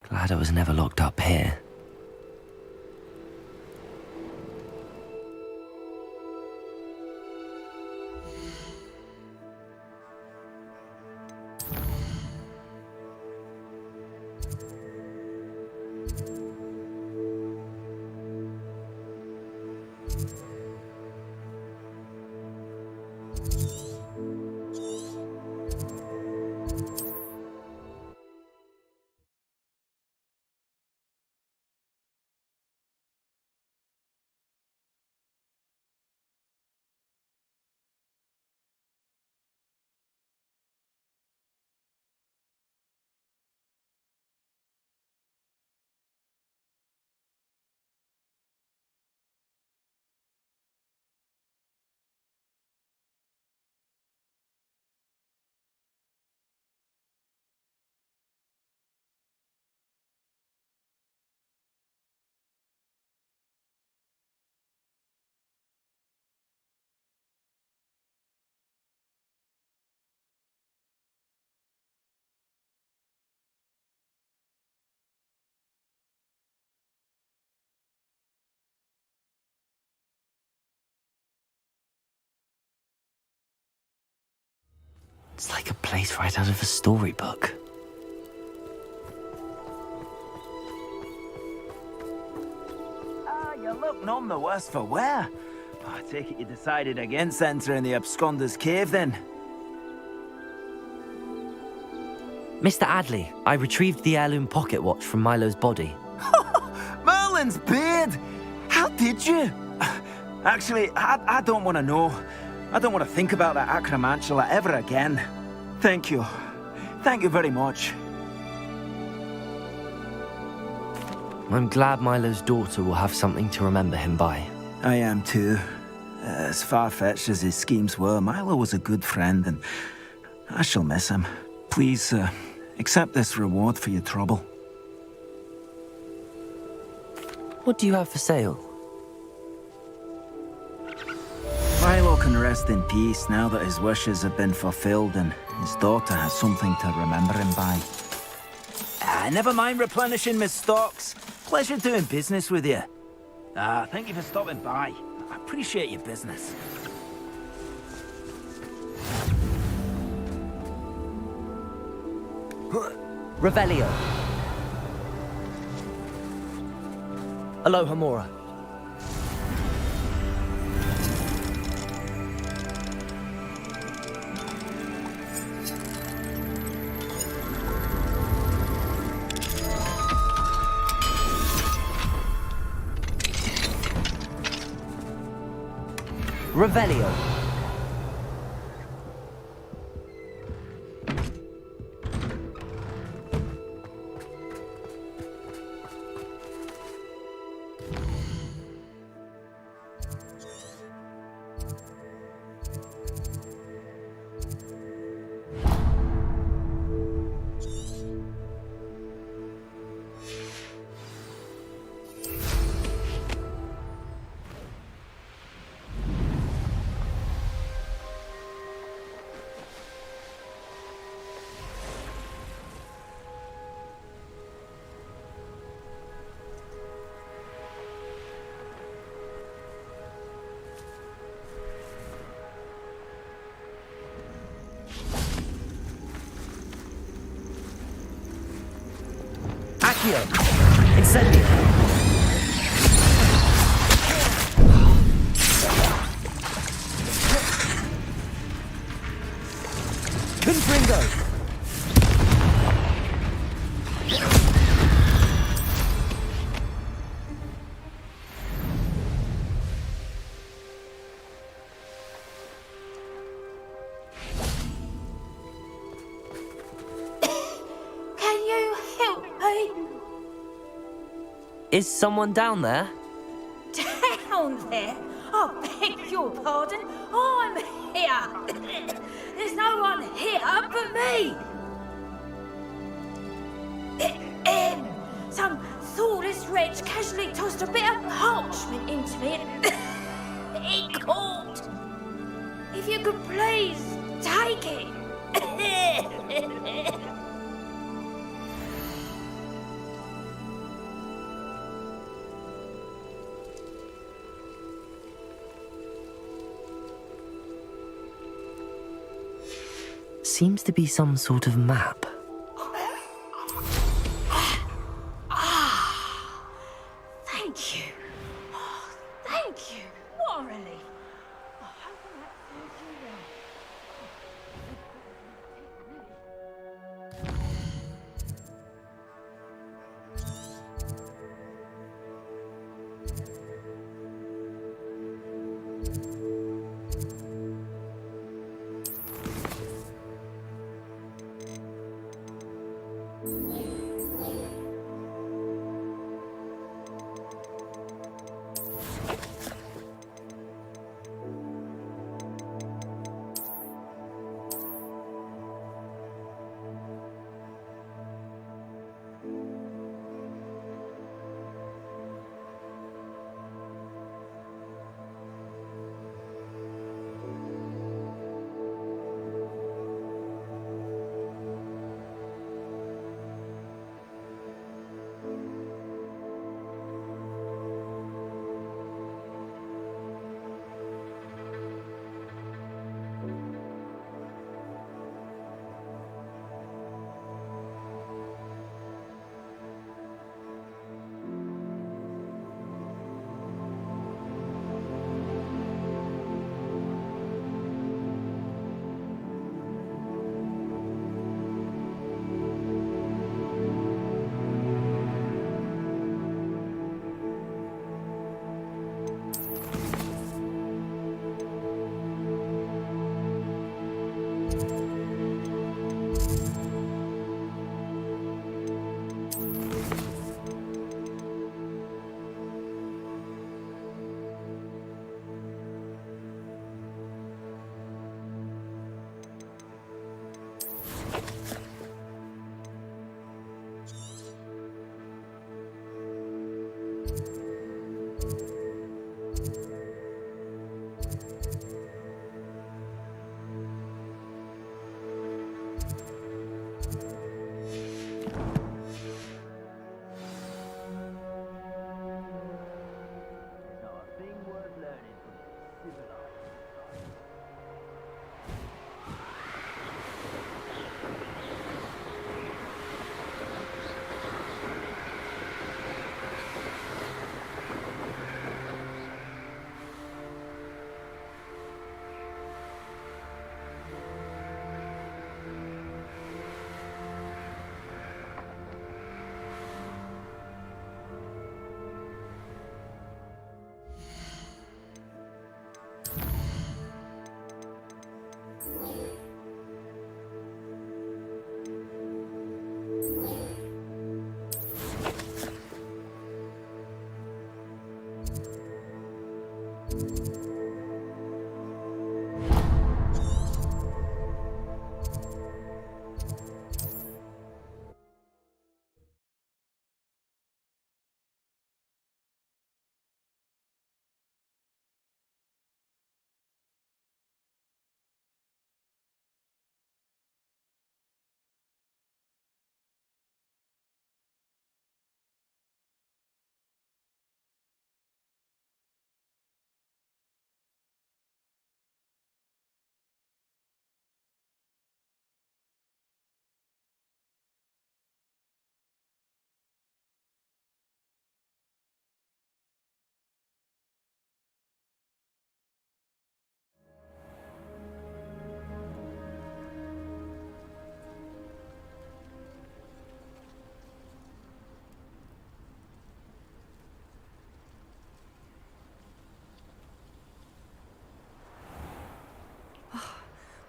Glad I was never locked up here. It's like a place right out of a storybook. You look none the worse for wear. I take it you decided against entering the absconder's cave then? Mr. Adley, I retrieved the heirloom pocket watch from Milo's body. Merlin's beard! How did you? Actually, I don't want to know. I don't want to think about that acromantula ever again. Thank you. Thank you very much. I'm glad Milo's daughter will have something to remember him by. I am too. As far-fetched as his schemes were, Milo was a good friend, and I shall miss him. Please, accept this reward for your trouble. What do you have for sale? Milo can rest in peace now that his wishes have been fulfilled and his daughter has something to remember him by. Never mind replenishing my stocks. Pleasure doing business with you. Thank you for stopping by. I appreciate your business. Revelio. Aloha Mora. Revelio. Incendio. Confringo. Is someone down there? Down there? I beg your pardon. I'm here. There's no one here but me. Some thoughtless wretch casually tossed a bit of parchment into me and it caught. If you could please take it. seems to be some sort of map. Thank you. Oh, thank you. What a relief. Oh, how can that serve you well?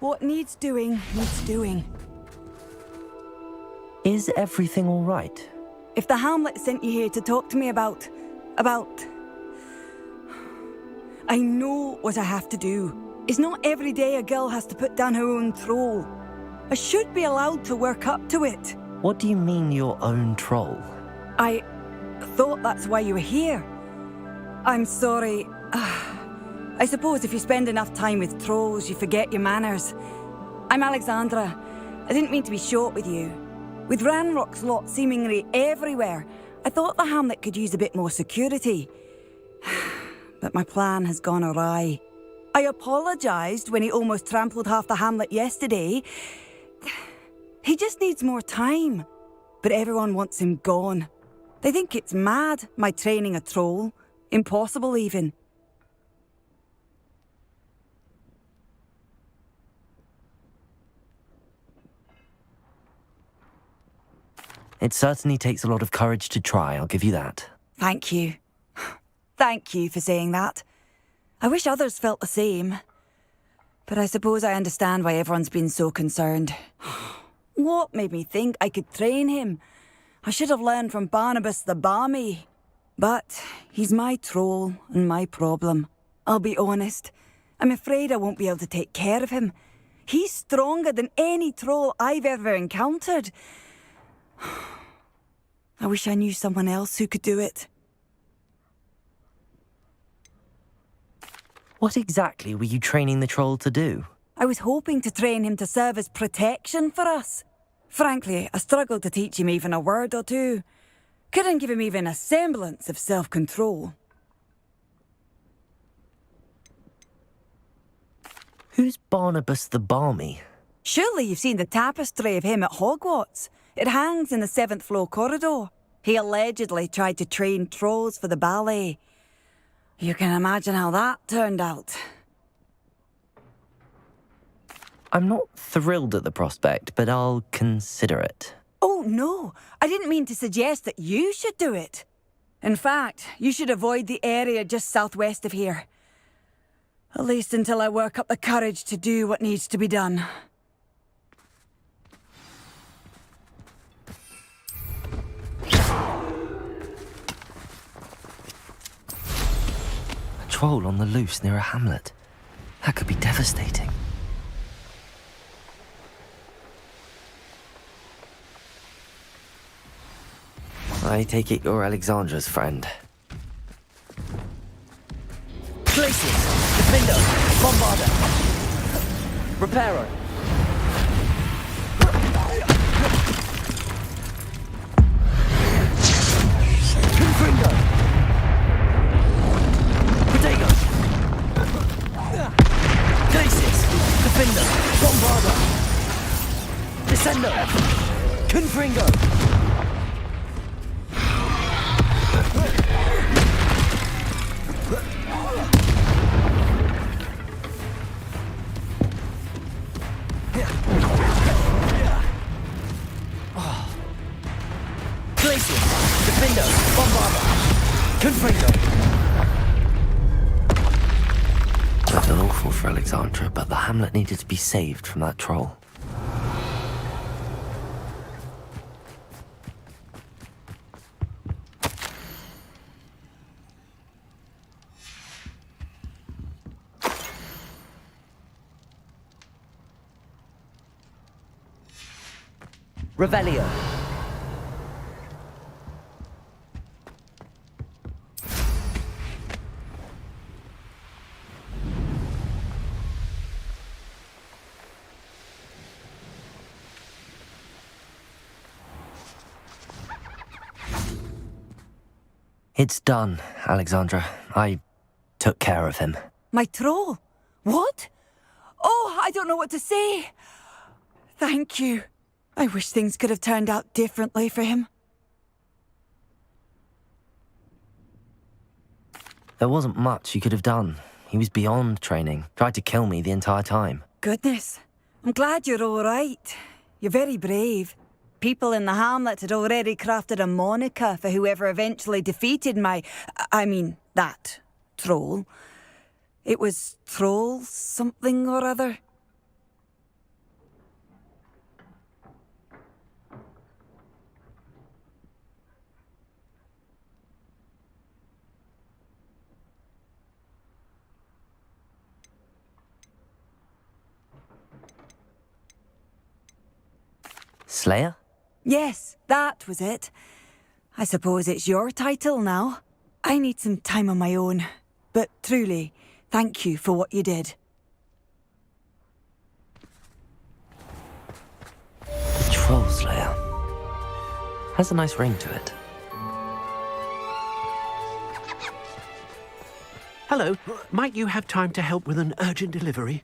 What needs doing, needs doing. Is everything all right? If the Hamlet sent you here to talk to me about... I know what I have to do. It's not every day a girl has to put down her own troll. I should be allowed to work up to it. What do you mean, your own troll? I thought that's why you were here. I'm sorry. I suppose if you spend enough time with trolls, you forget your manners. I'm Alexandra. I didn't mean to be short with you. With Ranrock's lot seemingly everywhere, I thought the Hamlet could use a bit more security. But my plan has gone awry. I apologised when he almost trampled half the Hamlet yesterday, He just needs more time. But everyone wants him gone. They think it's mad, my training a troll. Impossible, even. It certainly takes a lot of courage to try, I'll give you that. Thank you. Thank you for saying that. I wish others felt the same. But I suppose I understand why everyone's been so concerned. What made me think I could train him? I should have learned from Barnabas the Barmy. But he's my troll and my problem. I'll be honest. I'm afraid I won't be able to take care of him. He's stronger than any troll I've ever encountered. I wish I knew someone else who could do it. What exactly were you training the troll to do? I was hoping to train him to serve as protection for us. Frankly, I struggled to teach him even a word or two. Couldn't give him even a semblance of self-control. Who's Barnabas the Barmy? Surely you've seen the tapestry of him at Hogwarts. It hangs in the 7th floor corridor. He allegedly tried to train trolls for the ballet. You can imagine how that turned out. I'm not thrilled at the prospect, but I'll consider it. Oh, no. I didn't mean to suggest that you should do it. In fact, you should avoid the area just southwest of here. At least until I work up the courage to do what needs to be done. A troll on the loose near a hamlet. That could be devastating. I take it you're Alexandra's friend. Places! Defender! Bombarder! Repairer! Confringo! Potato! Places! Defender! Bombarder! Descender! Confringo! I feel awful for Alexandra, but the hamlet needed to be saved from that troll. Revelio. It's done, Alexandra. I took care of him. My troll? What? Oh, I don't know what to say. Thank you. I wish things could have turned out differently for him. There wasn't much you could have done. He was beyond training. Tried to kill me the entire time. Goodness. I'm glad you're all right. You're very brave. People in the hamlet had already crafted a moniker for whoever eventually defeated that troll. It was Troll something or other. Slayer? Yes, that was it. I suppose it's your title now. I need some time on my own. But truly, thank you for what you did. Troll Slayer. Has a nice ring to it. Hello. Might you have time to help with an urgent delivery?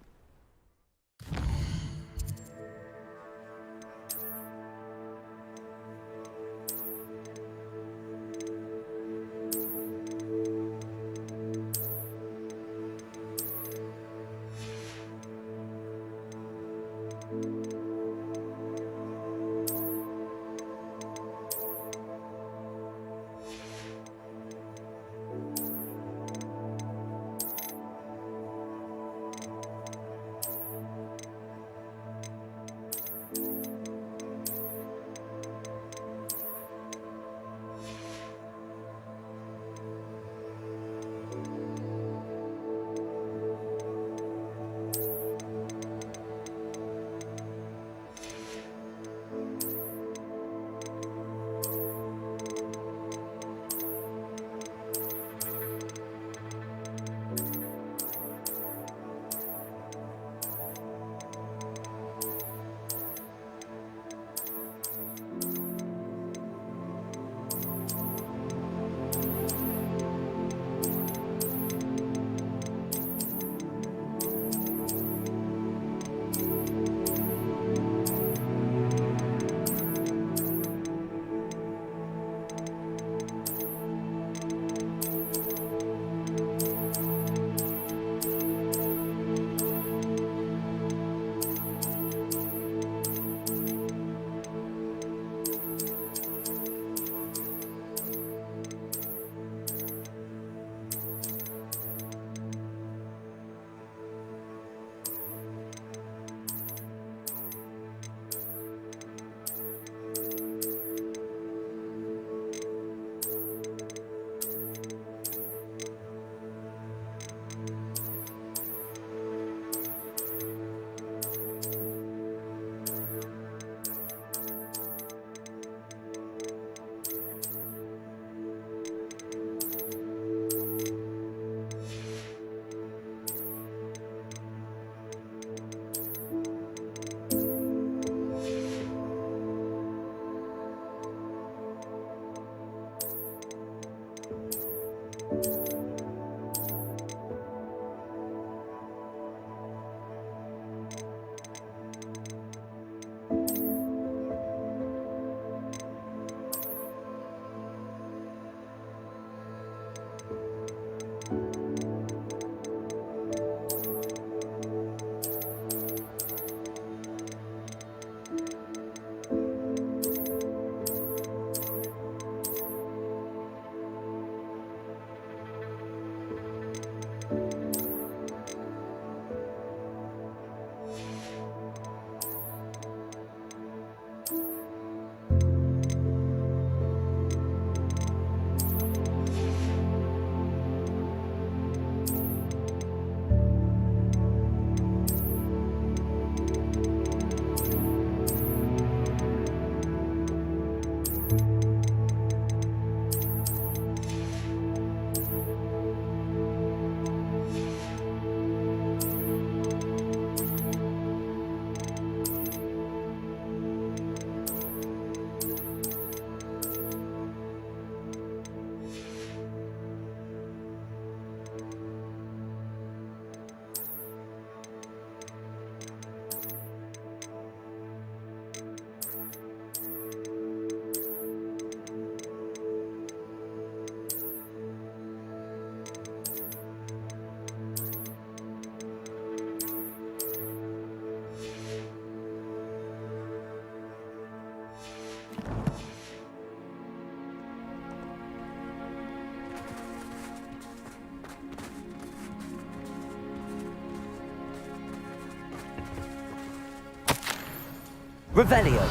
Revelio.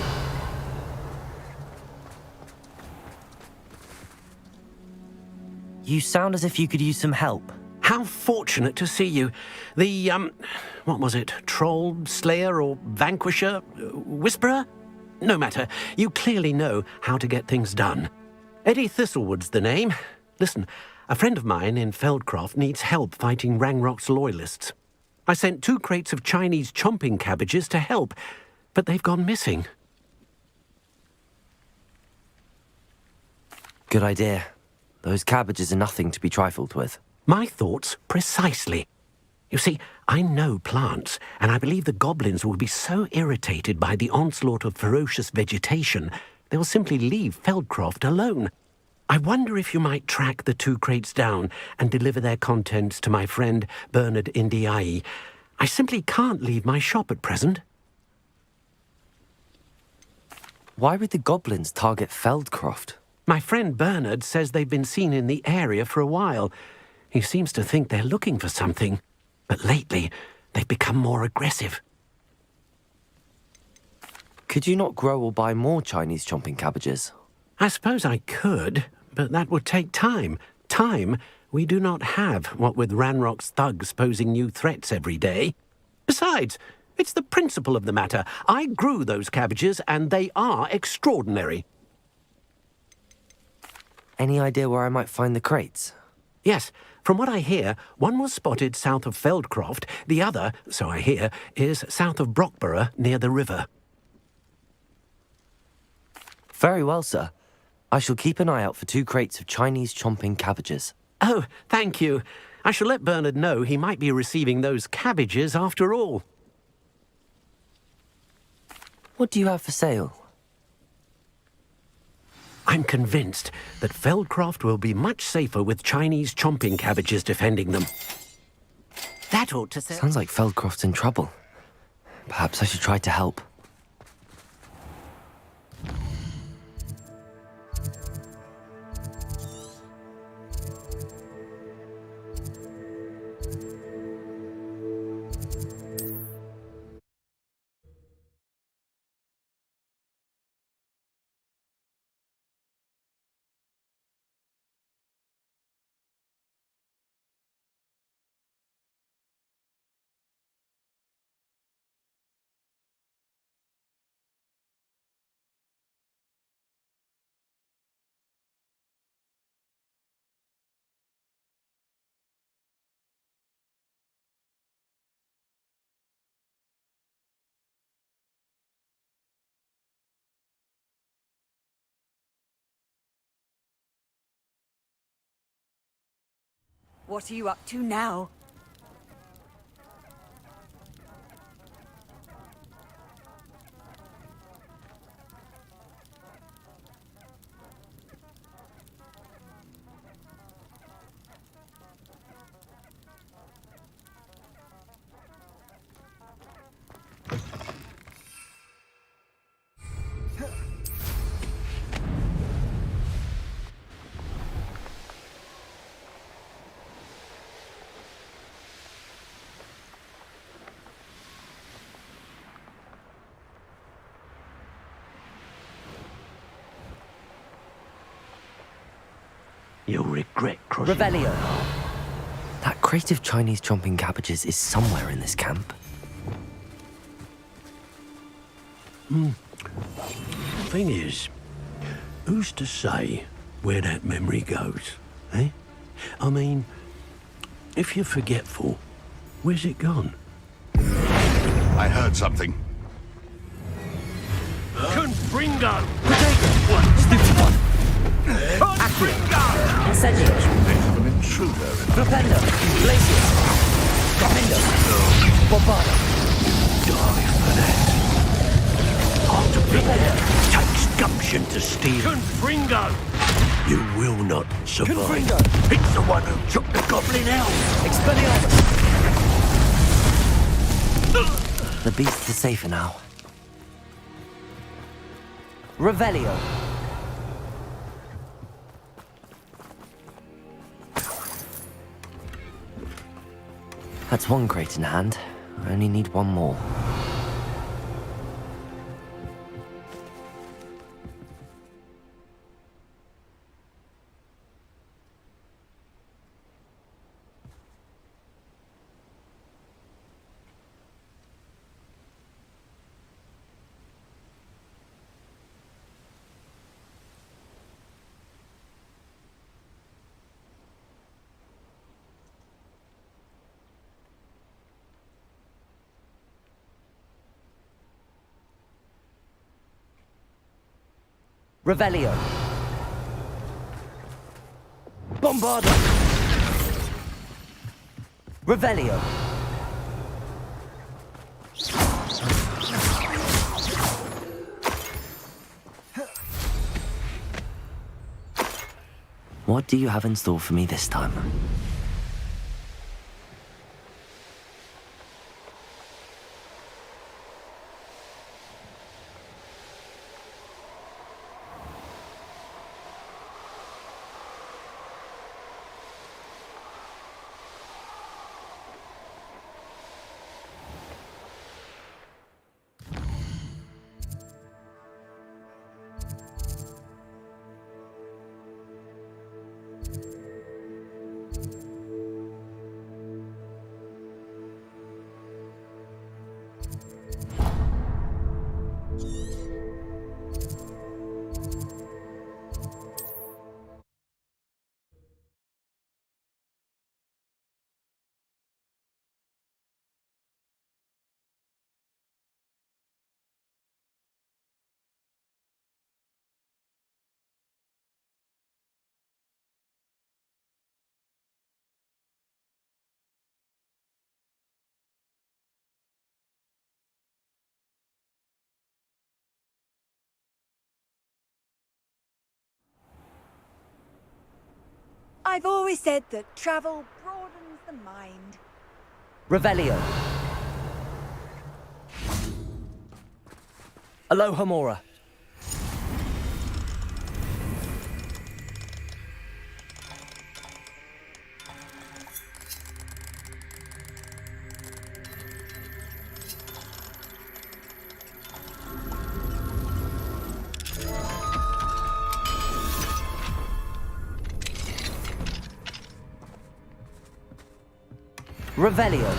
You sound as if you could use some help. How fortunate to see you. The, what was it? Troll, Slayer, or Vanquisher? Whisperer? No matter. You clearly know how to get things done. Eddie Thistlewood's the name. Listen, a friend of mine in Feldcroft needs help fighting Rangrock's loyalists. I sent 2 crates of Chinese chomping cabbages to help, but they've gone missing. Good idea. Those cabbages are nothing to be trifled with. My thoughts precisely. You see, I know plants, and I believe the goblins will be so irritated by the onslaught of ferocious vegetation, they will simply leave Feldcroft alone. I wonder if you might track the 2 crates down and deliver their contents to my friend Bernard Ndiaye. I simply can't leave my shop at present. Why would the goblins target Feldcroft? My friend Bernard says they've been seen in the area for a while. He seems to think they're looking for something, but lately they've become more aggressive. Could you not grow or buy more Chinese chomping cabbages? I suppose I could, but that would take time. Time we do not have, what with Ranrock's thugs posing new threats every day. Besides, it's the principle of the matter. I grew those cabbages, and they are extraordinary. Any idea where I might find the crates? Yes, from what I hear, one was spotted south of Feldcroft, the other, so I hear, is south of Brockborough near the river. Very well, sir. I shall keep an eye out for 2 crates of Chinese chomping cabbages. Oh, thank you. I shall let Bernard know he might be receiving those cabbages after all. What do you have for sale? I'm convinced that Feldcroft will be much safer with Chinese chomping cabbages defending them. That ought to say... Sounds like Feldcroft's in trouble. Perhaps I should try to help. What are you up to now? You'll regret crossing... Revelio. That crate of Chinese chomping cabbages is somewhere in this camp. Thing is, who's to say where that memory goes, eh? I mean, if you're forgetful, where's it gone? I heard something. Confringo! Stupid one. Incendio. Bit of an intruder. Flipendo. Glacius. Domindo. Bombardo. Die for that. Hard to beat. Takes gumption to steal. Confringo! You will not survive. Confringo. It's the one who took the goblin out. Expelliarmus. The beasts are safer now. Revelio. That's 1 crate in hand. I only need 1 more. Revelio. Bombarda. Revelio. What do you have in store for me this time? I've always said that travel broadens the mind. Revelio. Alohomora. Revelio.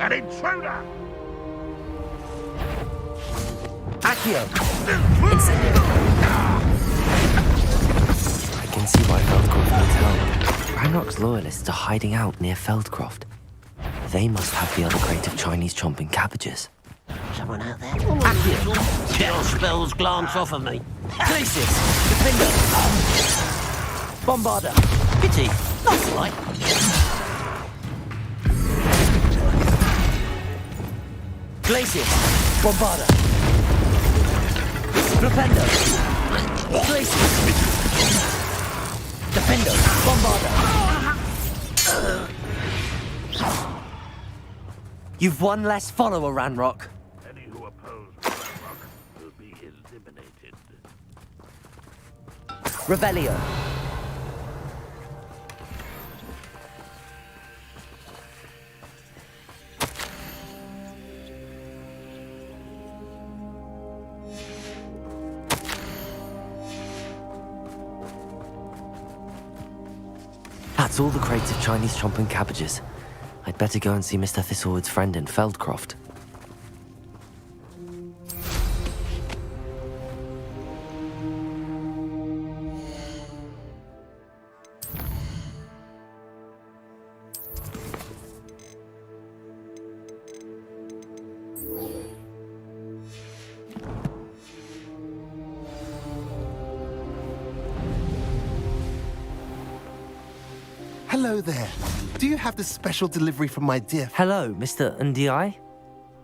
An intruder! Accio. I can see why Feldcroft needs help. Ranrock's loyalists are hiding out near Feldcroft. They must have the other crate of Chinese chomping cabbages. Someone out there? Accio. Chill spells glance off of me. Glacius. Defender. Bombarda. Pity. Not right. Glacius. Bombarda. Flipendo. Glacius. Defendo. Bombarda. You've one less follower, Ranrock. Any who oppose Barracuda will be eliminated. Revelio. That's all the crates of Chinese chomping cabbages. I'd better go and see Mr. Thistlewood's friend in Feldcroft. Hello there. Do you have this special delivery from my dear... Hello, Mr. Ndi?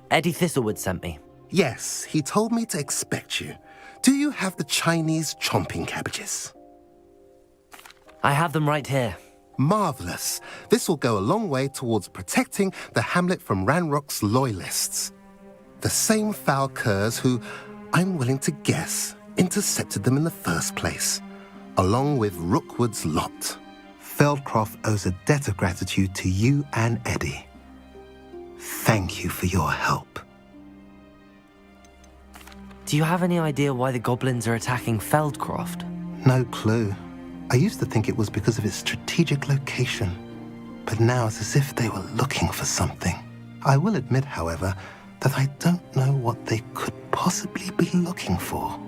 Eddie Thistlewood sent me. Yes, he told me to expect you. Do you have the Chinese chomping cabbages? I have them right here. Marvelous. This will go a long way towards protecting the hamlet from Ranrock's loyalists. The same foul curs who, I'm willing to guess, intercepted them in the first place, along with Rookwood's lot. Feldcroft owes a debt of gratitude to you and Eddie. thank you for your help. Do you have any idea why the goblins are attacking Feldcroft? No clue. I used to think it was because of its strategic location, but now it's as if they were looking for something. I will admit, however, that I don't know what they could possibly be looking for.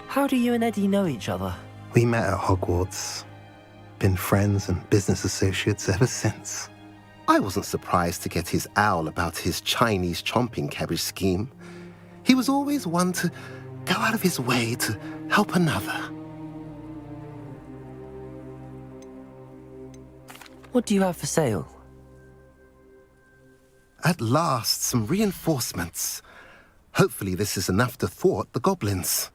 How do you and Eddie know each other? We met at Hogwarts. Been friends and business associates ever since. I wasn't surprised to get his owl about his Chinese chomping cabbage scheme. He was always one to go out of his way to help another. What do you have for sale? At last, some reinforcements. Hopefully this is enough to thwart the goblins.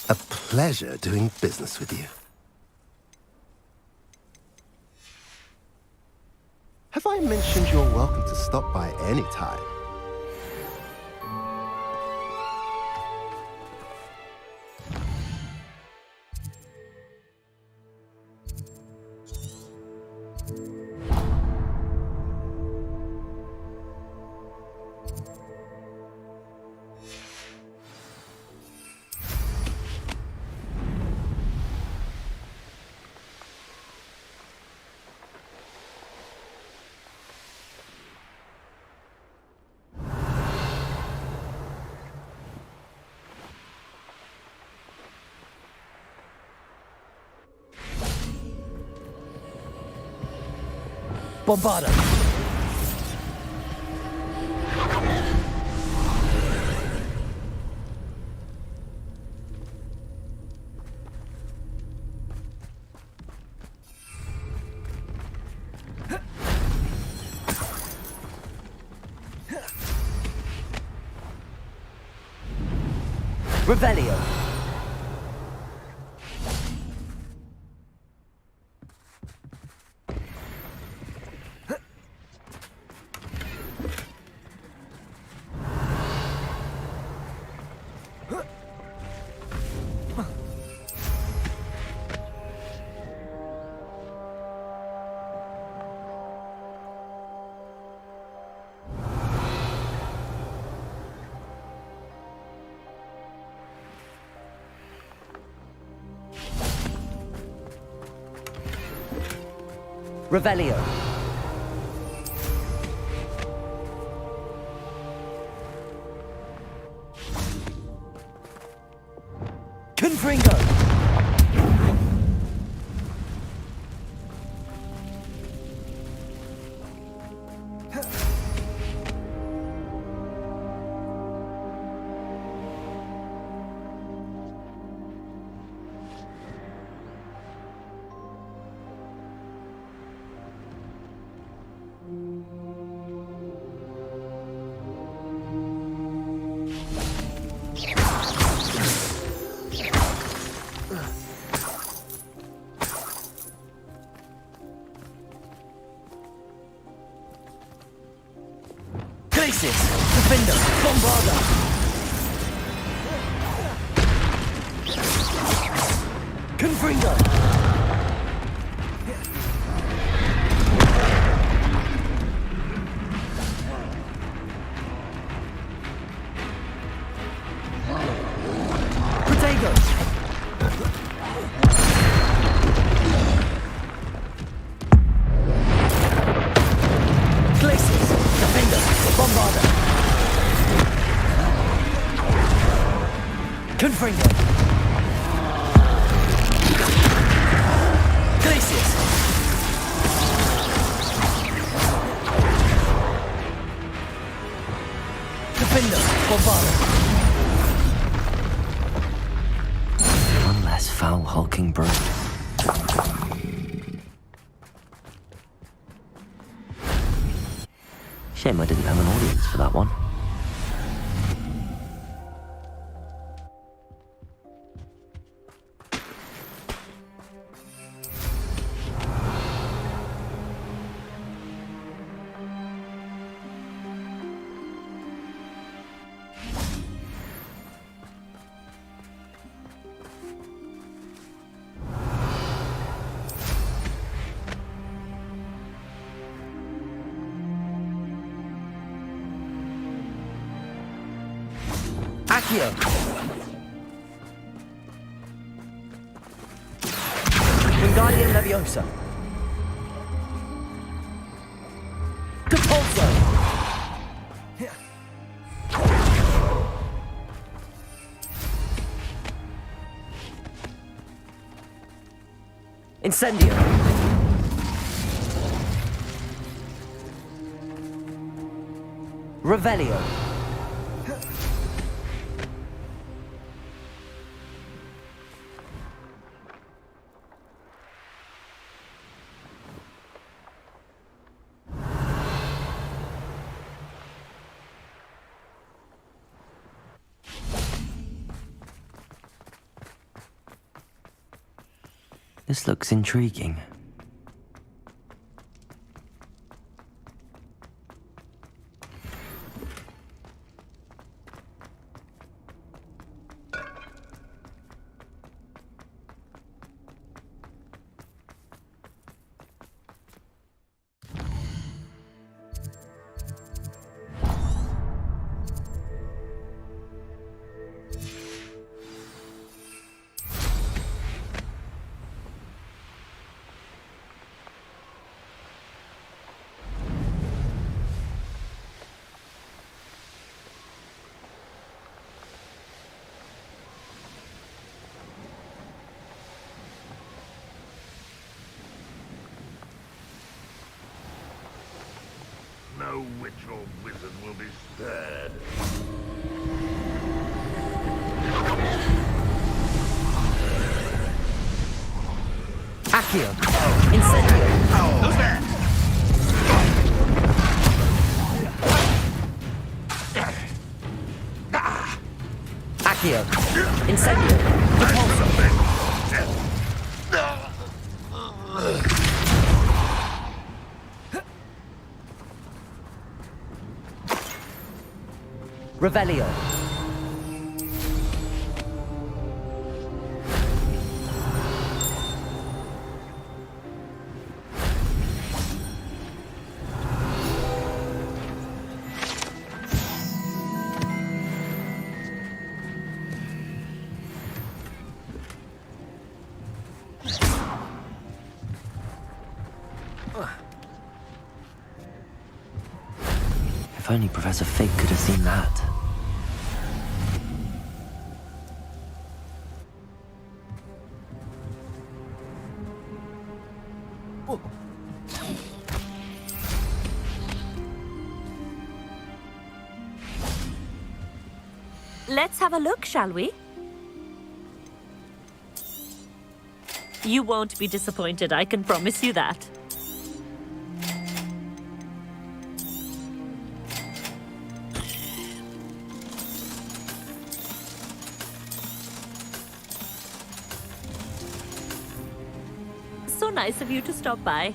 A pleasure doing business with you. Have I mentioned you're welcome to stop by any time? Bombarda. Revelio. Revelio. Confringo. Defender, Bombarda. Confringo. Protego. Glacius, Defender, Bombarda. Confringo. Glacius. Defender, Bombarda. One less foul hulking brood. Shame I didn't have an audience for that one. Accio. Wingardium Leviosa. Depulso. Incendio. Revelio. This looks intriguing. No witch or wizard will be spared. Accio. Incendio. Who's there? Accio. Incendio. Depulso. Revelio. If only Professor Fig could have seen that. Let's have a look, shall we? You won't be disappointed, I can promise you that. So nice of you to stop by.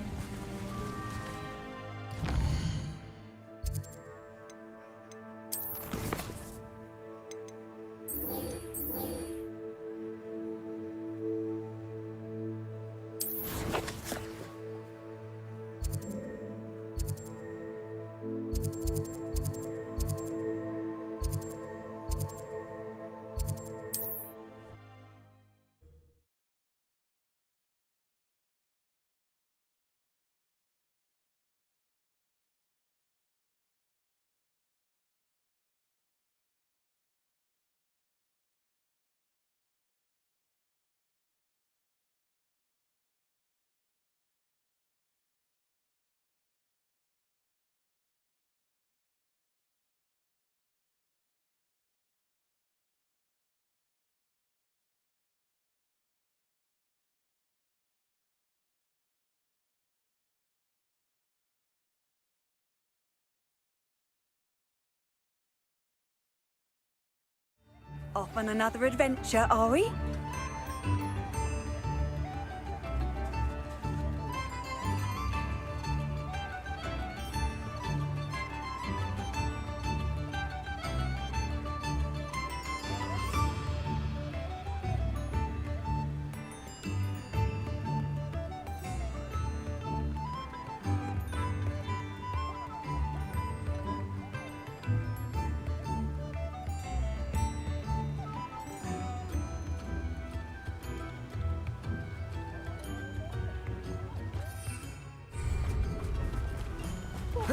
Off on another adventure, are we?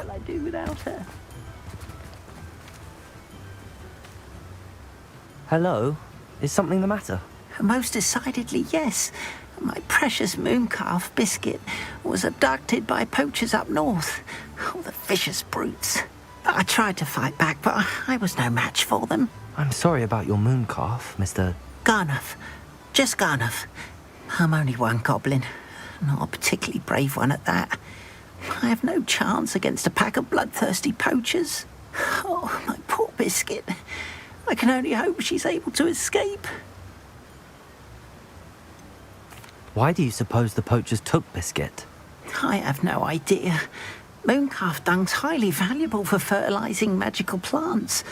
shall I do without her? Hello? Is something the matter? Most decidedly, yes. My precious mooncalf biscuit was abducted by poachers up north. Oh, the vicious brutes. I tried to fight back, but I was no match for them. I'm sorry about your mooncalf, Mr. Garnuff. Just Garnuff. I'm only one goblin. Not a particularly brave one at that. I have no chance against a pack of bloodthirsty poachers. Oh, my poor biscuit. I can only hope she's able to escape. Why do you suppose the poachers took Biscuit? I have no idea. Mooncalf dung's highly valuable for fertilizing magical plants.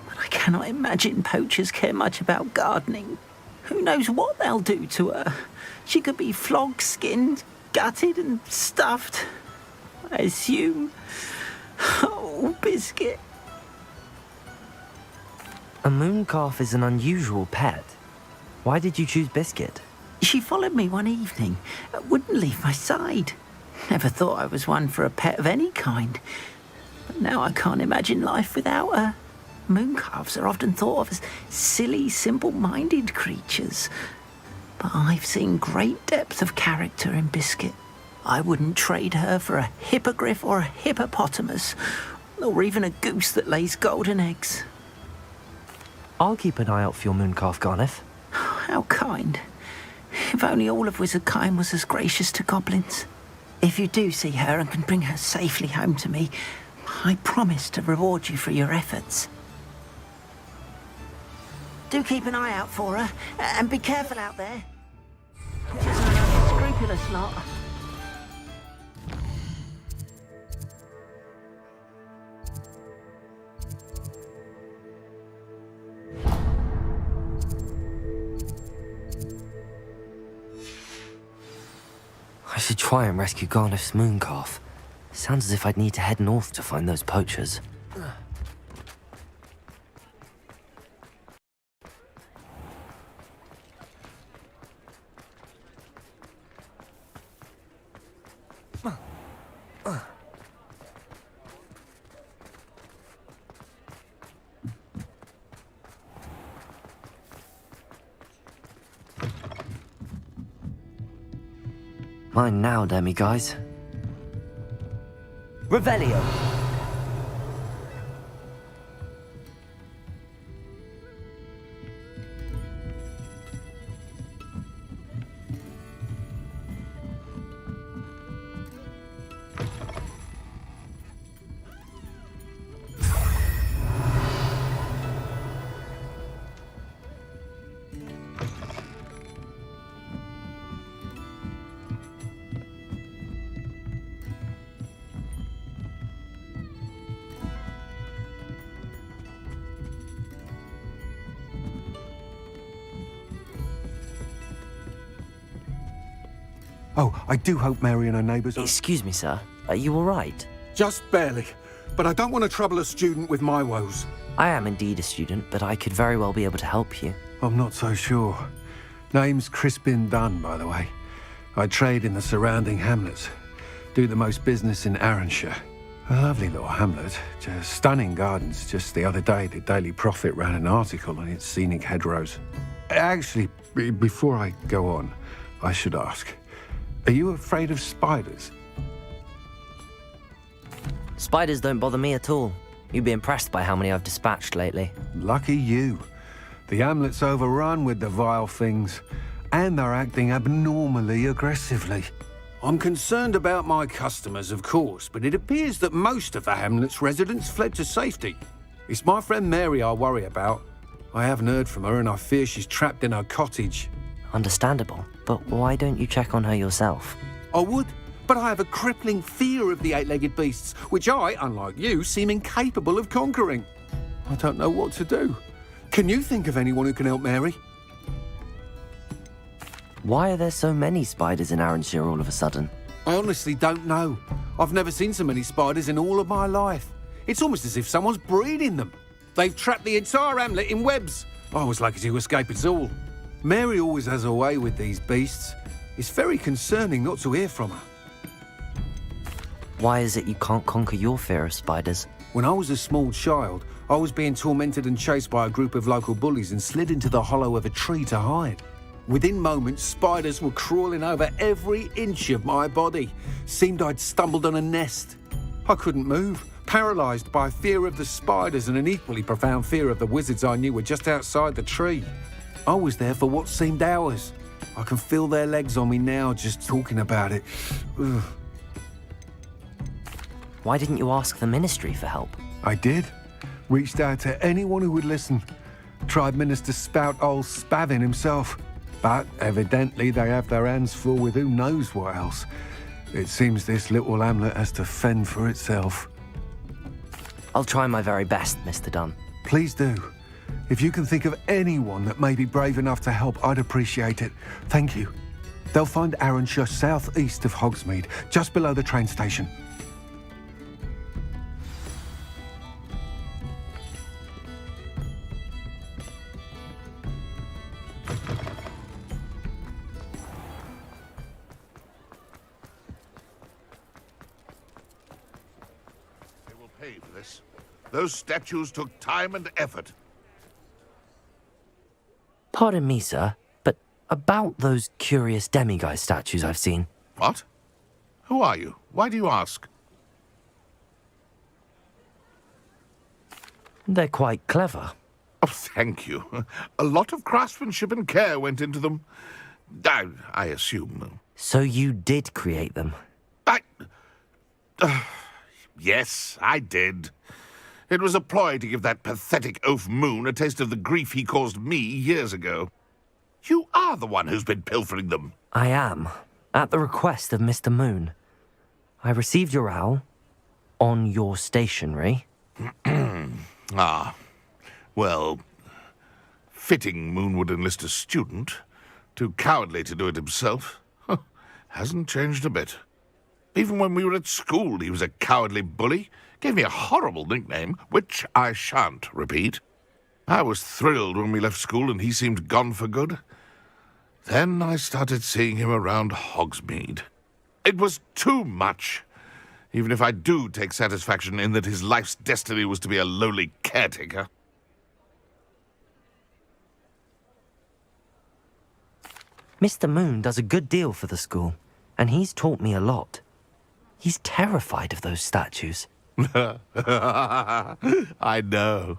But I cannot imagine poachers care much about gardening. Who knows what they'll do to her? She could be flogged, skinned, gutted and stuffed. I assume. Oh, Biscuit. A mooncalf is an unusual pet. Why did you choose Biscuit? She followed me one evening, wouldn't leave my side. Never thought I was one for a pet of any kind. But now I can't imagine life without her. Mooncalves are often thought of as silly, simple-minded creatures. But I've seen great depth of character in Biscuit. I wouldn't trade her for a hippogriff or a hippopotamus, or even a goose that lays golden eggs. I'll keep an eye out for your mooncalf, Garniff. How kind. If only all of Wizardkind was as gracious to goblins. If you do see her and can bring her safely home to me, I promise to reward you for your efforts. Do keep an eye out for her, and be careful out there. She's a scrupulous lot. I should try and rescue Garniff's mooncalf. Sounds as if I'd need to head north to find those poachers. Mine now, demiguys. Revelio. Oh, I do hope Mary and her neighbours are... Excuse me, sir. Are you all right? Just barely. But I don't want to trouble a student with my woes. I am indeed a student, but I could very well be able to help you. I'm not so sure. Name's Crispin Dunn, by the way. I trade in the surrounding hamlets. Do the most business in Arranshire. A lovely little hamlet. Just stunning gardens. Just the other day, the Daily Prophet ran an article on its scenic hedgerows. Actually, before I go on, I should ask... Are you afraid of spiders? Spiders don't bother me at all. You'd be impressed by how many I've dispatched lately. Lucky you. The hamlet's overrun with the vile things, and they're acting abnormally aggressively. I'm concerned about my customers, of course, but it appears that most of the hamlet's residents fled to safety. It's my friend Mary I worry about. I haven't heard from her, and I fear she's trapped in her cottage. Understandable, but why don't you check on her yourself? I would, but I have a crippling fear of the eight-legged beasts, which I, unlike you, seem incapable of conquering. I don't know what to do. Can you think of anyone who can help Mary? Why are there so many spiders in Arranshire all of a sudden? I honestly don't know. I've never seen so many spiders in all of my life. It's almost as if someone's breeding them. They've trapped the entire hamlet in webs. I was lucky to escape it all. Mary always has a way with these beasts. It's very concerning not to hear from her. Why is it you can't conquer your fear of spiders? When I was a small child, I was being tormented and chased by a group of local bullies and slid into the hollow of a tree to hide. Within moments, spiders were crawling over every inch of my body. Seemed I'd stumbled on a nest. I couldn't move, paralysed by fear of the spiders and an equally profound fear of the wizards I knew were just outside the tree. I was there for what seemed hours. I can feel their legs on me now just talking about it. Ugh. Why didn't you ask the ministry for help? I did. Reached out to anyone who would listen. Tried Minister Spout old Spavin himself. But evidently they have their hands full with who knows what else. It seems this little hamlet has to fend for itself. I'll try my very best, Mr. Dunn. Please do. If you can think of anyone that may be brave enough to help, I'd appreciate it. Thank you. They'll find Arranshire southeast of Hogsmeade, just below the train station. They will pay for this. Those statues took time and effort. Pardon me, sir, but about those curious demiguise statues I've seen. What? Who are you? Why do you ask? They're quite clever. Oh, thank you. A lot of craftsmanship and care went into them. I assume. So you did create them? Yes, I did. It was a ploy to give that pathetic oaf Moon a taste of the grief he caused me years ago. You are the one who's been pilfering them. I am, at the request of Mr. Moon. I received your owl on your stationery. Ah, well, fitting Moon would enlist a student. Too cowardly to do it himself. Hasn't changed a bit. Even when we were at school, he was a cowardly bully. Gave me a horrible nickname, which I shan't repeat. I was thrilled when we left school and he seemed gone for good. Then I started seeing him around Hogsmeade. It was too much. Even if I do take satisfaction in that his life's destiny was to be a lowly caretaker. Mr. Moon does a good deal for the school, and he's taught me a lot. He's terrified of those statues. I know.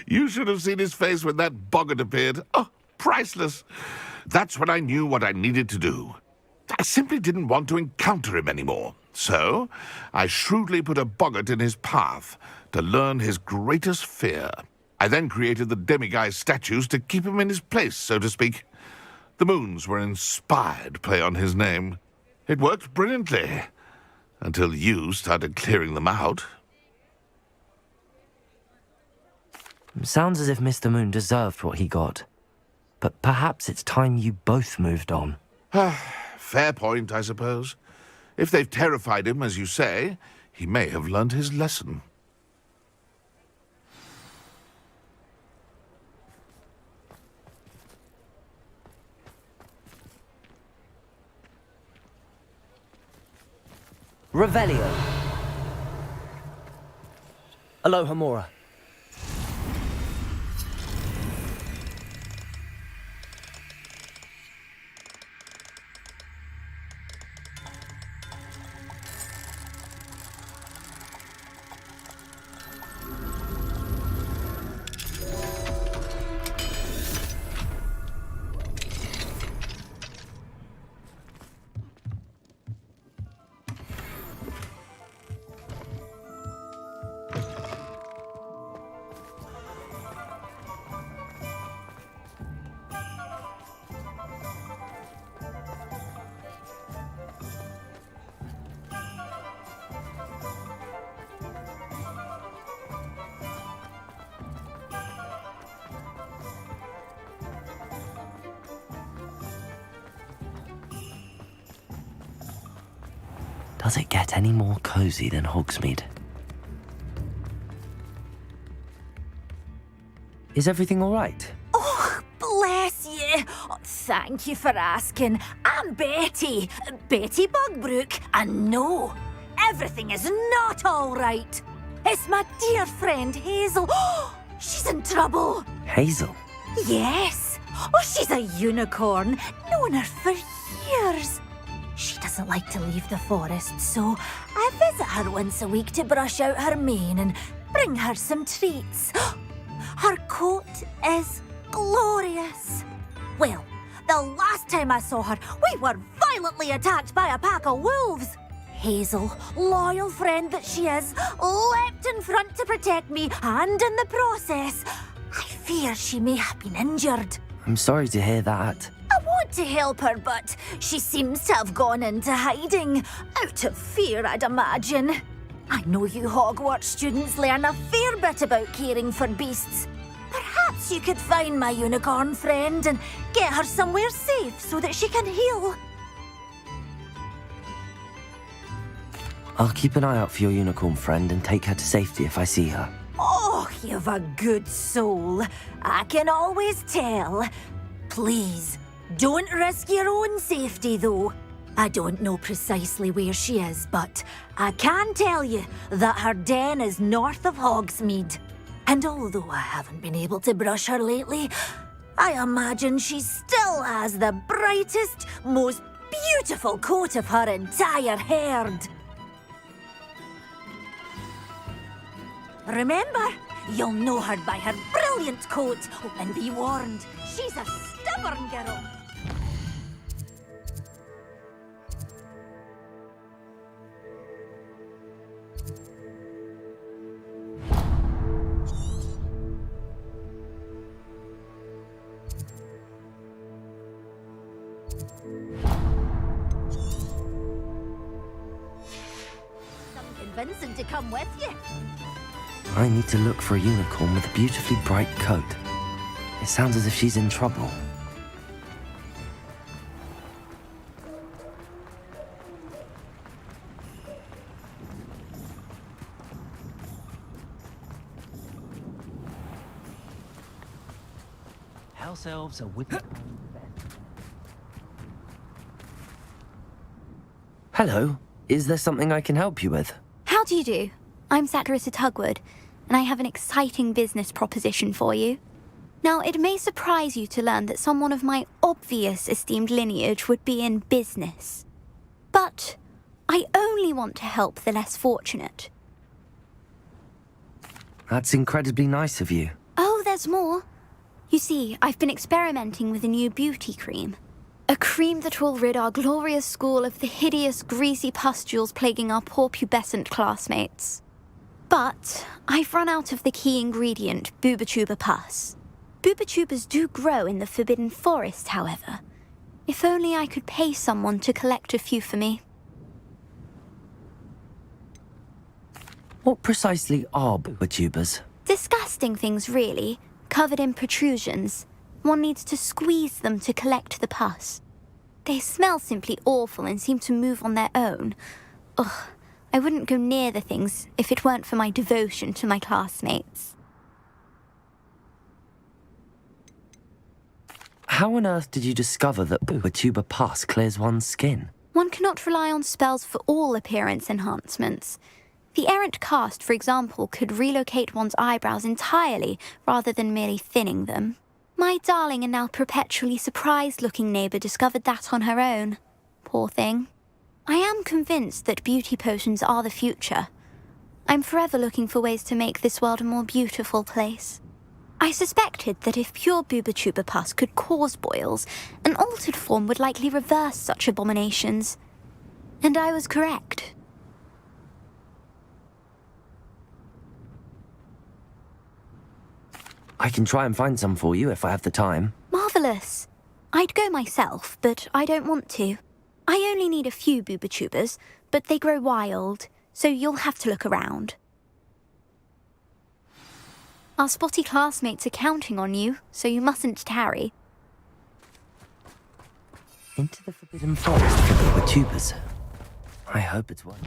You should have seen his face when that boggart appeared. Oh, priceless. That's when I knew what I needed to do. I simply didn't want to encounter him anymore. So, I shrewdly put a boggart in his path to learn his greatest fear. I then created the demiguise statues to keep him in his place, so to speak. The moons were an inspired play on his name. It worked brilliantly. Until you started clearing them out. Sounds as if Mr. Moon deserved what he got. But perhaps it's time you both moved on. Fair point, I suppose. If they've terrified him, as you say, he may have learned his lesson. Revelio. Aloha Mora. Does it get any more cozy than Hogsmeade? Is everything all right? Oh, bless you. Oh, thank you for asking. I'm Betty. Betty Bugbrook. And no, everything is not all right. It's my dear friend Hazel. She's in trouble. Hazel? Yes. Oh, she's a unicorn. Known her for years. She doesn't like to leave the forest, so I visit her once a week to brush out her mane and bring her some treats. Her coat is glorious. Well, the last time I saw her, we were violently attacked by a pack of wolves. Hazel, loyal friend that she is, leapt in front to protect me, and in the process, I fear she may have been injured. I'm sorry to hear that. I want to help her, but she seems to have gone into hiding. Out of fear, I'd imagine. I know you Hogwarts students learn a fair bit about caring for beasts. Perhaps you could find my unicorn friend and get her somewhere safe so that she can heal. I'll keep an eye out for your unicorn friend and take her to safety if I see her. Oh, you've a good soul. I can always tell. Please, don't risk your own safety, though. I don't know precisely where she is, but I can tell you that her den is north of Hogsmeade. And although I haven't been able to brush her lately, I imagine she still has the brightest, most beautiful coat of her entire herd. Remember, you'll know her by her brilliant coat. Oh, and be warned, she's a stubborn girl. Vincent to come with you. I need to look for a unicorn with a beautifully bright coat. It sounds as if she's in trouble. House elves are with me. Hello. Is there something I can help you with? How do you do? I'm Zacharyssa Tugwood, and I have an exciting business proposition for you. Now, it may surprise you to learn that someone of my obvious esteemed lineage would be in business. But I only want to help the less fortunate. That's incredibly nice of you. Oh, there's more. You see, I've been experimenting with a new beauty cream. A cream that will rid our glorious school of the hideous, greasy pustules plaguing our poor pubescent classmates. But I've run out of the key ingredient, Bubatuba pus. Bubatubas do grow in the Forbidden Forest, however. If only I could pay someone to collect a few for me. What precisely are Bubatubas? Disgusting things, really, covered in protrusions. One needs to squeeze them to collect the pus. They smell simply awful and seem to move on their own. Ugh, I wouldn't go near the things if it weren't for my devotion to my classmates. How on earth did you discover that Bubatuba pus clears one's skin? One cannot rely on spells for all appearance enhancements. The errant cast, for example, could relocate one's eyebrows entirely rather than merely thinning them. My darling and now perpetually surprised-looking neighbour discovered that on her own. Poor thing. I am convinced that beauty potions are the future. I'm forever looking for ways to make this world a more beautiful place. I suspected that if pure Bubatuba pus could cause boils, an altered form would likely reverse such abominations. And I was correct. I can try and find some for you if I have the time. Marvellous. I'd go myself, but I don't want to. I only need a few Bubatubas, but they grow wild, so you'll have to look around. Our spotty classmates are counting on you, so you mustn't tarry. Into the Forbidden Forest for Bubatubas. I hope it's one.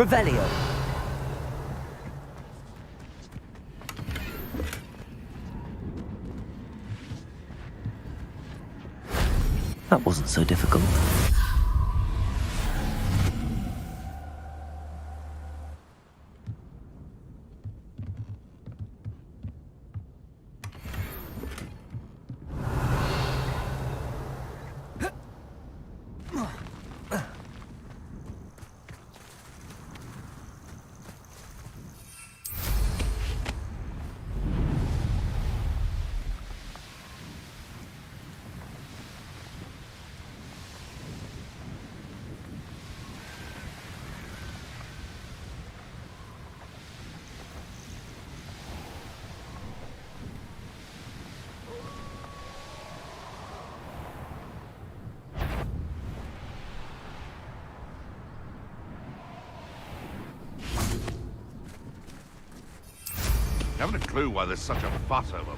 Revelio. That wasn't so difficult. Haven't a clue why there's such a fuss over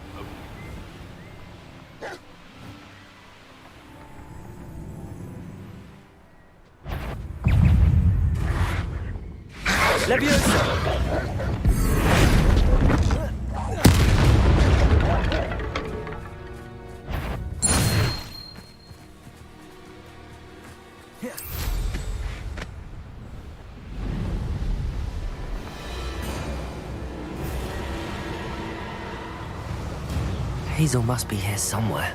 Hazel must be here somewhere.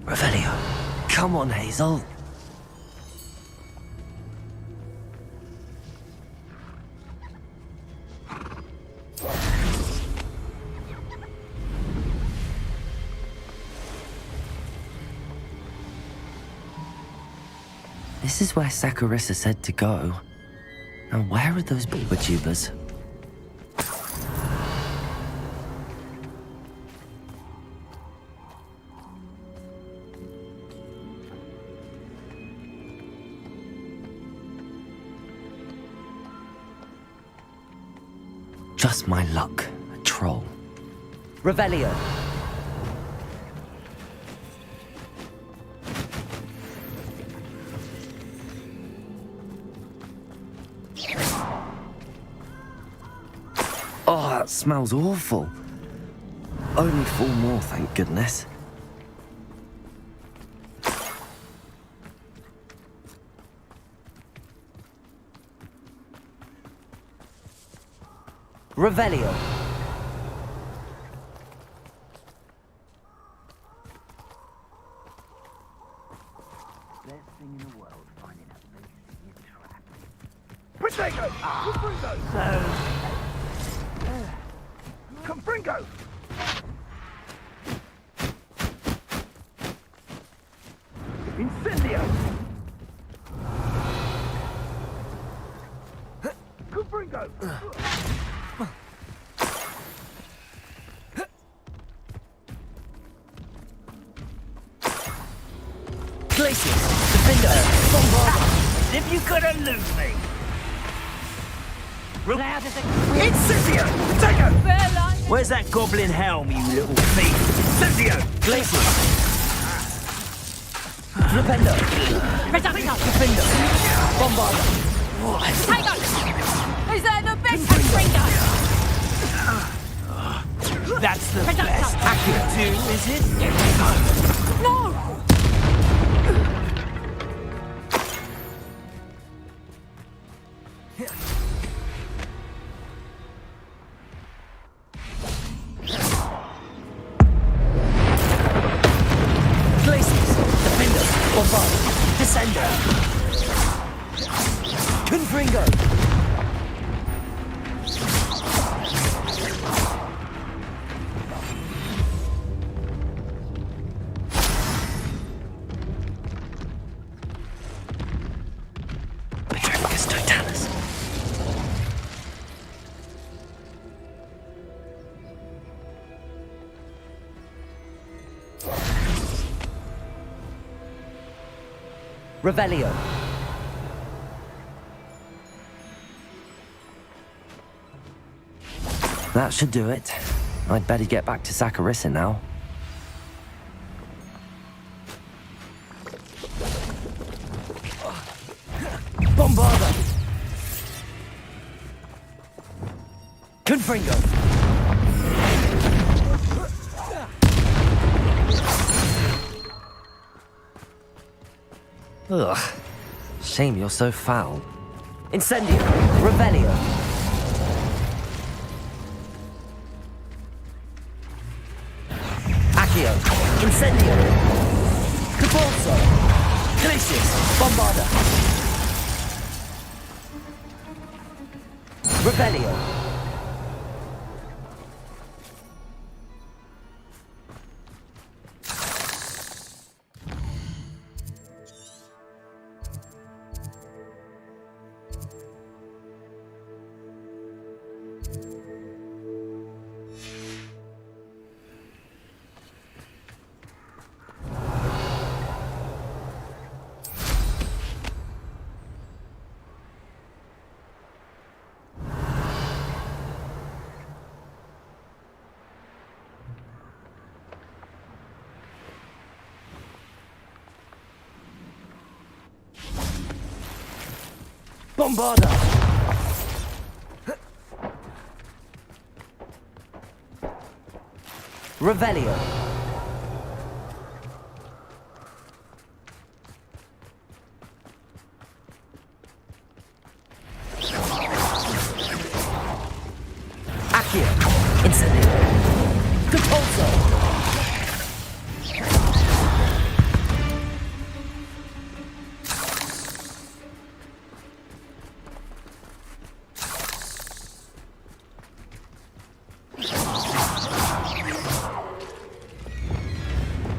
Revelio. Come on, Hazel. This is where Saccharissa said to go. Now where are those beaver tubers? Just my luck, a troll. Revelio. Oh, that smells awful. Only 4 more, thank goodness. Revelio. Best thing in the world, finding a place in your trap. Potato! Confringo! Incendio! Confringo! Glaciers! Defender! Bombard! If you couldn't lose me! Incensio! Potato! Where's that goblin helm, you little thief? Incensio! Glaciers! Flipendo! Defender! Bombard! Is that the best Confringo? That's the best I can do, is it? No! Glaciers! Defender! Bombard! Descender! Confringo! Revelio. That should do it. I'd better get back to Saccharissa now. Bombarda. Confringo. Ugh. Shame you're so foul. Incendio. Revelio. Accio. Incendio. Caporzo. Glacius. Bombarda. Revelio. Bombarda! Revelio. Accio. Incendio. Compulso.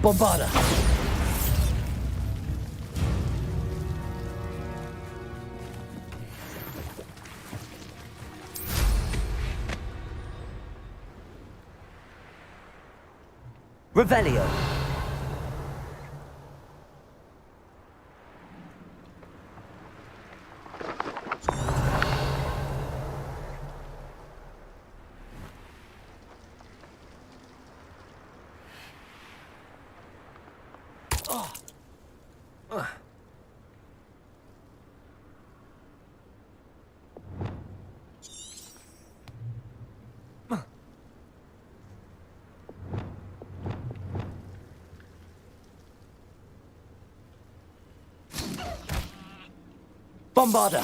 Bombarda. Revelio. Bombarda.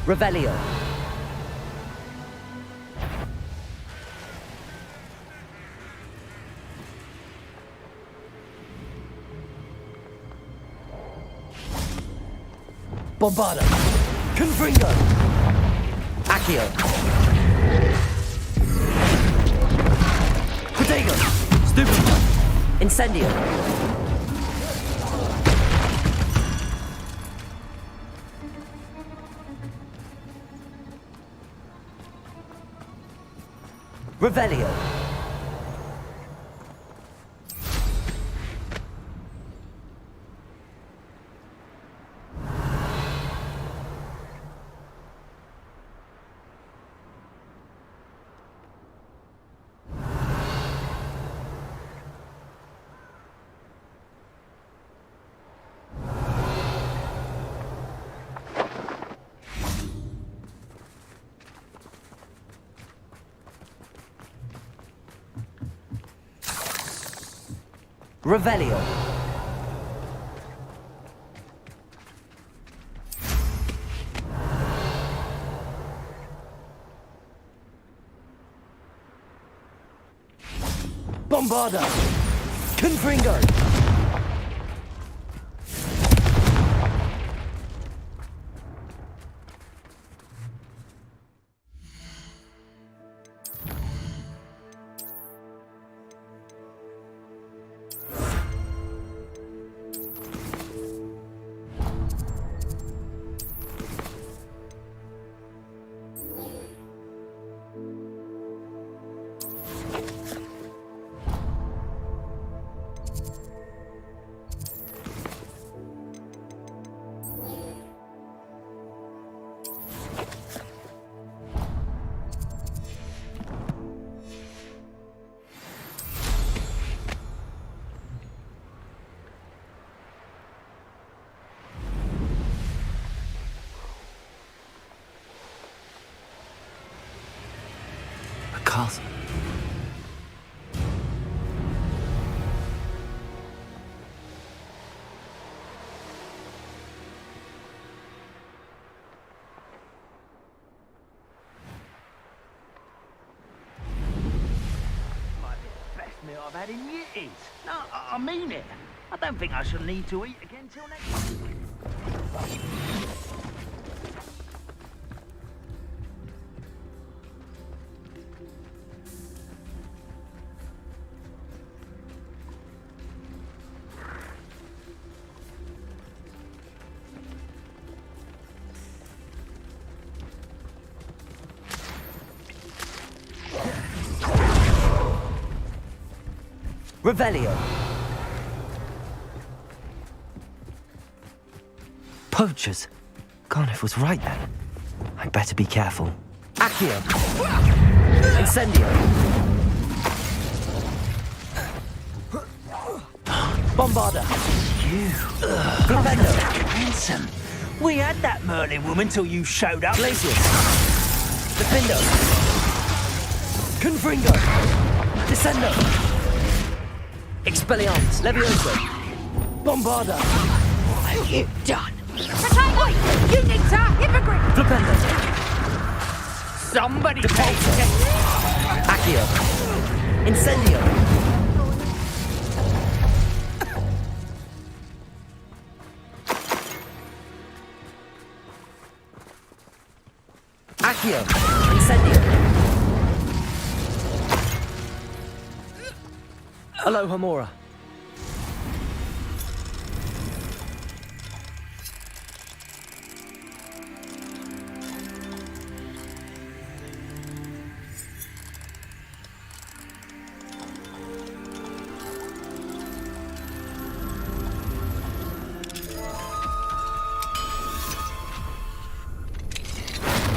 Revelio. Bombarda. Confringo. Accio. Protego. Stupid. Incendio. Revelio. Revelio. Bombarda. Confringo. Castle. Best meal I've had in years. No, I mean it. I don't think I shall need to eat again till next week. Revelio. Poachers. Garniff was right then. I'd better be careful. Accio. Incendio. Bombarda. You. Flipendo. Handsome. We had that Merlin woman till you showed up. Glacius. Defindo. Confringo. Descendo. Expelliarmus. Levioso. Bombarda. What have you done? Oi! You need to hypocrite! Flipendo. Somebody Depulso. Accio. Incendio. Accio. Incendio. Aloha Mora.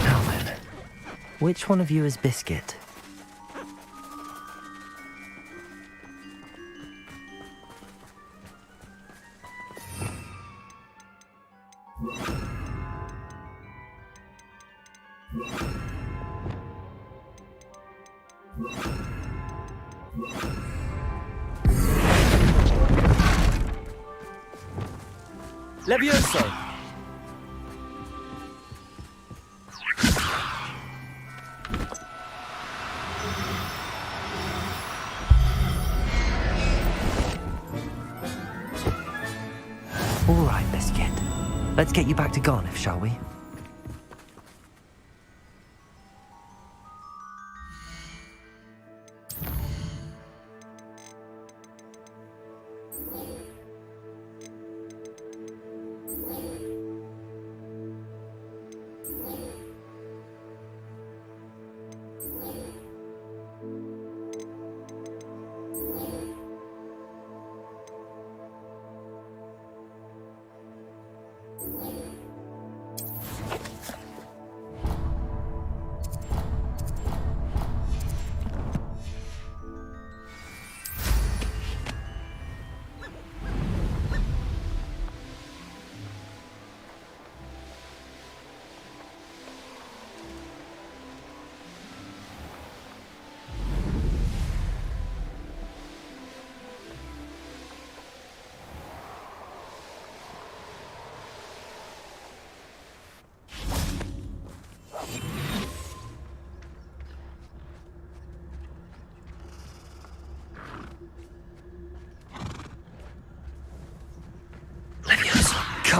Now then, which one of you is Biscuit? Levioso. All right, Biscuit. Let's get you back to Garniff, shall we?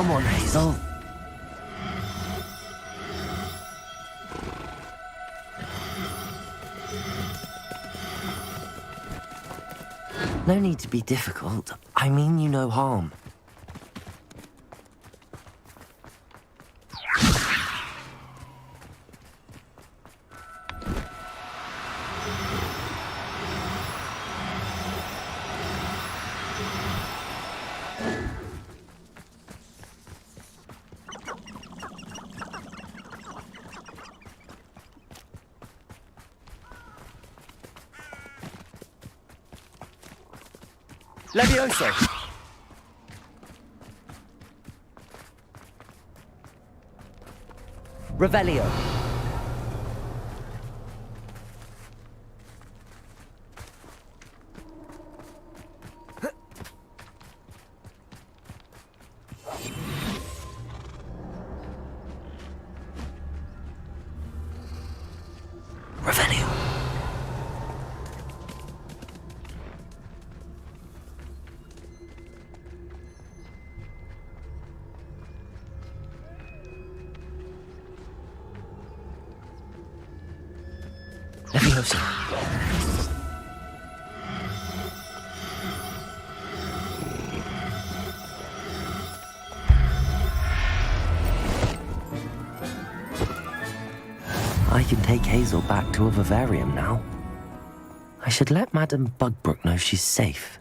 Come on, Hazel. No need to be difficult. I mean you no harm. Levioso! Revelio. Revelio. Levioso. I can take Hazel back to a vivarium now. I should let Madame Bugbrook know she's safe.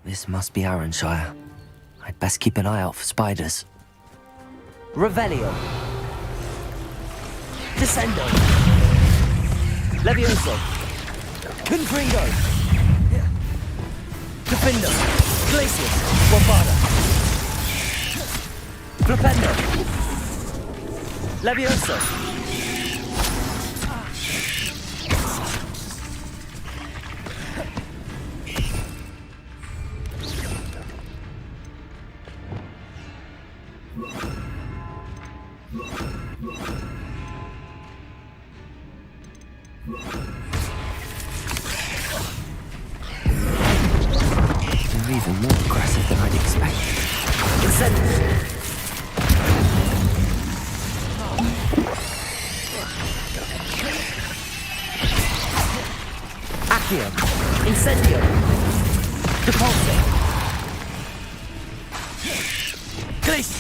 This must be Arranshire. I'd best keep an eye out for spiders. Revelio. Descendo. Levioso. Confringo. Defindo. Glacius. Bombarda. Flipendo. Levioso. They're even more aggressive than I'd expected. Accio. Incendio. Depulso. Glace.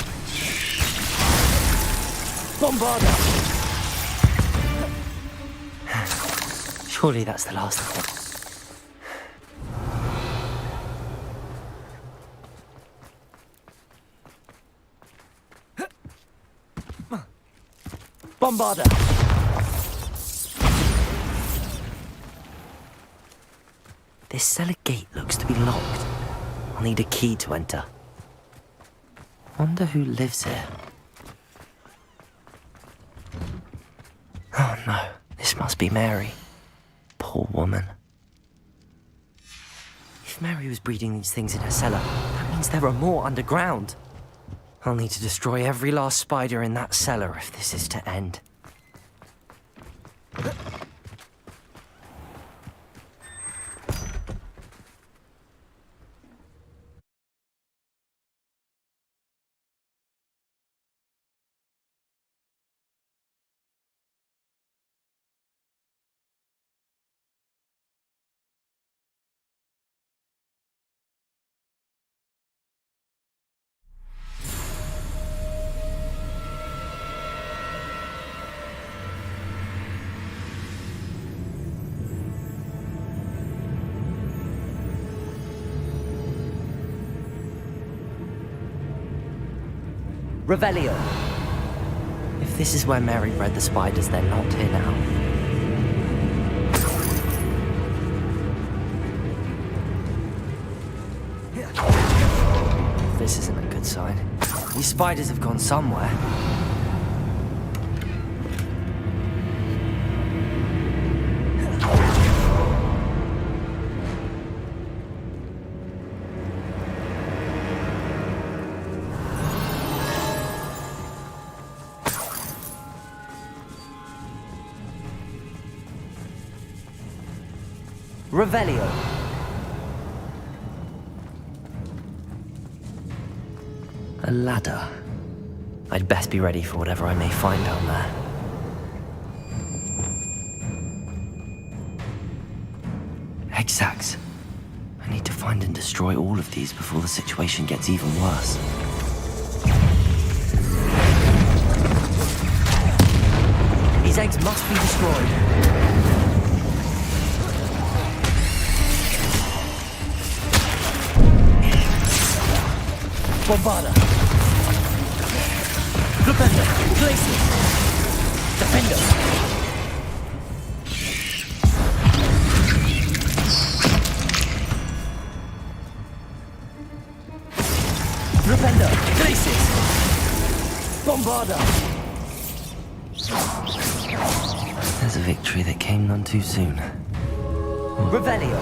Bombarda. Surely that's the last of them. Bombarda. This cellar gate looks to be locked. I'll need a key to enter. Wonder who lives here. Oh no, this must be Mary. Poor woman. If Mary was breeding these things in her cellar, that means there are more underground. I'll need to destroy every last spider in that cellar if this is to end. Revelio. If this is where Mary bred the spiders, they're not here now. This isn't a good sign. These spiders have gone somewhere. Revelio. A ladder. I'd best be ready for whatever I may find down there. Exacts. I need to find and destroy all of these before the situation gets even worse. These eggs must be destroyed. Bombarda. Flipendo. Glacier. Defender. Flipendo. Glaciers. Bombarda. There's a victory that came none too soon. Revelio.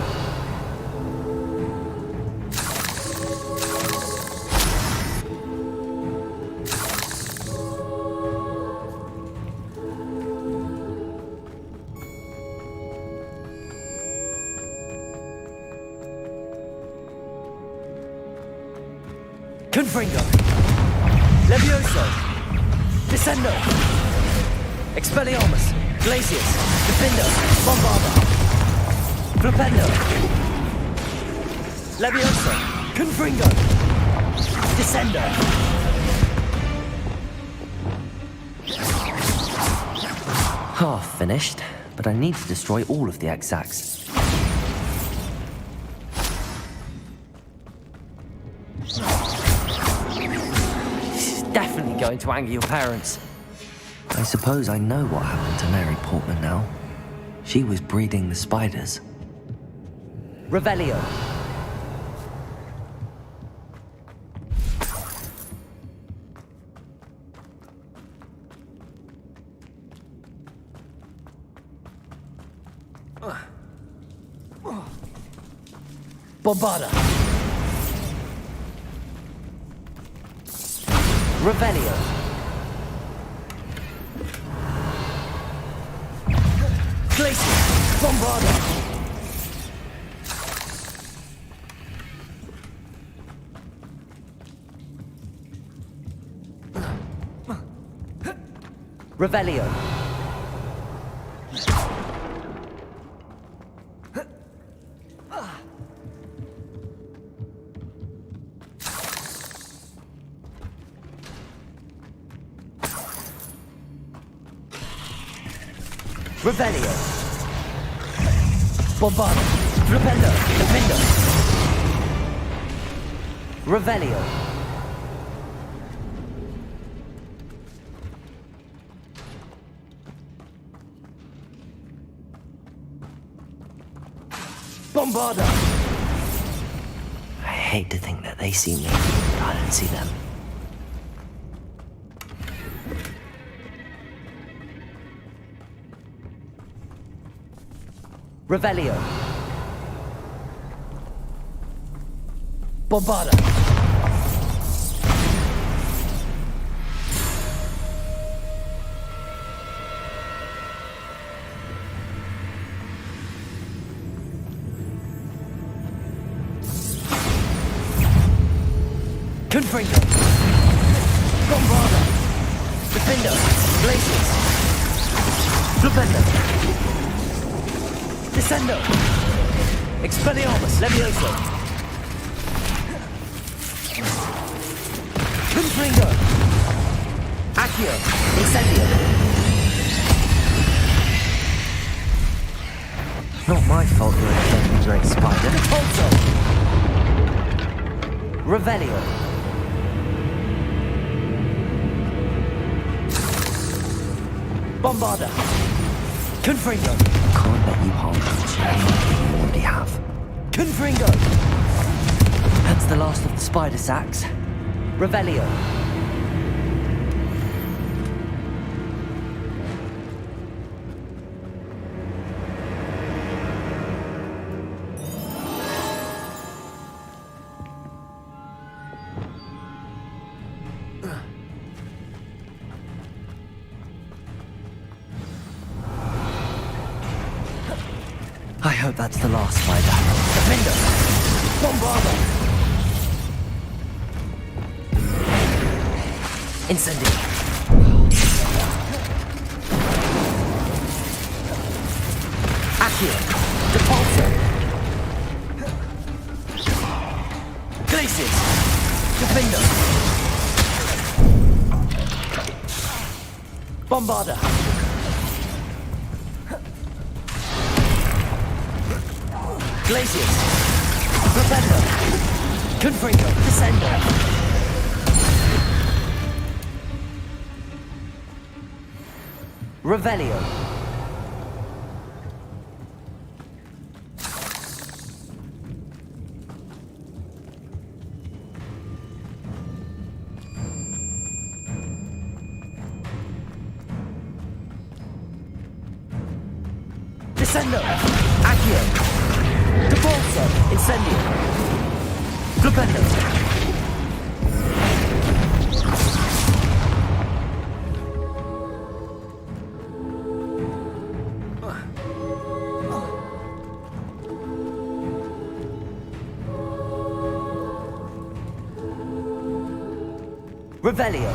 Confringo. Levioso. Descendo. Expelliarmus. Glaciers. Defendo. Bombarda. Flipendo. Levioso. Confringo. Descendo. Half finished, but I need to destroy all of the exacts. Definitely going to anger your parents. I suppose I know what happened to Mary Portman now. She was breeding the spiders. Revelio. Bombarda. Revelio. Glacier. Bombarda. Revelio. Revelio. Bombarda. Flipendo. Defendo. Revelio. Bombarda. I hate to think that they see me, but I don't see them. Revelio. Bombarda. Confringo. Bombarda. Defendo. Glaciers. Flipendo. Descendo. Expelliarmus. Levioso. Confringo. Accio. Incendio. Not my fault you're a deadly great spider. Repulso. Revelio. Bombarder. Confringo. Can't let you harm anything you already have. Confringo. That's the last of the spider sacks. Revelio. I hope that's the last spider. Defender! Bombarder! Incendio! Accio! Depulso! Glacius! Defender! Bombarder! Glacius! Propender! Confringo! Descender! Revelio! Descendo! Accio! Depulso! Incendio! Flipendo! Revelio!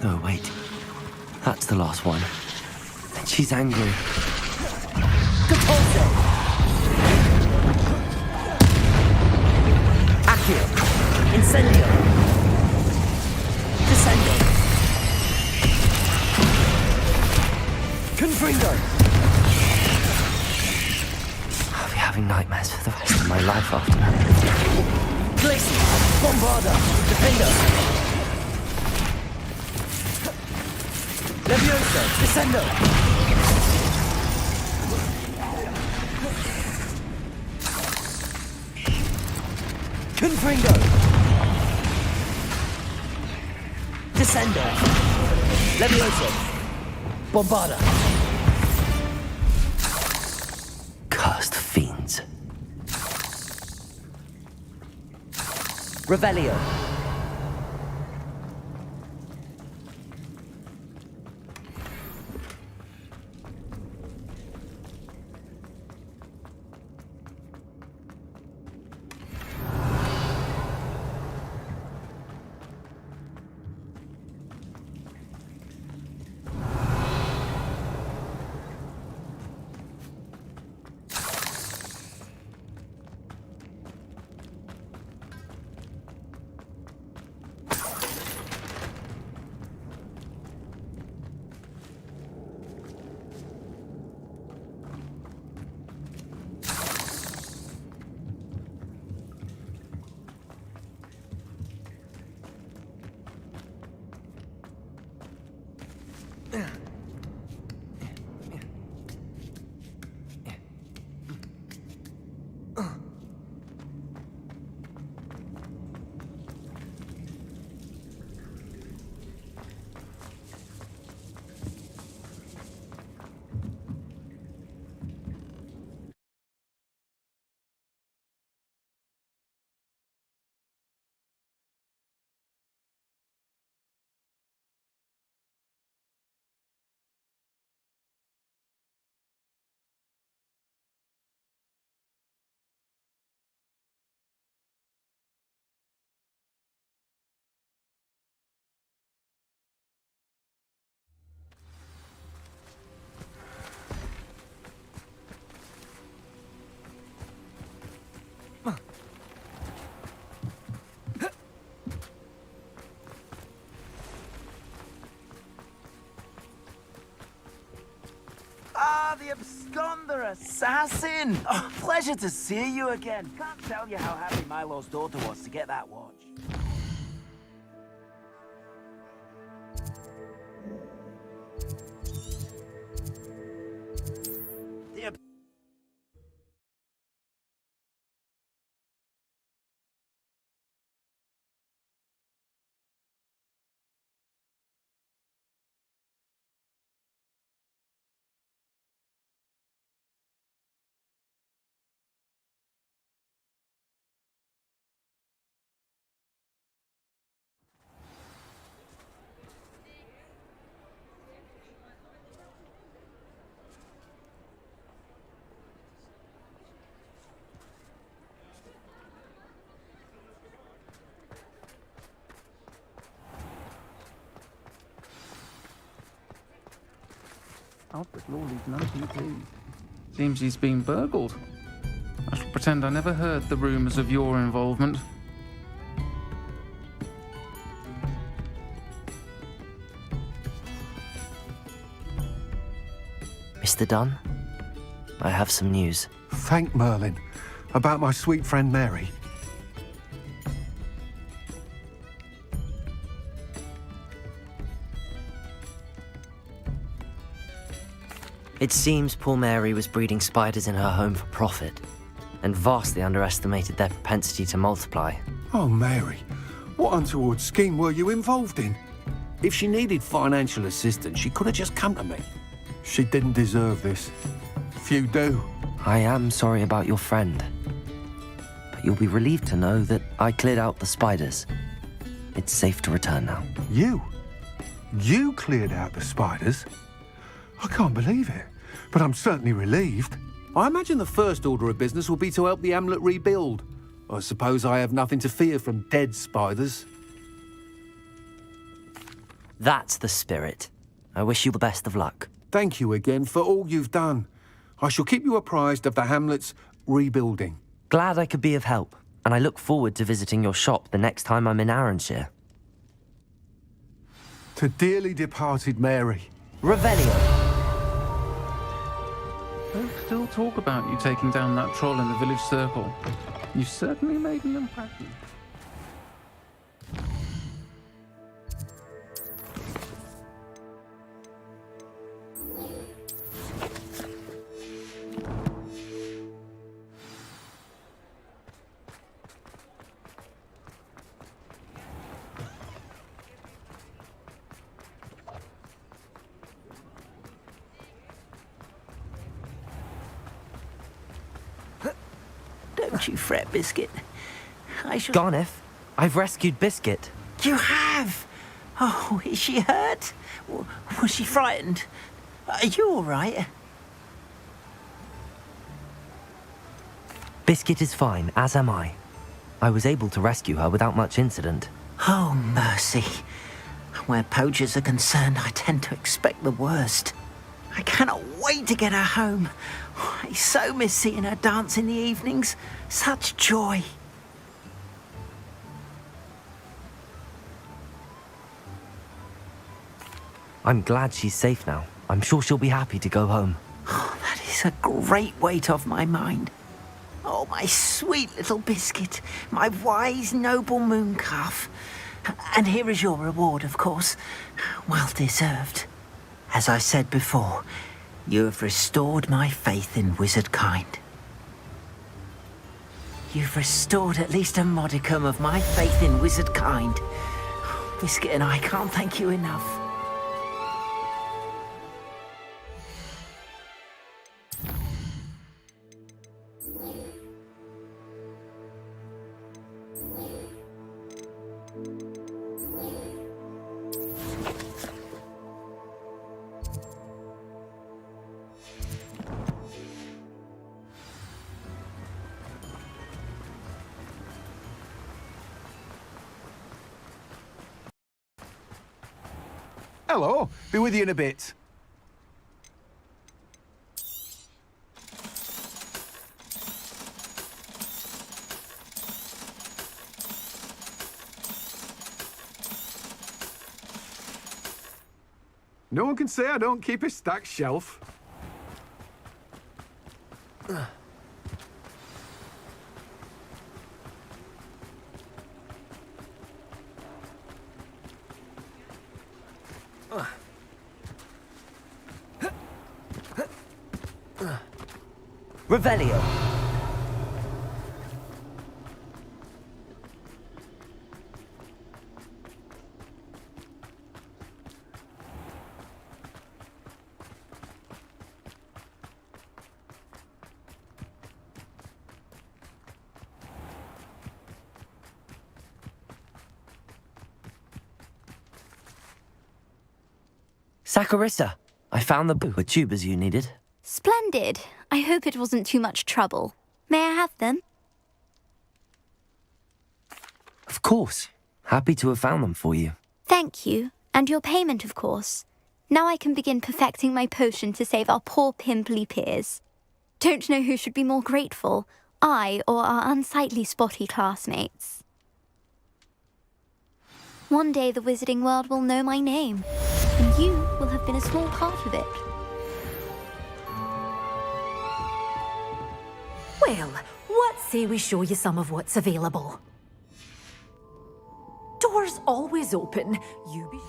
No, wait. That's the last one. And she's angry. Depulso! Accio! Incendio! Descendo! Confringo! I'll be having nightmares for the rest of my life after that. Glacius! Bombarder! Defender! Levioso! Descendo! Confringo! Descendo! Levioso! Bombarder! Cursed fiends. Revelio! absconder assassin! Oh, pleasure to see you again. Can't tell you how happy Milo's daughter was to get that watch. Albert Lawley's no PP. Seems he's been burgled. I shall pretend I never heard the rumours of your involvement. Mr. Dunn, I have some news. Thank Merlin. About my sweet friend Mary. It seems poor Mary was breeding spiders in her home for profit, and vastly underestimated their propensity to multiply. Oh, Mary, what untoward scheme were you involved in? If she needed financial assistance, she could have just come to me. She didn't deserve this. Few do. I am sorry about your friend, but you'll be relieved to know that I cleared out the spiders. It's safe to return now. You? You cleared out the spiders? I can't believe it, but I'm certainly relieved. I imagine the first order of business will be to help the amulet rebuild. I suppose I have nothing to fear from dead spiders. That's the spirit. I wish you the best of luck. Thank you again for all you've done. I shall keep you apprised of the hamlet's rebuilding. Glad I could be of help, and I look forward to visiting your shop the next time I'm in Arranshire. To dearly departed Mary. Revelio. Folks still talk about you taking down that troll in the village circle. You certainly made an impression. Don't you fret, Biscuit. I shall... Garneth, I've rescued Biscuit. You have? Oh, is she hurt? Was she frightened? Are you all right? Biscuit is fine, as am I. I was able to rescue her without much incident. Oh, mercy. Where poachers are concerned, I tend to expect the worst. I cannot wait to get her home. I so miss seeing her dance in the evenings. Such joy. I'm glad she's safe now. I'm sure she'll be happy to go home. Oh, that is a great weight off my mind. Oh, my sweet little Biscuit, my wise, noble moon calf. And here is your reward, of course. Well deserved. As I said before, you have restored my faith in wizard kind. You've restored at least a modicum of my faith in wizard kind. Biscuit and I can't thank you enough. Hello, be with you in a bit. No one can say I don't keep a stacked shelf. Revelio. Saccharissa, I found the tubers you needed. Splendid. I hope it wasn't too much trouble. May I have them? Of course. Happy to have found them for you. Thank you. And your payment, of course. Now I can begin perfecting my potion to save our poor pimply peers. Don't know who should be more grateful, I or our unsightly spotty classmates. One day the wizarding world will know my name, and you will have been a small part of it. Well, what say we show you some of what's available? Doors always open. You be...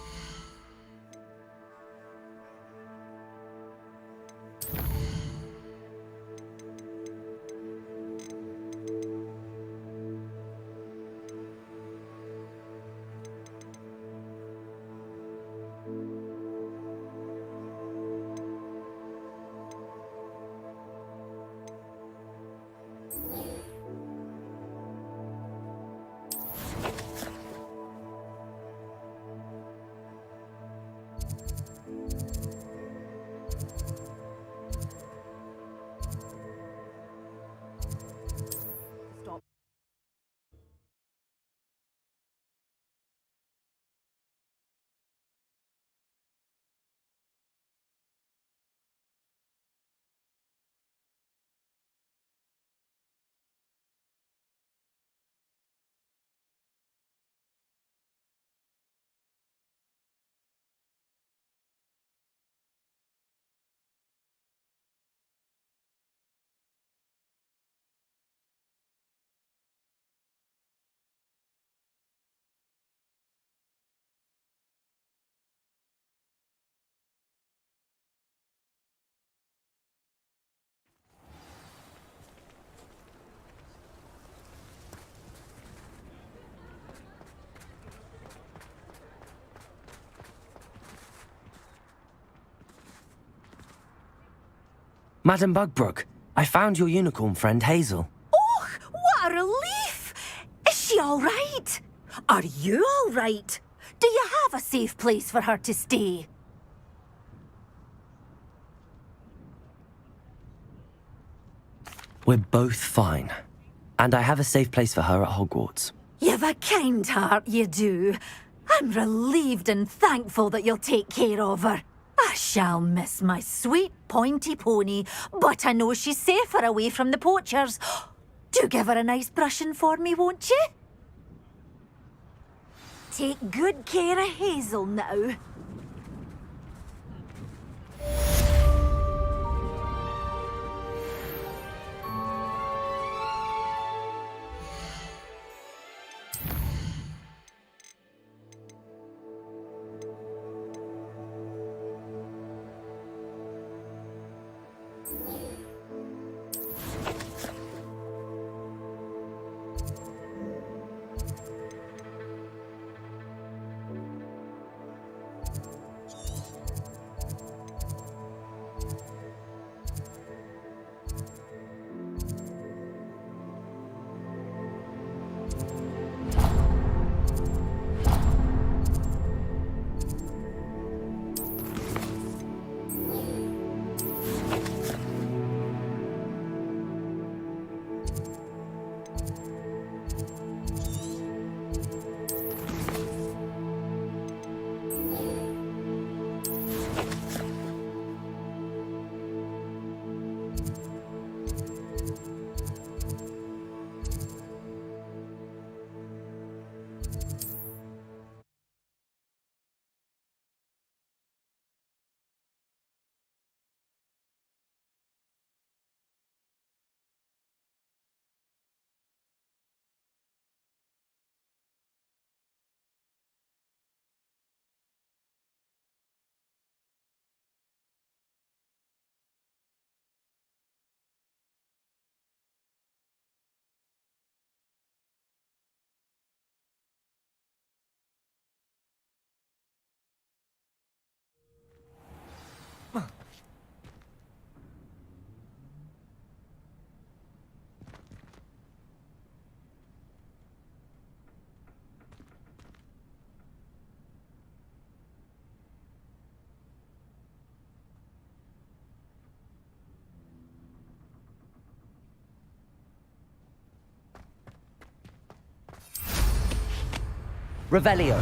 Madam Bugbrook, I found your unicorn friend Hazel. Oh, what a relief! Is she all right? Are you all right? Do you have a safe place for her to stay? We're both fine. And I have a safe place for her at Hogwarts. You've a kind heart, you do. I'm relieved and thankful that you'll take care of her. I shall miss my sweet pointy pony, but I know she's safer away from the poachers. Do give her a nice brushing for me, won't you? Take good care of Hazel now. Revelio.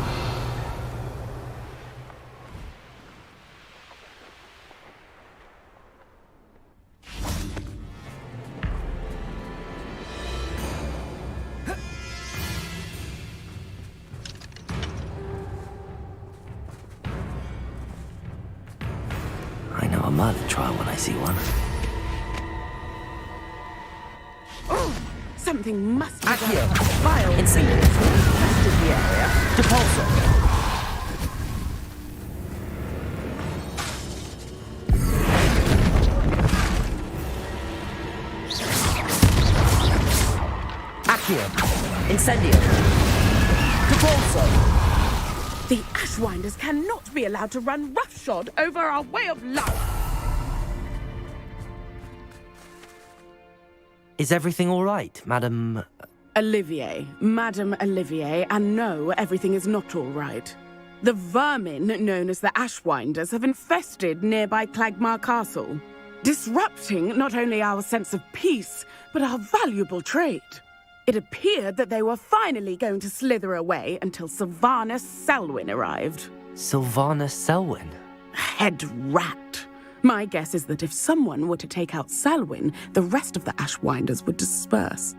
I know a murder trial when I see one. Something must be Accio. done. Vile Incendio. infested the area. Depulso. Accio. Incendio. Depulso. The Ashwinders cannot be allowed to run roughshod over our way of life. Is everything all right, Madam... Olivier, Madame Olivier, and no, everything is not all right. The vermin known as the Ashwinders have infested nearby Clagmar Castle, disrupting not only our sense of peace, but our valuable trade. It appeared that they were finally going to slither away until Sylvanus Selwyn arrived. Sylvanus Selwyn? Head rat. My guess is that if someone were to take out Selwyn, the rest of the Ashwinders would disperse.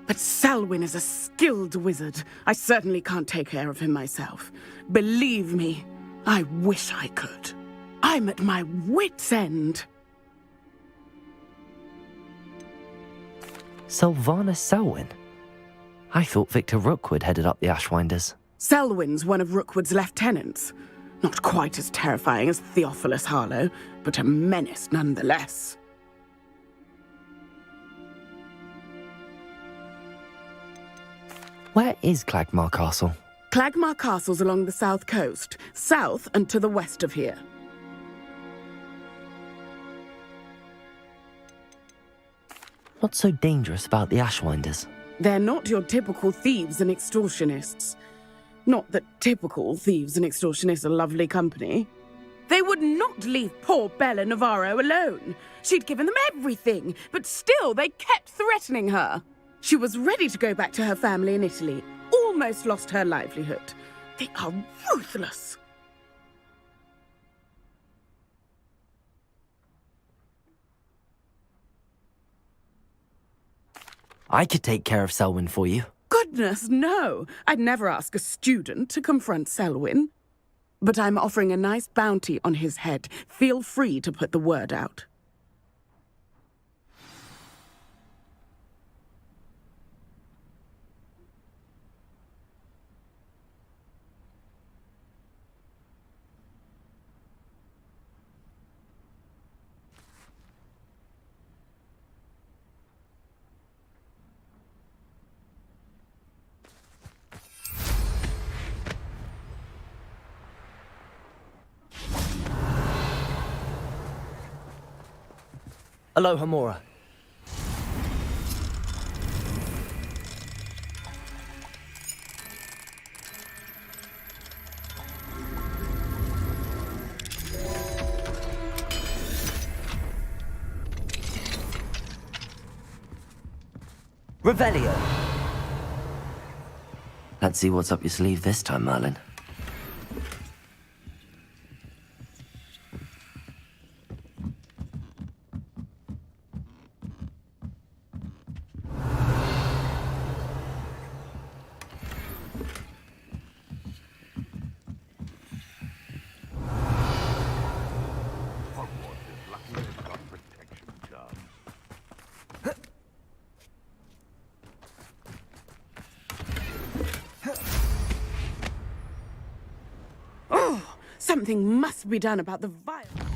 But Selwyn is a skilled wizard. I certainly can't take care of him myself. Believe me, I wish I could. I'm at my wit's end. Sylvanus Selwyn? I thought Victor Rookwood headed up the Ashwinders. Selwyn's one of Rookwood's lieutenants. Not quite as terrifying as Theophilus Harlow, but a menace nonetheless. Where is Clagmar Castle? Clagmar Castle's along the south coast, south and to the west of here. What's so dangerous about the Ashwinders? They're not your typical thieves and extortionists. Not that typical thieves and extortionists are lovely company. They would not leave poor Bella Navarro alone. She'd given them everything, but still they kept threatening her. She was ready to go back to her family in Italy, almost lost her livelihood. They are ruthless. I could take care of Selwyn for you. Goodness, no. I'd never ask a student to confront Selwyn. But I'm offering a nice bounty on his head. Feel free to put the word out. Aloha Mora. Revelio. Let's see what's up your sleeve this time, Merlin. Something must be done about the violence.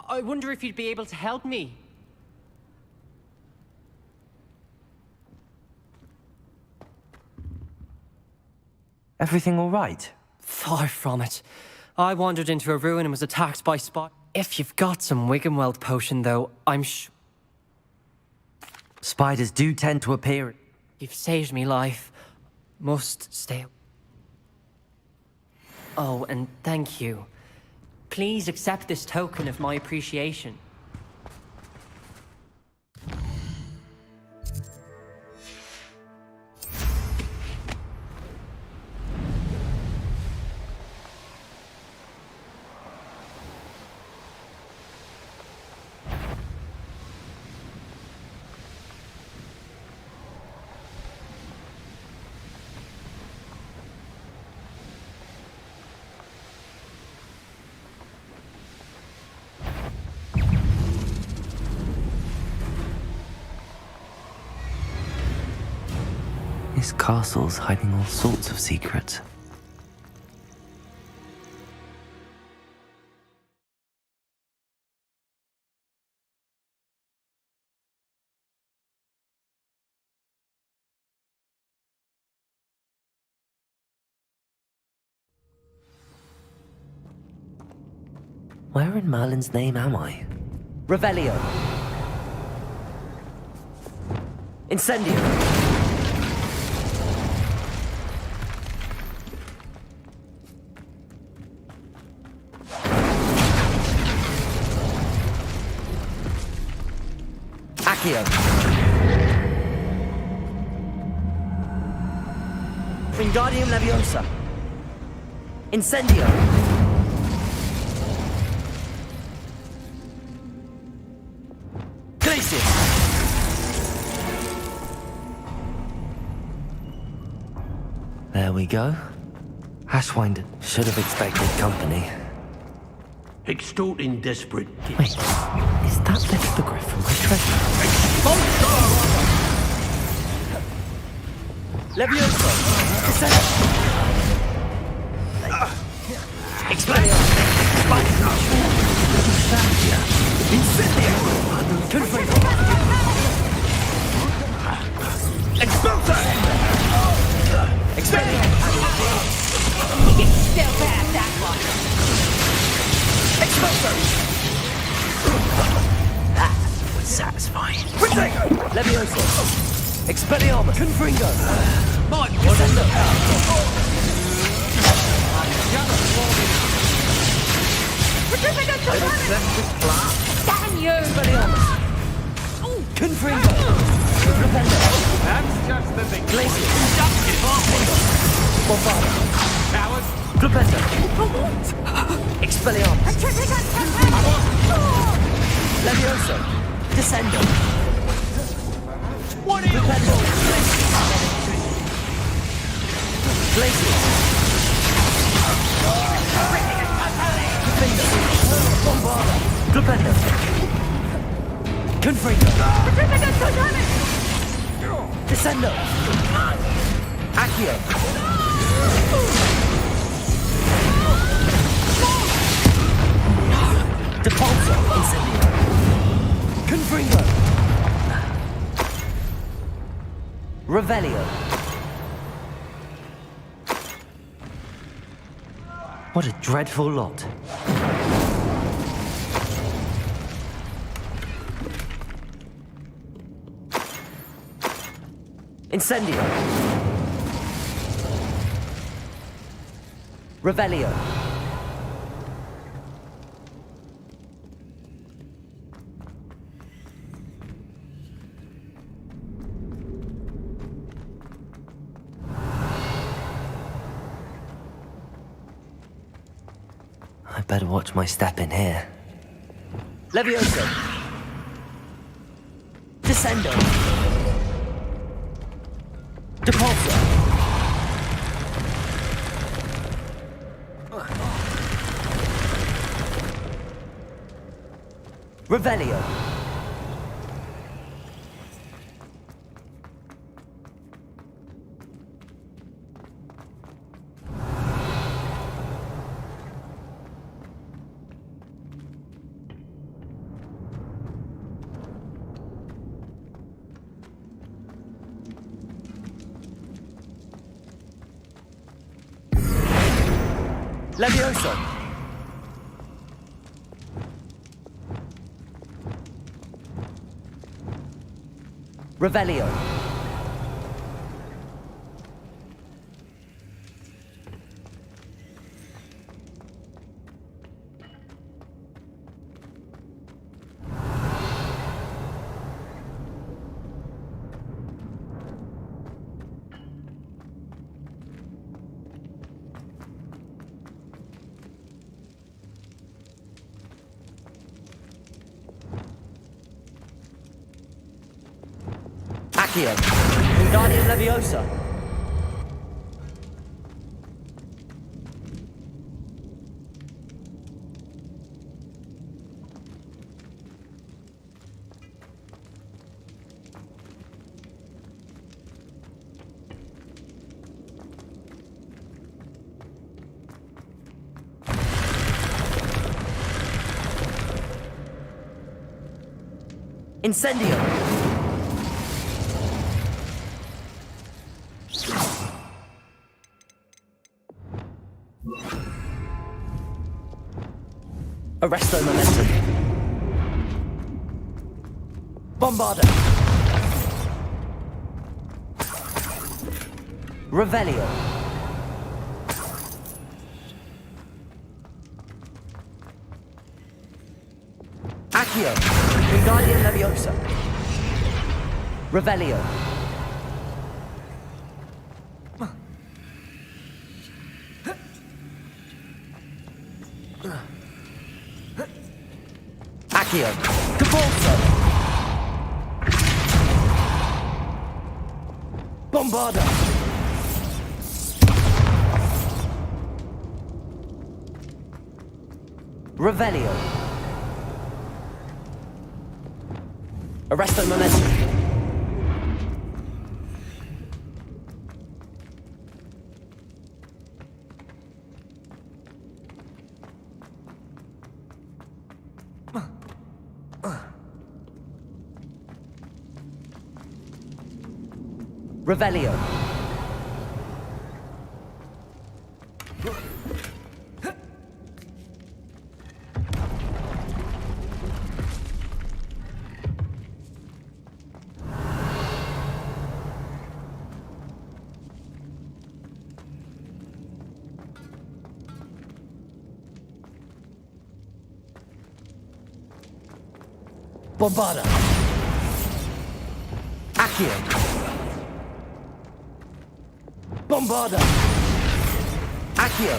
I wonder if you'd be able to help me. Everything all right? Far from it. I wandered into a ruin and was attacked by If you've got some Wiggenweld potion, though, I'm Spiders do tend to appear. You've saved me life. Must stay. Oh, and thank you. Please accept this token of my appreciation. This castle's hiding all sorts of secrets. Where in Merlin's name am I? Revelio. Incendio. Accio. Wingardium Leviosa. Incendio. Glacius. There we go. Ashwinder should have expected company. Extorting desperate gifts. Wait, is that the hippogriff from my treasure? Leviosa. Explain. Incendio. Confirm. Expulsor. Explain. Still bad, that one. Expulsor. That was satisfying. Protego. Leviosa. Expelliarmus. Confringo. Mike. Descendo. Damn you! Expelliarmus. Confringo. Rependo. That's just the thing. Glacius. Bofana. Coward. Rependo. Expelliarmus. Leviosa. Descendo. What are you? Rependo. Glacius. Bombarda. Rependo. Confringo. Descendo. Accio. Depulso. Incendio. Confringo. Revelio. What a dreadful lot. Incendio. Revelio. I better watch my step in here. Levioso. Descendo. Depulso. Revelio. Levioso! Revelio. Accio. Wingardium Leviosa. Incendio. Arresto Momentum. Bombarda. Revelio. Accio. Wingardium Leviosa. Revelio. Accio. Cabalso. Bombarda. Revelio. Arresto Momentum. Revelio. Bombarda. Accio. Bombarda. Accio.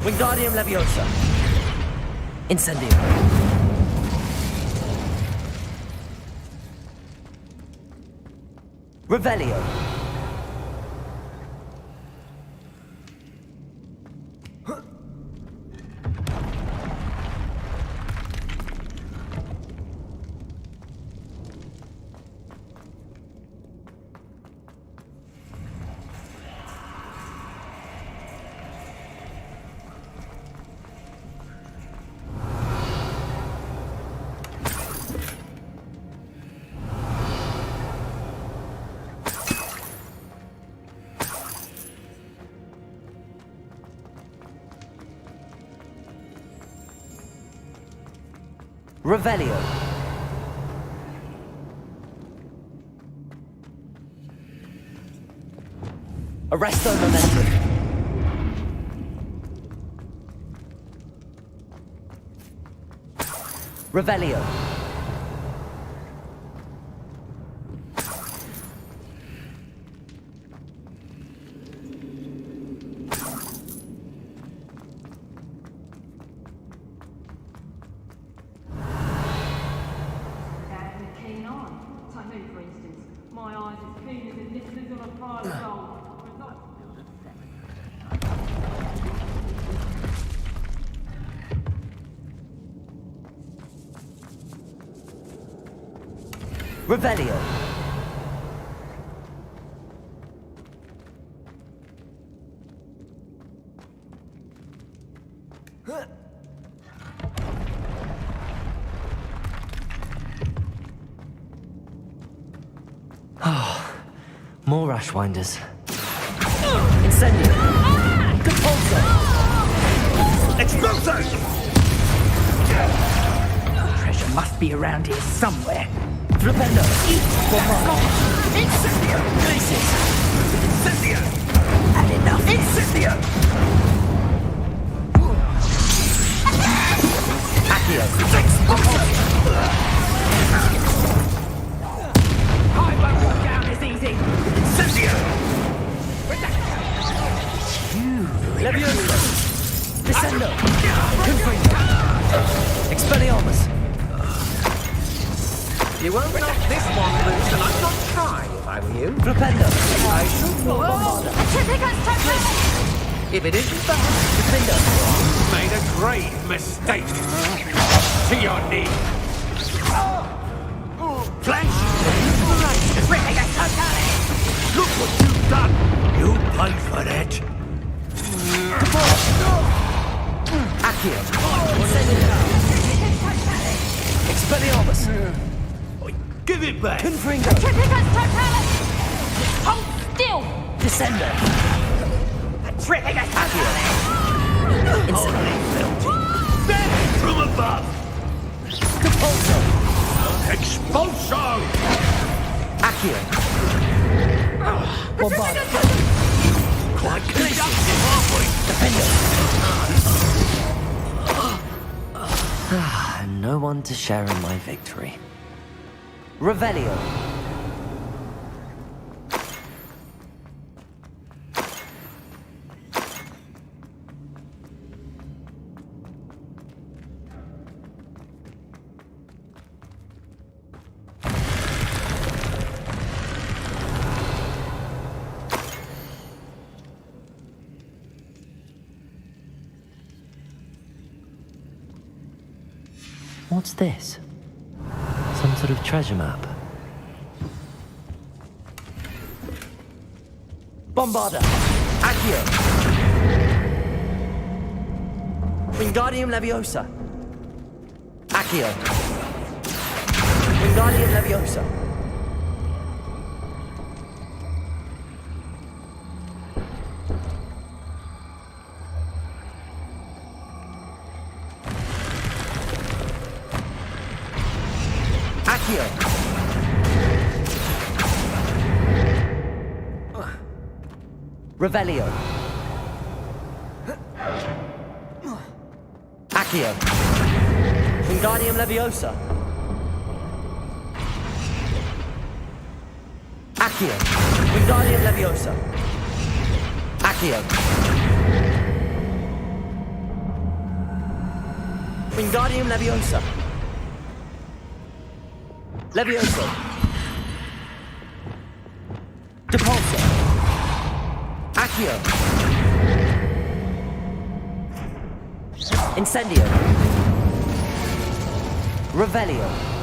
Wingardium Leviosa. Incendio. Revelio. Revelio. Arresto Momentum. Revelio. Revelio. More Ashwinders. Incendio. Depulso. Expulso! Treasure must be around here somewhere. Flipendo. Incendio! Crisis. Incendio! Had enough. Incendio! Accio. I won't walk down as easy. Incendio! Leviosa. Descendo. Confringo. Expelliarmus. You won't knock this one loose, and I'd not try if I were you. Flipendo. I should not bombarder. If it isn't that, Defendo. made a grave mistake. To your knee. Flank! Look what you've done. You pay for that. Accio. Expelliarmus. Give it back. Confringo. Hold still! Descendo. Accio. Incendio. From above. Depulso. Expulso. Accio. Bombardo. Quite Crisis. halfway. Defendo. No one to share in my victory. Revelio. What's this? Some sort of treasure map. Bombarda! Accio! Wingardium Leviosa! Accio! Wingardium Leviosa! Accio! Revelio. Accio. Wingardium Leviosa. Accio. Wingardium Leviosa. Accio. Wingardium Leviosa. Levioso. Depulso. Accio. Incendio. Revelio.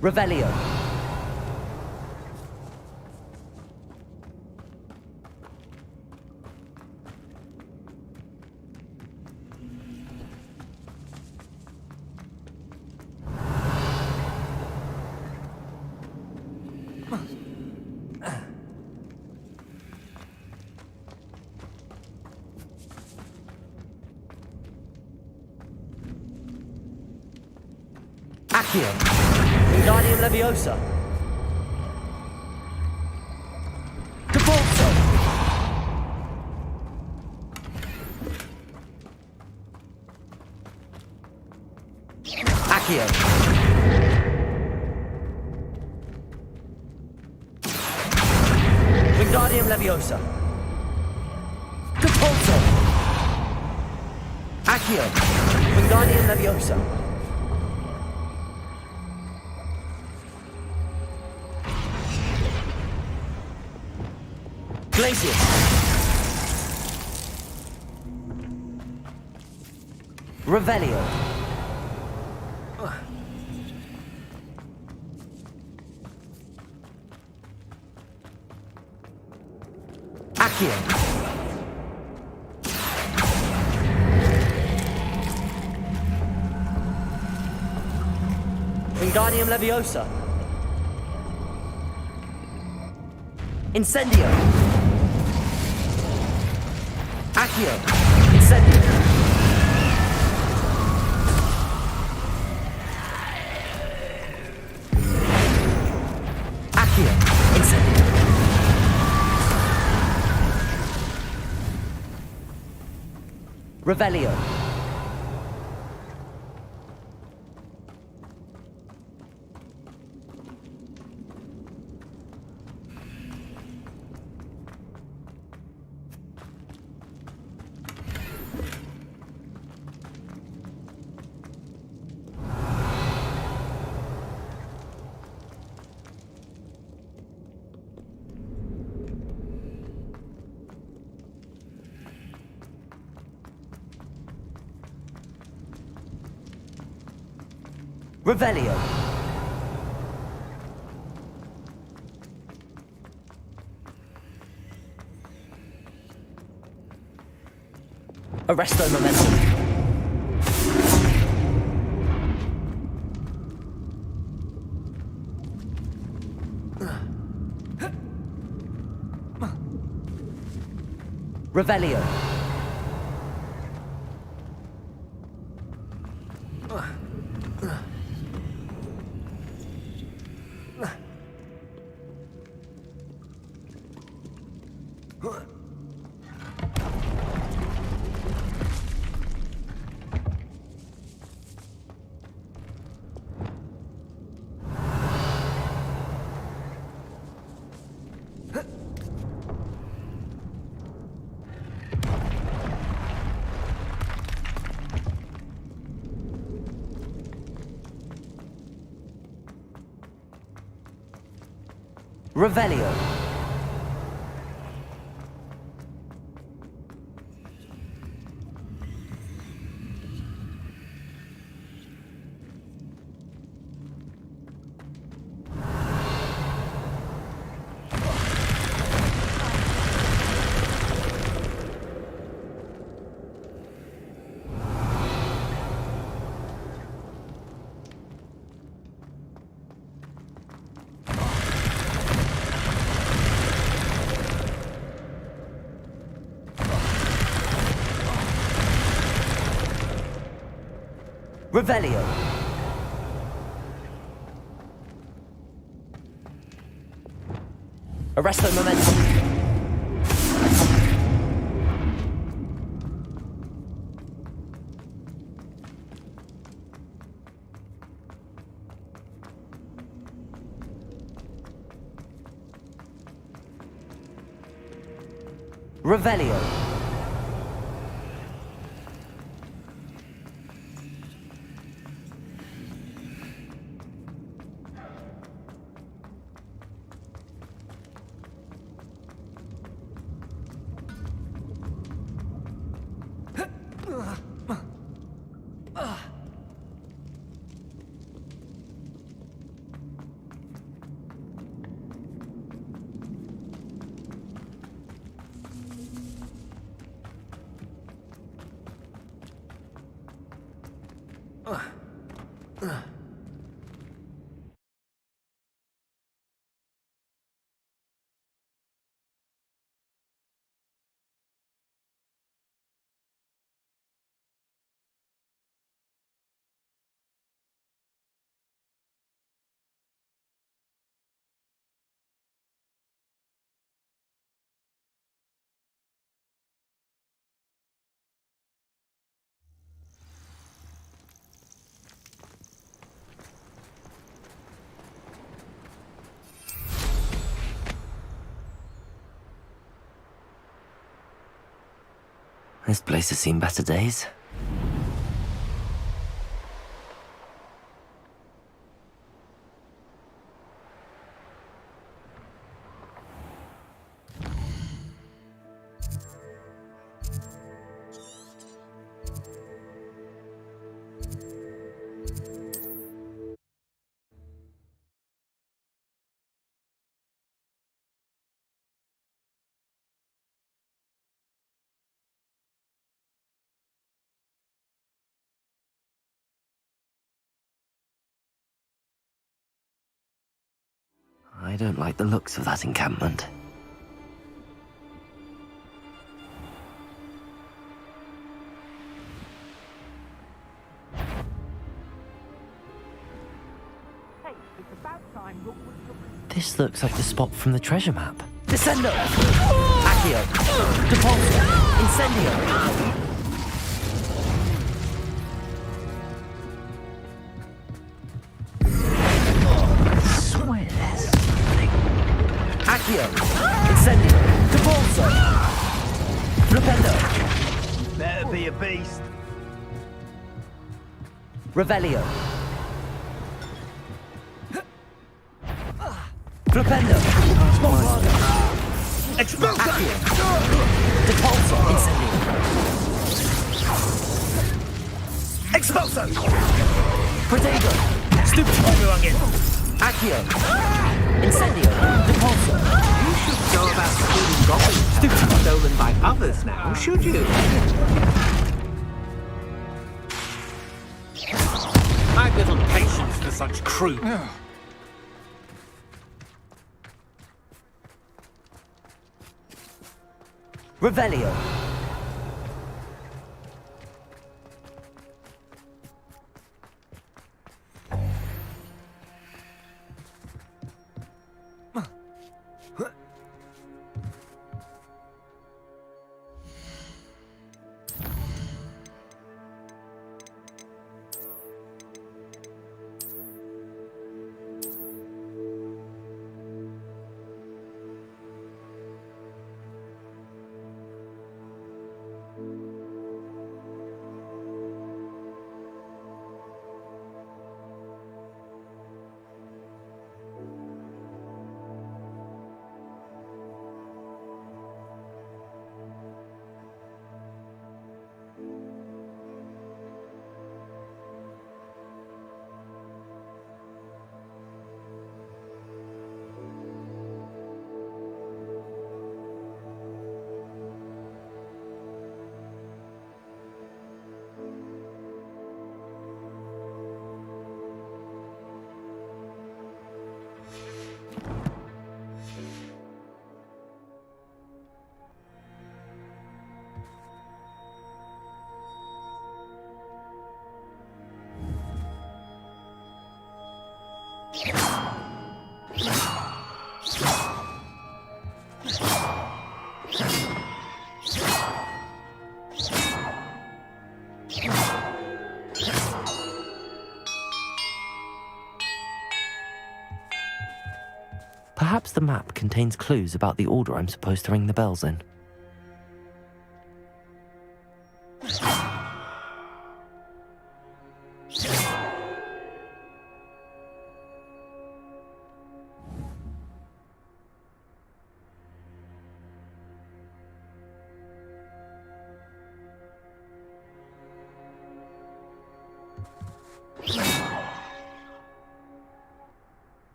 Revelio. Accio. Wingardium Leviosa. Depulso. Accio. Wingardium Leviosa. Depulso. Accio. Accio. Wingardium Leviosa. Glacius. Revelio. Accio. Wingardium Leviosa. Incendio. Accio. Incendio. Accio. Incendio. Revelio. Revelio. Arresto Momentum. Revelio. Revelio. Revelio. Arresto Momentum. Revelio. This place has seen better days. don't like the looks of that encampment. This looks like the spot from the treasure map. Descendo! Accio! Depulso! Incendio! Accio! Incendio! Depulso! Flipendo! Better be a beast. Revelio! Flipendo! Expulso! Depulso! Incendio! Expulso! Protego! Stupido! Everyone get Accio! Incendio! Depulso! You should go about stealing goblins stolen by others now, should you? I've little patience for such crude. Revelio! Perhaps the map contains clues about the order I'm supposed to ring the bells in.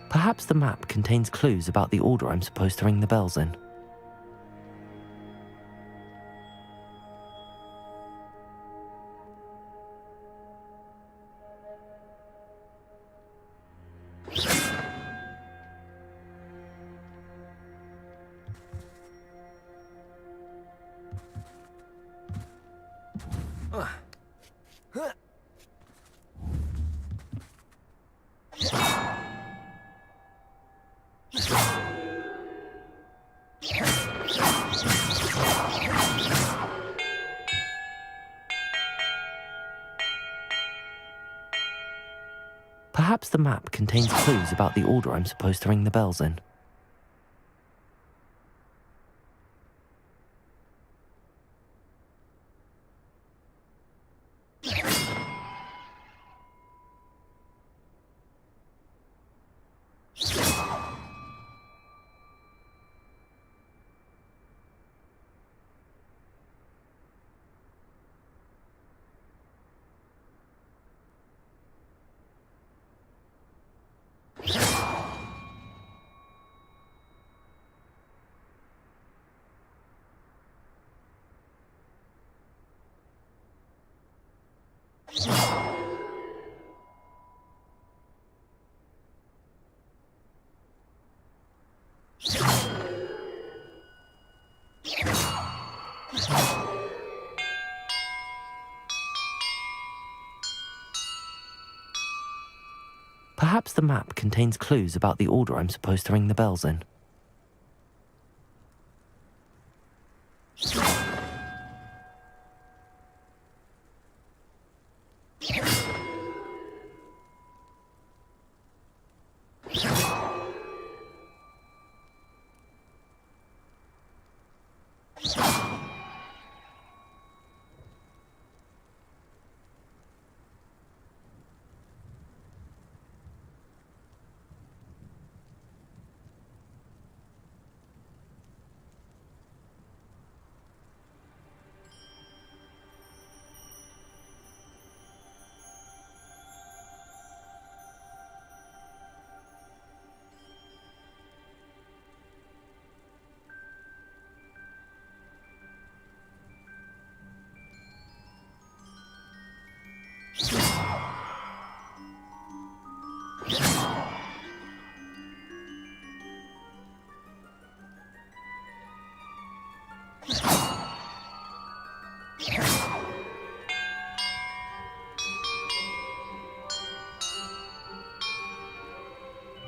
Perhaps the map contains clues about the order I'm supposed to ring the bells in. Perhaps the map contains clues about the order I'm supposed to ring the bells in. Perhaps the map contains clues about the order I'm supposed to ring the bells in.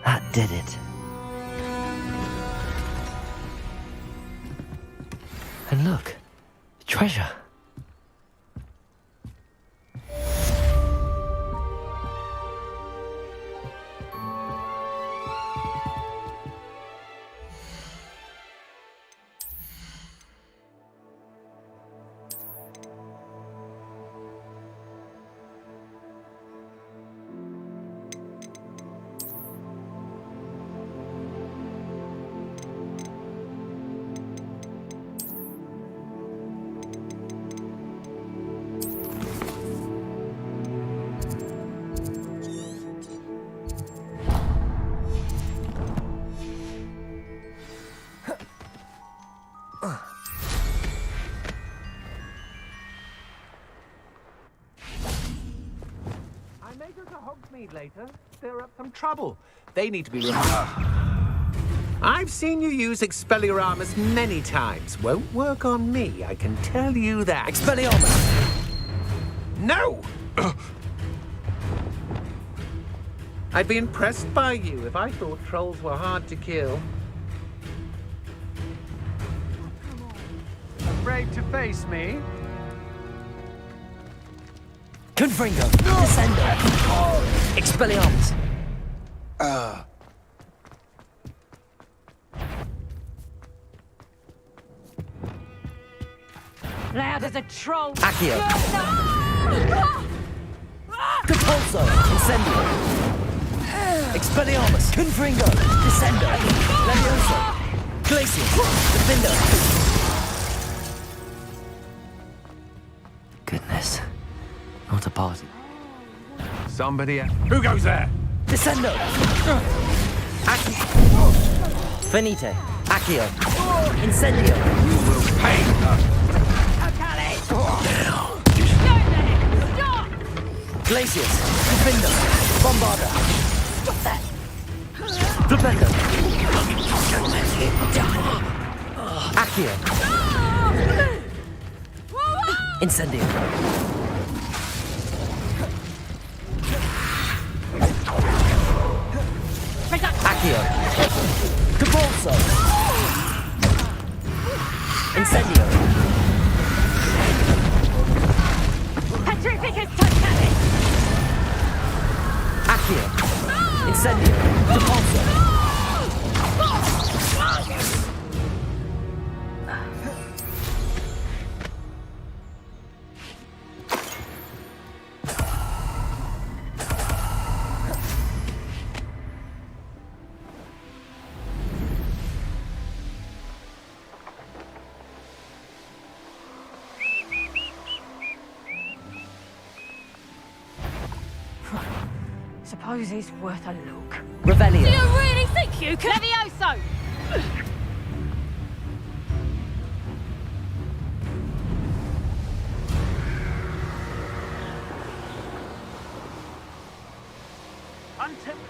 That did it. And look, treasure. Later, stir up some trouble. They need to be removed. I've seen you use Expelliarmus many times. Won't work on me, I can tell you that. Expelliarmus! No! I'd be impressed by you if I thought trolls were hard to kill. Afraid to face me? Confringo! Descendo! Expelliarmus! Loud as a troll. Accio! Capulso! Incendio! Expelliarmus! Confringo! Descendo! Levioso! Glacius! Defendo! Goodness. Not a party. Somebody... Who goes there? Descendo! Venite! Accio! Incendio! You will pay her! Now! Stop! Glacius! Defendo! Bombarda! Stop that! Flipendo! Accio! Incendio! Accio! Capulso! Incendio! Petrificus Titanic! Accio! Incendio! Capulso! Suppose it's worth a look. Revelio! Do you really think you can? Levioso!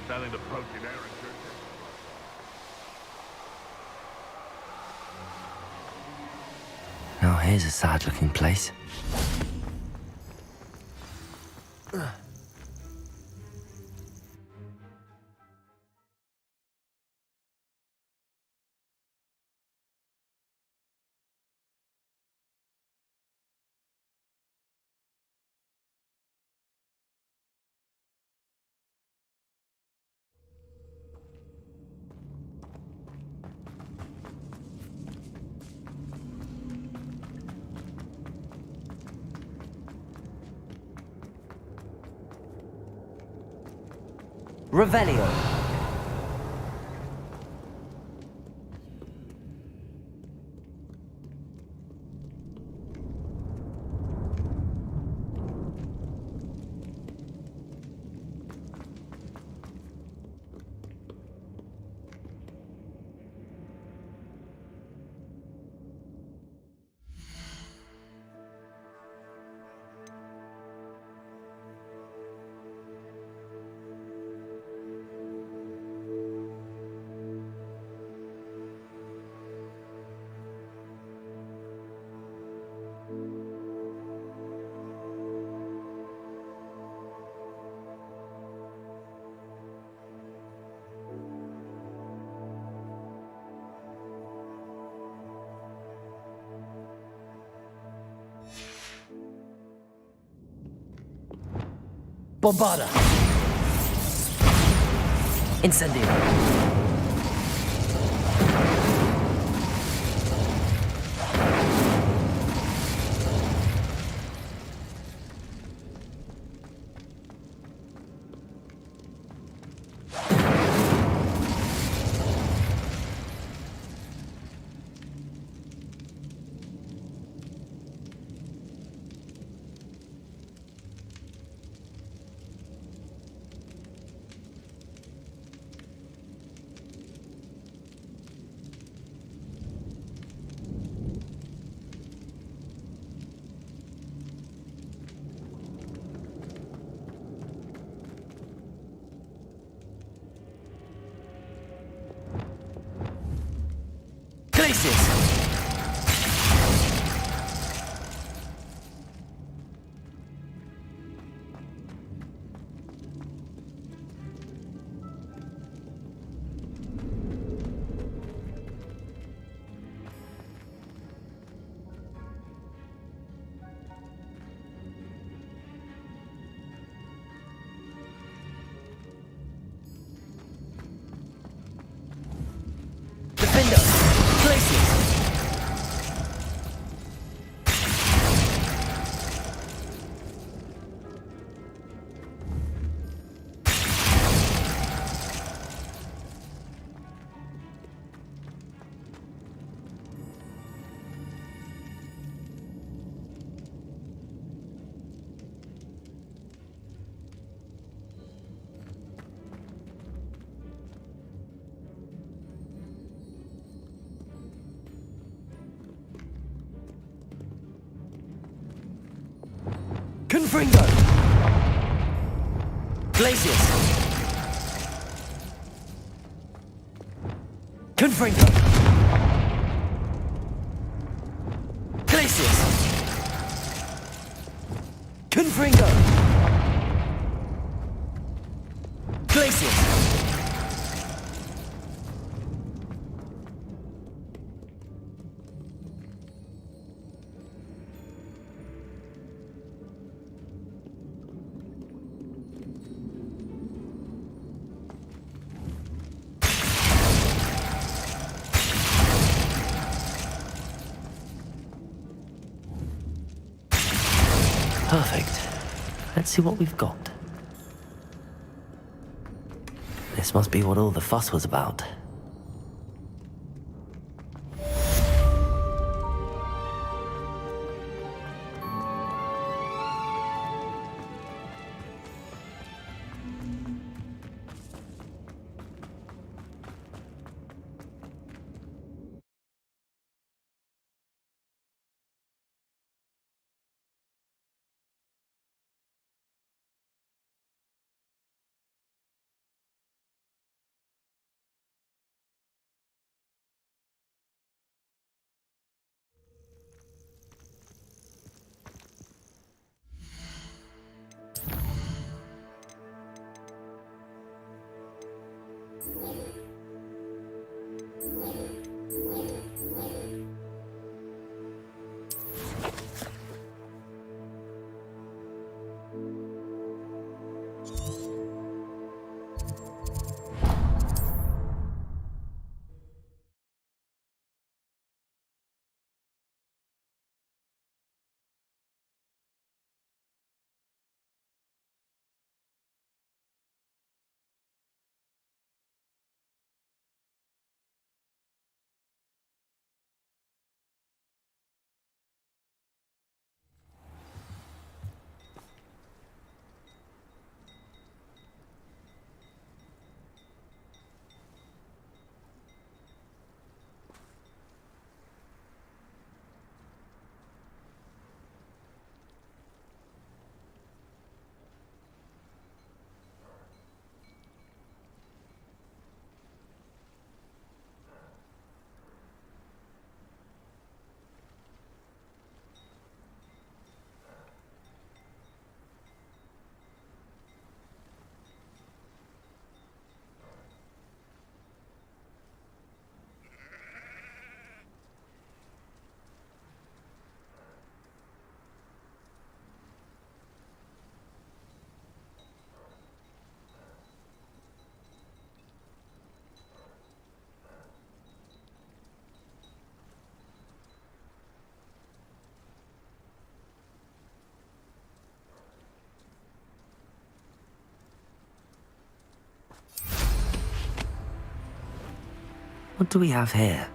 Selling the protein Aaron. Now here's a sad-looking place. Revelio. Bombarda. Incendio. Defender. Places. Confringo! Glacius! Confringo! Glacius! Confringo! Glacius! Perfect. Let's see what we've got. This must be what all the fuss was about. What do we have here?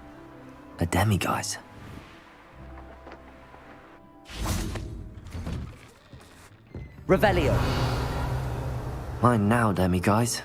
A demiguise. Revelio. Mine now, demiguise.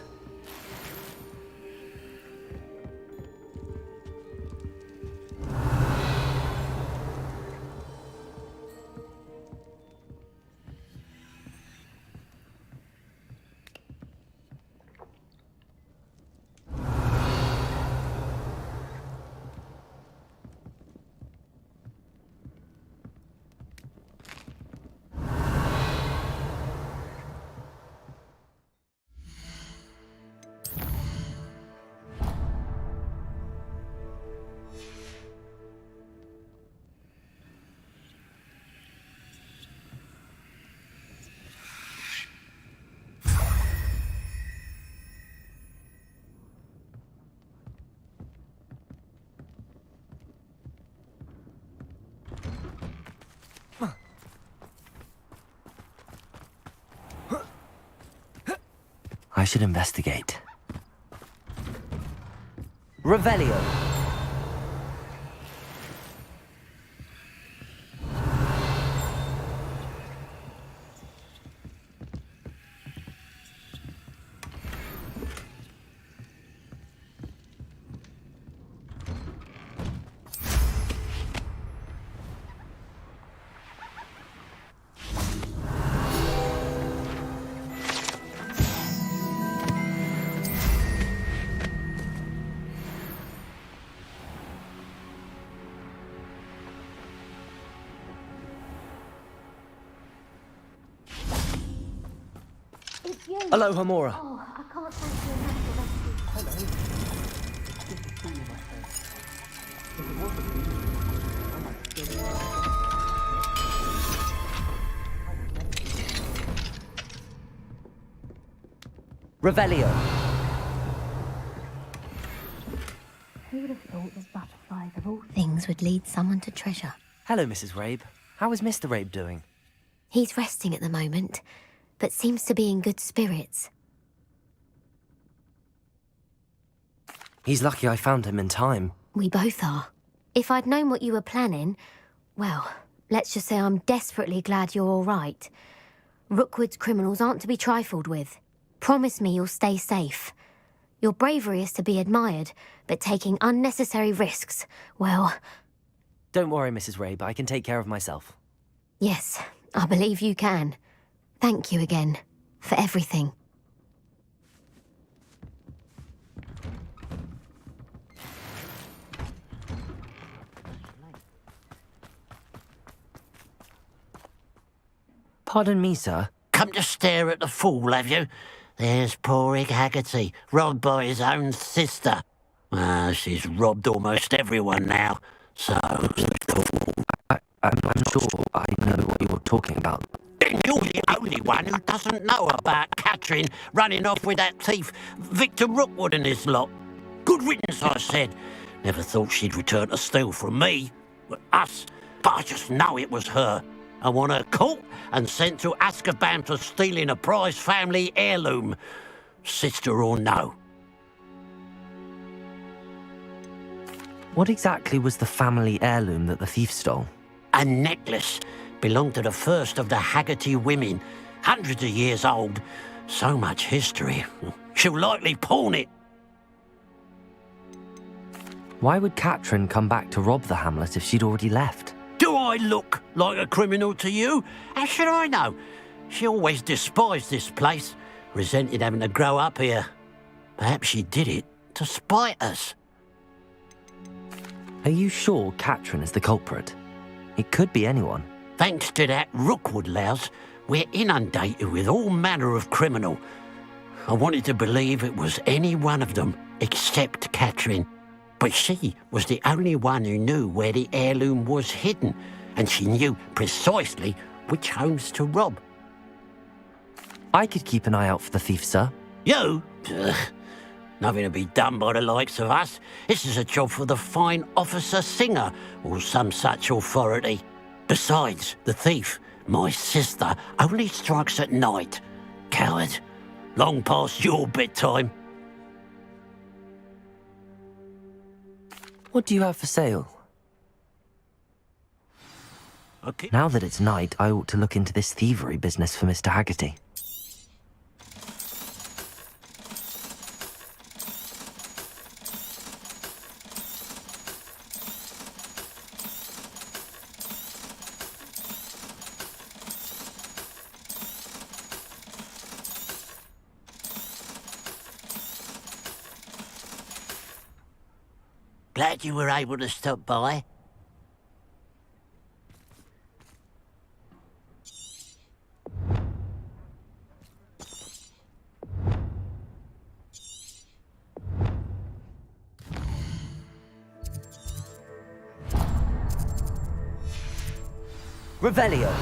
I should investigate. Revelio. Aloha, Mora. Oh, I can't thank you enough for rescuing. Revelio. Who would have thought that butterflies of all things would lead someone to treasure? Hello, Mrs. Rabe. How is Mr. Rabe doing? He's resting at the moment, but seems to be in good spirits. He's lucky I found him in time. We both are. If I'd known what you were planning, well, let's just say I'm desperately glad you're all right. Rookwood's criminals aren't to be trifled with. Promise me you'll stay safe. Your bravery is to be admired, but taking unnecessary risks, well... Don't worry, Mrs. Rabe. I can take care of myself. Yes, I believe you can. Thank you again, for everything. Pardon me, sir. Come to stare at the fool, have you? There's poor Ig Haggerty, robbed by his own sister. She's robbed almost everyone now, so... I'm sure I know what you're talking about. Then you're the only one who doesn't know about Catherine running off with that thief, Victor Rookwood and his lot. Good riddance, I said. Never thought she'd return to steal from me, us, but I just know it was her. I want her caught and sent to Azkaban for stealing a prized family heirloom, sister or no. What exactly was the family heirloom that the thief stole? A necklace belonged to the first of the Haggerty women, hundreds of years old. So much history. She'll likely pawn it. Why would Catherine come back to rob the hamlet if she'd already left? Do I look like a criminal to you? How should I know? She always despised this place, resented having to grow up here. Perhaps she did it to spite us. Are you sure Catherine is the culprit? It could be anyone. Thanks to that Rookwood louse, we're inundated with all manner of criminal. I wanted to believe it was any one of them, except Catherine. But she was the only one who knew where the heirloom was hidden, and she knew precisely which homes to rob. I could keep an eye out for the thief, sir. You? Ugh. Nothing to be done by the likes of us. This is a job for the fine officer Singer, or some such authority. Besides, the thief, my sister, only strikes at night. Coward. Long past your bedtime. What do you have for sale? Okay. Now that it's night, I ought to look into this thievery business for Mr. Haggerty. Glad you were able to stop by. Revelio!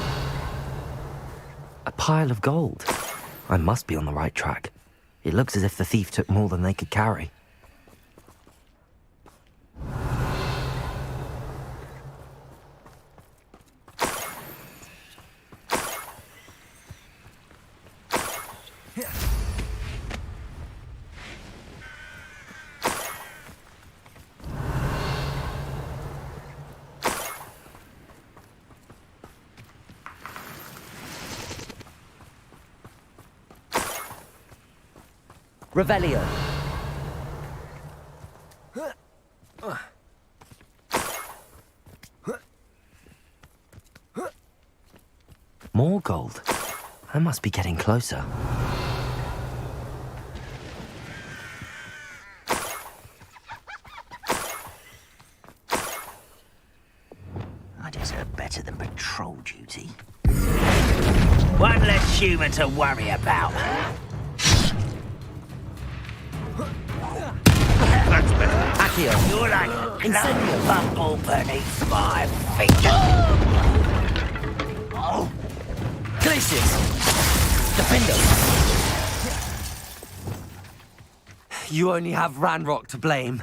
A pile of gold. I must be on the right track. It looks as if the thief took more than they could carry. Revelio. More gold. I must be getting closer. I deserve better than patrol duty. One less human to worry about. That's better. Accio. You're like a clump bumble beneath my feet. Oh. Glacius! Defender! You only have Ranrock to blame.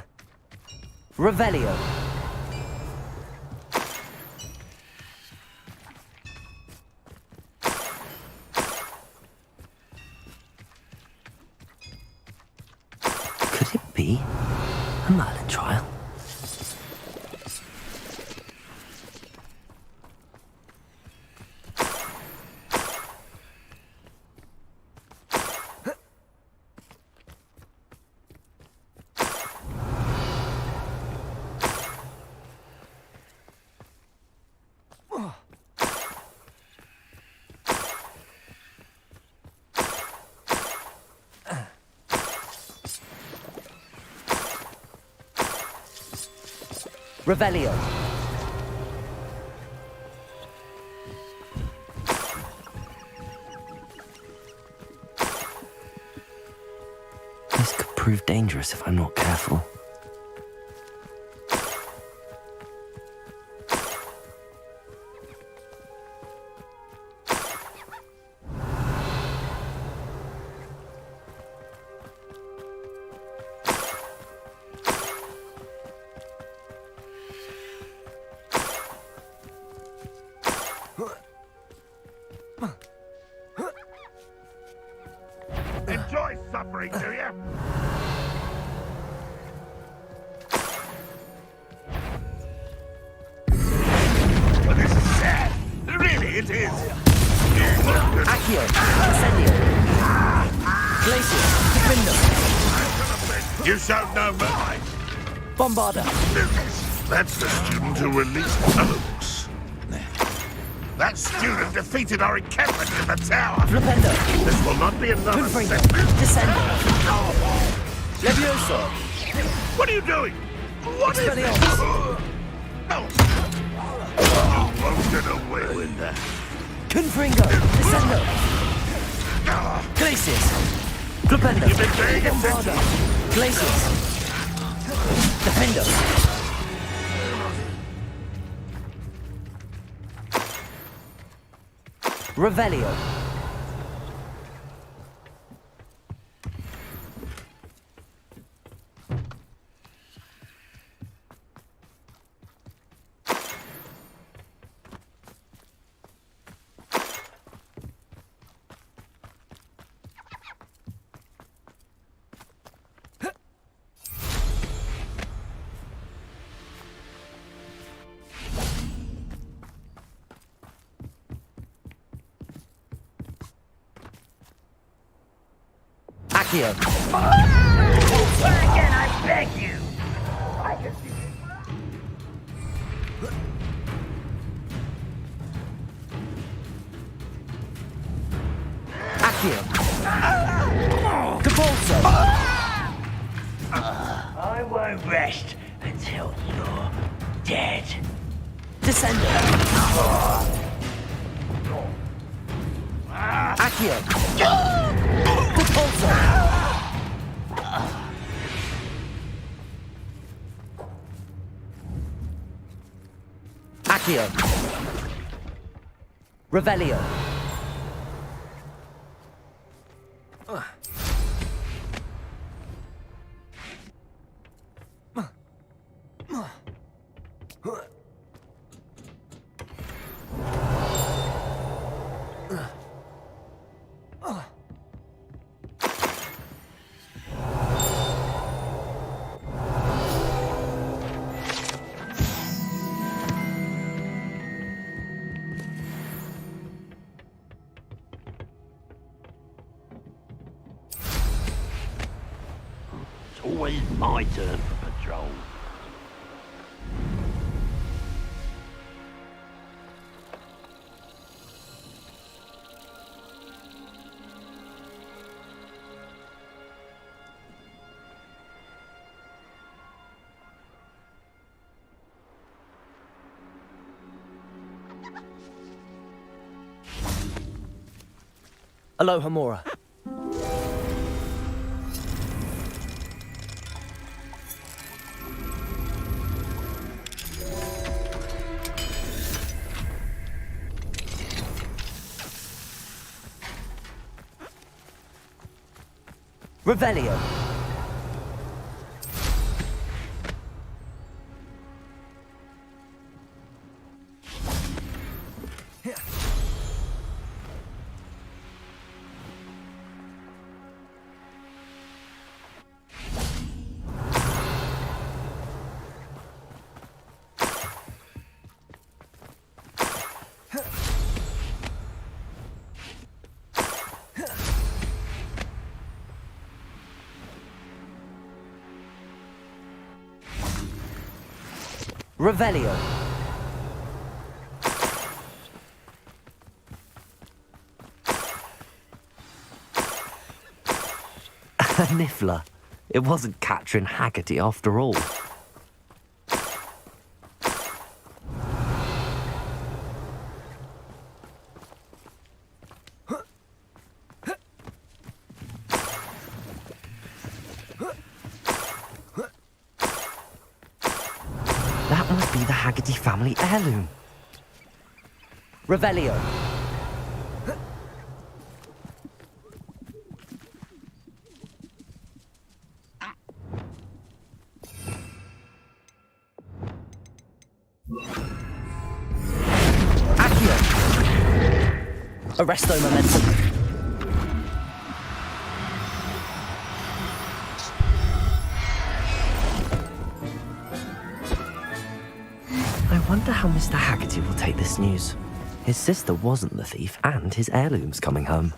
Revelio. Could it be a Merlin trial? Revelio. This could prove dangerous if I'm not careful. Enjoy suffering, do you? But this is sad. Really, it is. Accio. Incendio. Glacius. Defender. You showed no mercy. Bombarda. That's the student who released Fluks. That student defeated our encampment in the tower. Flipendo. This will not be another Confringo. setback. Descendo. Levioso. What are you doing? What is this? Expelliarmus. Oh. You won't get away with that. Confringo. Descendo. Glacius. Flipendo. You've been paying Bombarda. attention. Glacius. Defendo. Revelio. Accio. Again, I beg you. I can see Accio. Cabalso. I won't rest until you're dead. Descender. Accio. Cabalso. Accio. Revelio. always my turn for patrol. Aloha Mora. Revelio. Revelio. A niffler. It wasn't Catherine Haggerty after all. That must be the Haggerty family heirloom. Revelio. Accio. Arresto momentum. I wonder how Mr. Haggerty will take this news. His sister wasn't the thief, and his heirloom's coming home.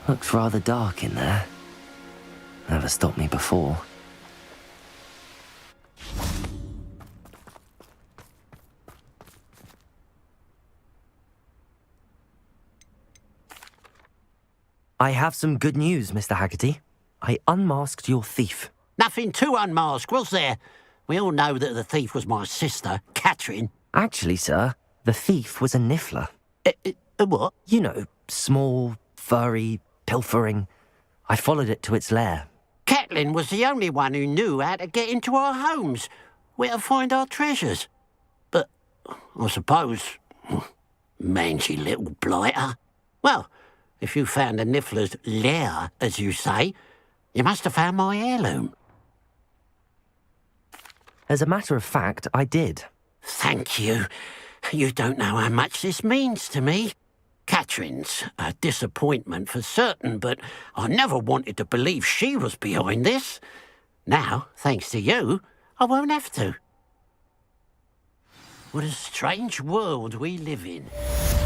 Looks rather dark in there. Never stopped me before. I have some good news, Mr. Haggerty. I unmasked your thief. Nothing to unmask, was there? We all know that the thief was my sister, Catherine. Actually, sir, the thief was a niffler. A what? You know, small, furry, pilfering. I followed it to its lair. Catelyn was the only one who knew how to get into our homes, where to find our treasures. But I suppose, mangy little blighter. Well, if you found the Niffler's lair, as you say, you must have found my heirloom. As a matter of fact, I did. Thank you. You don't know how much this means to me. Catherine's a disappointment for certain, but I never wanted to believe she was behind this. Now, thanks to you, I won't have to. What a strange world we live in.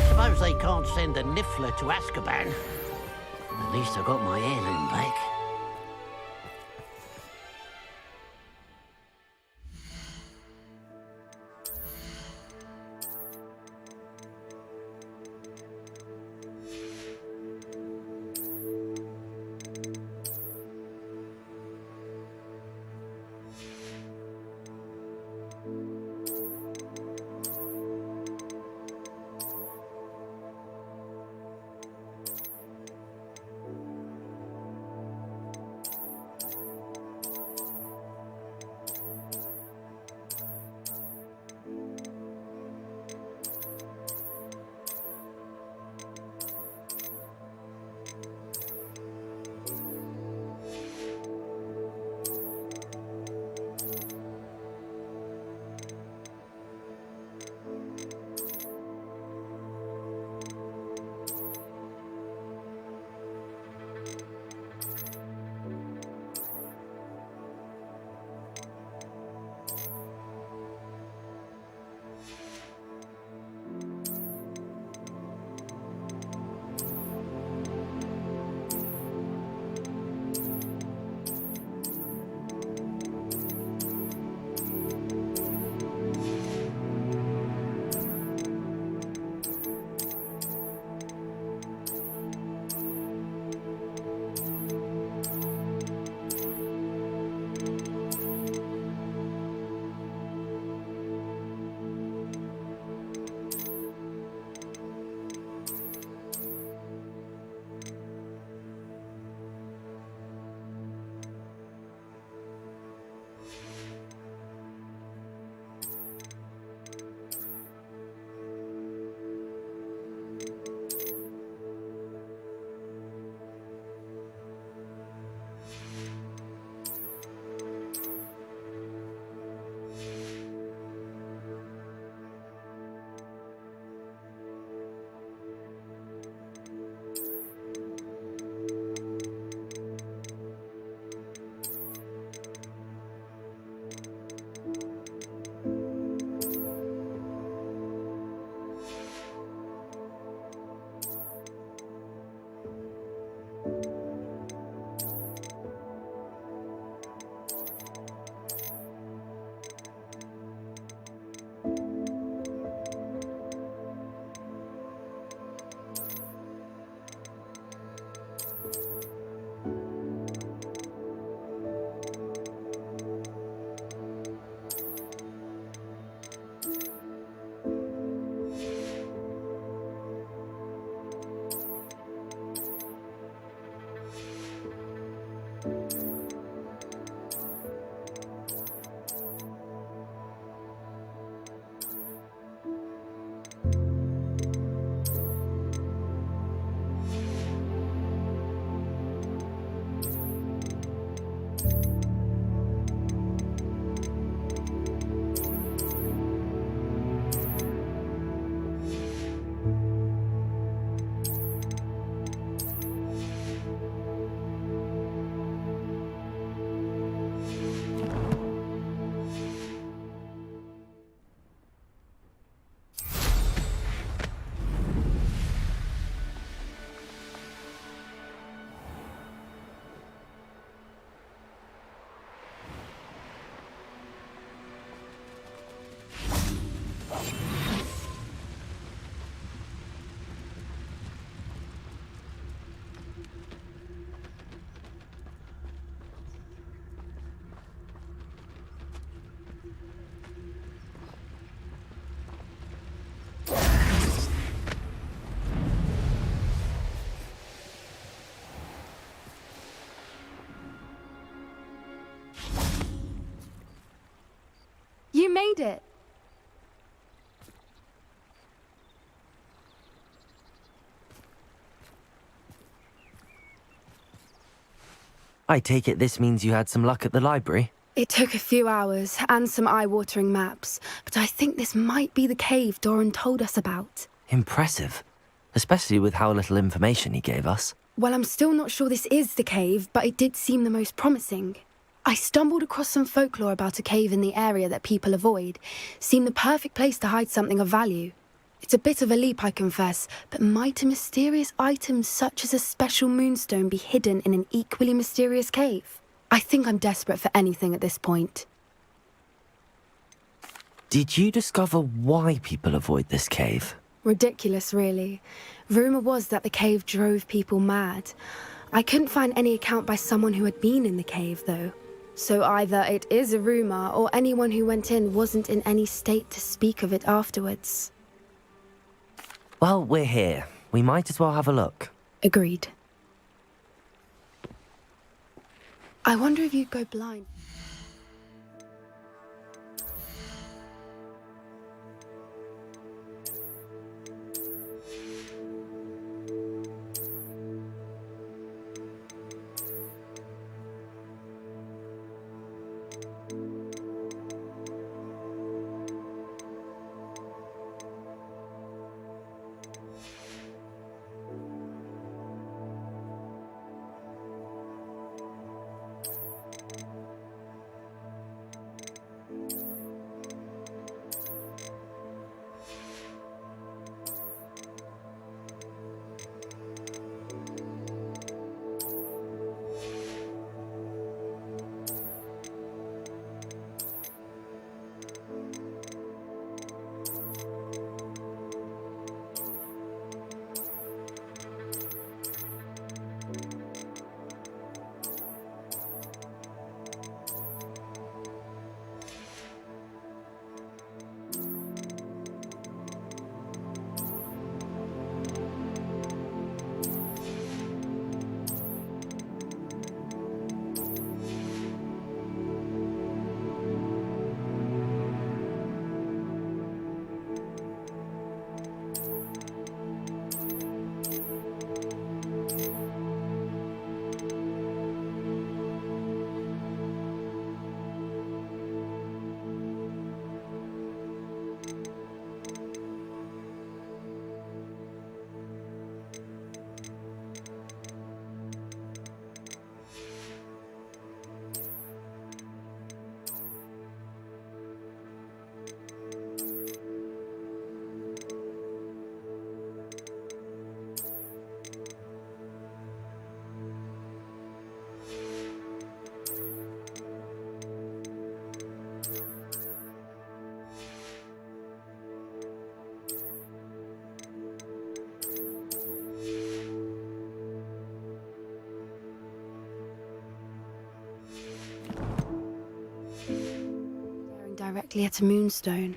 Suppose they can't send a Niffler to Azkaban. At least I got my heirloom back. You made it. I take it this means you had some luck at the library? It took a few hours and some eye-watering maps, but I think this might be the cave Doran told us about. Impressive. Especially with how little information he gave us. Well, I'm still not sure this is the cave, but it did seem the most promising. I stumbled across some folklore about a cave in the area that people avoid. Seemed the perfect place to hide something of value. It's a bit of a leap, I confess, but might a mysterious item such as a special moonstone be hidden in an equally mysterious cave? I think I'm desperate for anything at this point. Did you discover why people avoid this cave? Ridiculous, really. Rumour was that the cave drove people mad. I couldn't find any account by someone who had been in the cave, though. So either it is a rumour, or anyone who went in wasn't in any state to speak of it afterwards. Well, we're here. We might as well have a look. Agreed. I wonder if you'd go blind. Directly at a moonstone.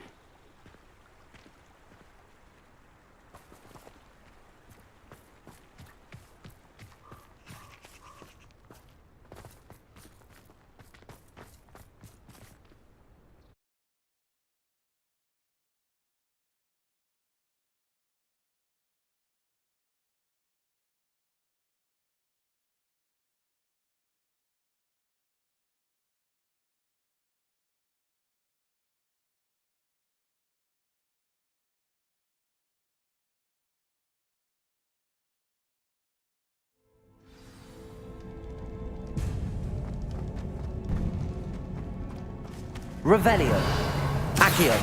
Revelio. Accio.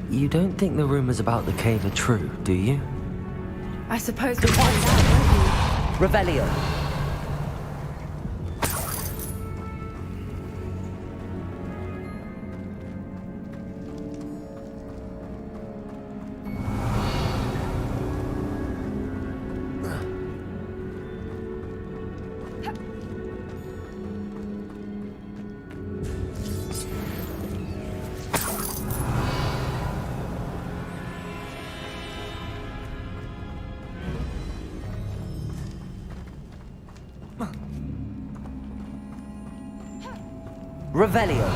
You don't think the rumors about the cave are true, do you? I suppose we'll find out, won't we? Revelio. Revelio.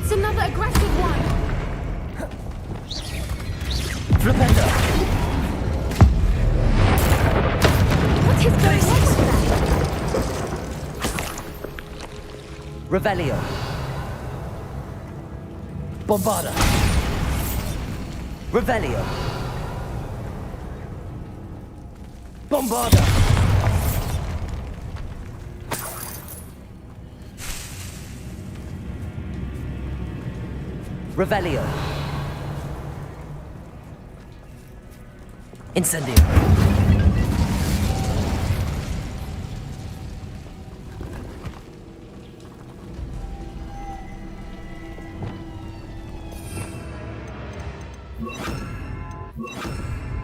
It's another aggressive one! Flipendo! What is going on with that? Revelio. Bombarda. Revelio. Bombarda. Revelio. Incendio.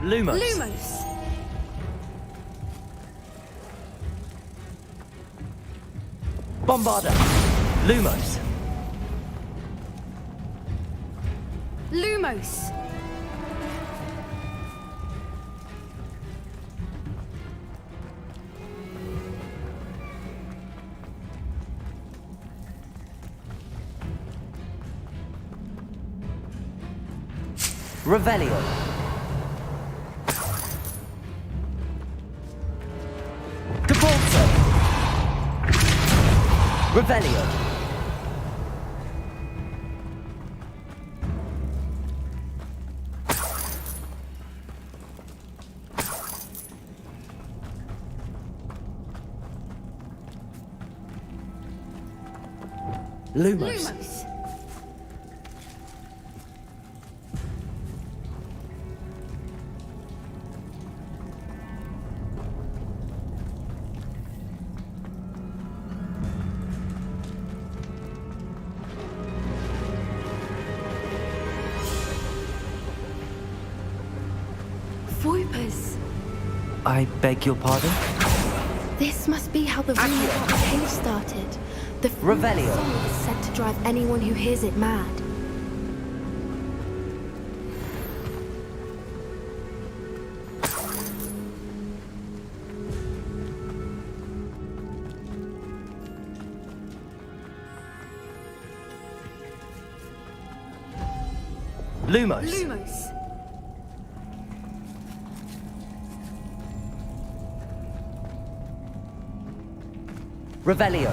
Lumos. Lumos! Bombarda. Lumos. Lumos! Revelio. Gibraltar. Revelio. Lumos. Voipers! I beg your pardon? This must be how the rumor about the cave started. The Revelio. song is said to drive anyone who hears it mad. Lumos. Lumos. Revelio.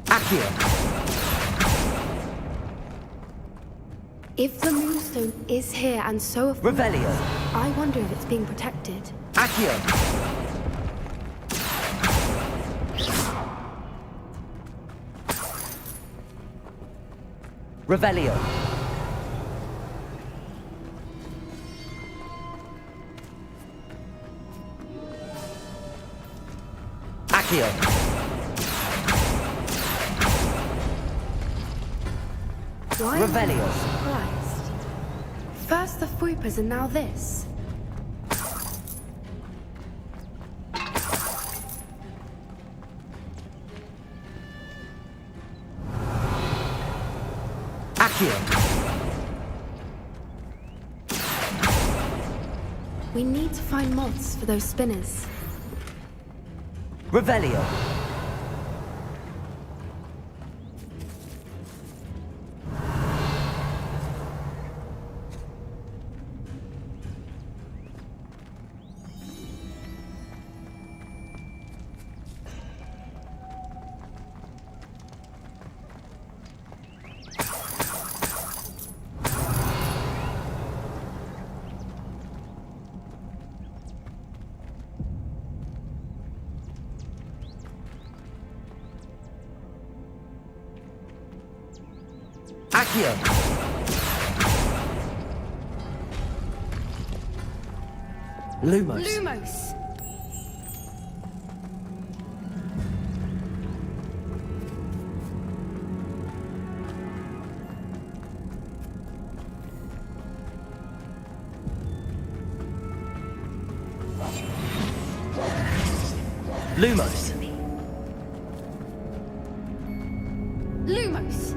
Accio. If the moonstone is here and so are Revelio. I wonder if it's being protected. Accio. Revelio. Accio. Why am I Revelio. surprised? First the Voipers and now this. Accio. We need to find moths for those spinners. Revelio. Accio. Lumos. Lumos! Lumos. Lumos!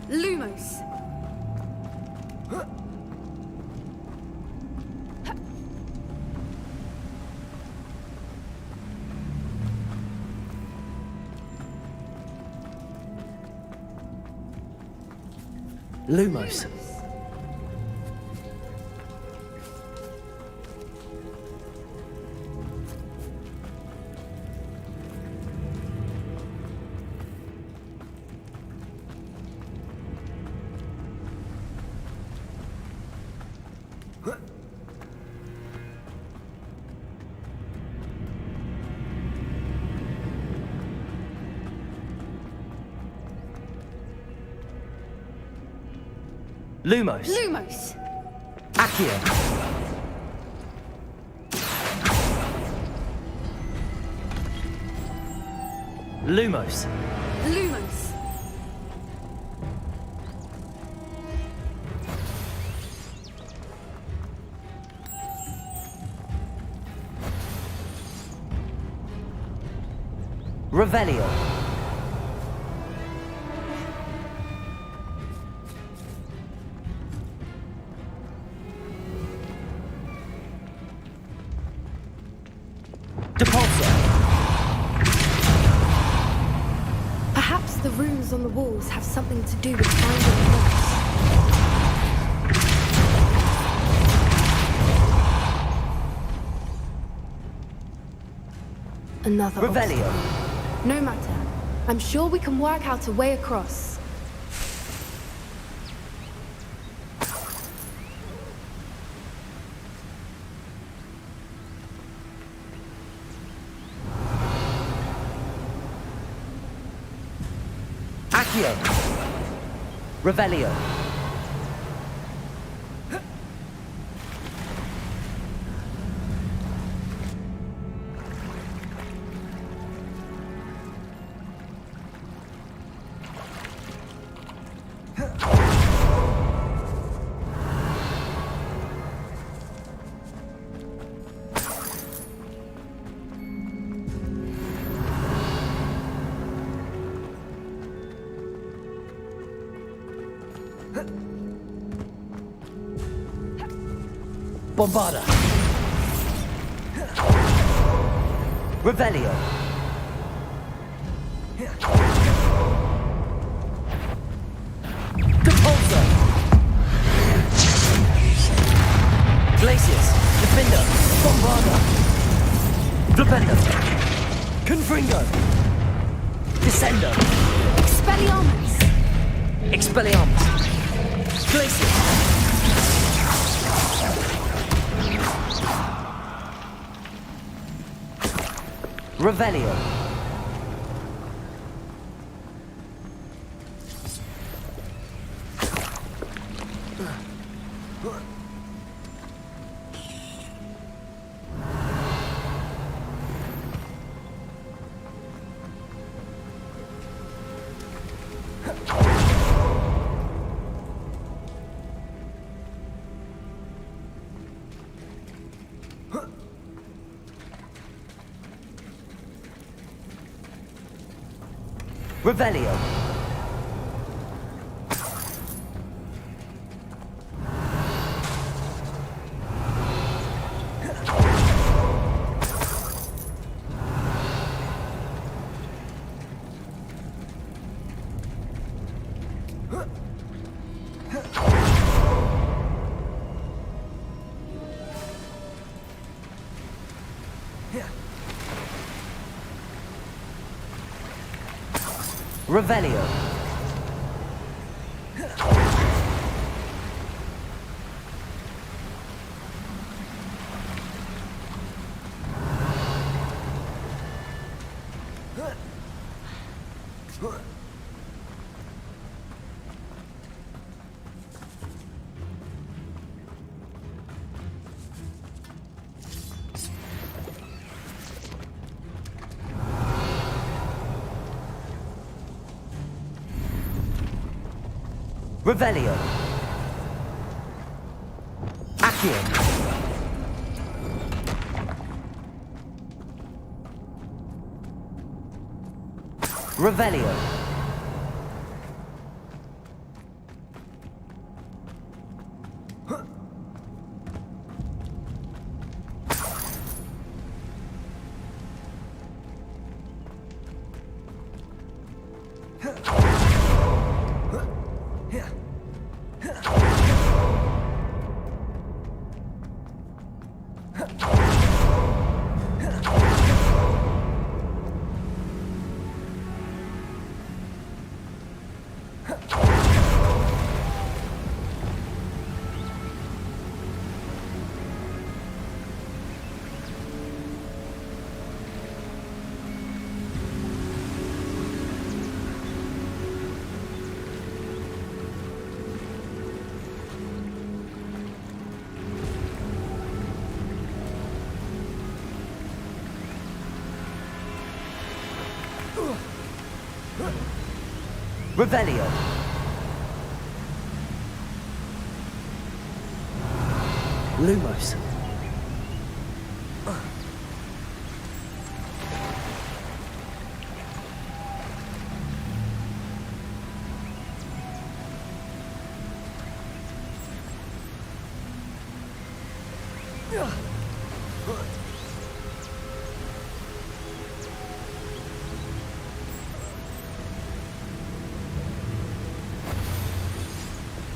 Lumos! Lumos. Lumos. Lumos! Accio. Lumos. Lumos! Revelio. Perhaps the runes on the walls have something to do with finding the moss. Another Revelio. obstacle. No matter. I'm sure we can work out a way across. Accio. Revelio. Bombarda. Revelio. Depulso. Glacius. Defender. Bombarda. Flipendo. Confringo. Descendo. Expelliarmus! Expelliarmus. Glacius. Revelio. Revelio. Revelio. Revelio. Accio. Revelio. Revelio. Lumos.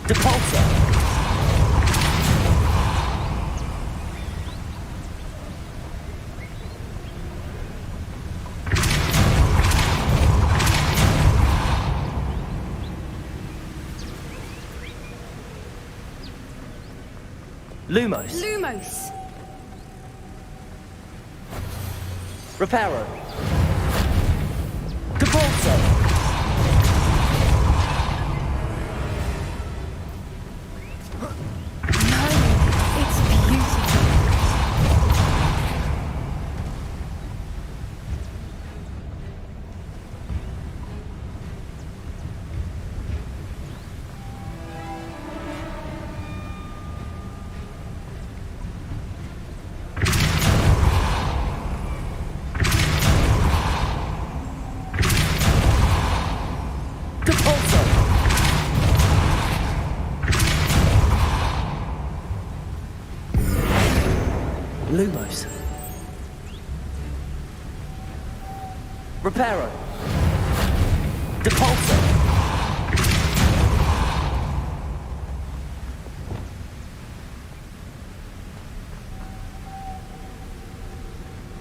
Depulsor. Lumos. Lumos. Reparo. Depulsor. Lumos. Reparo. Depulsor.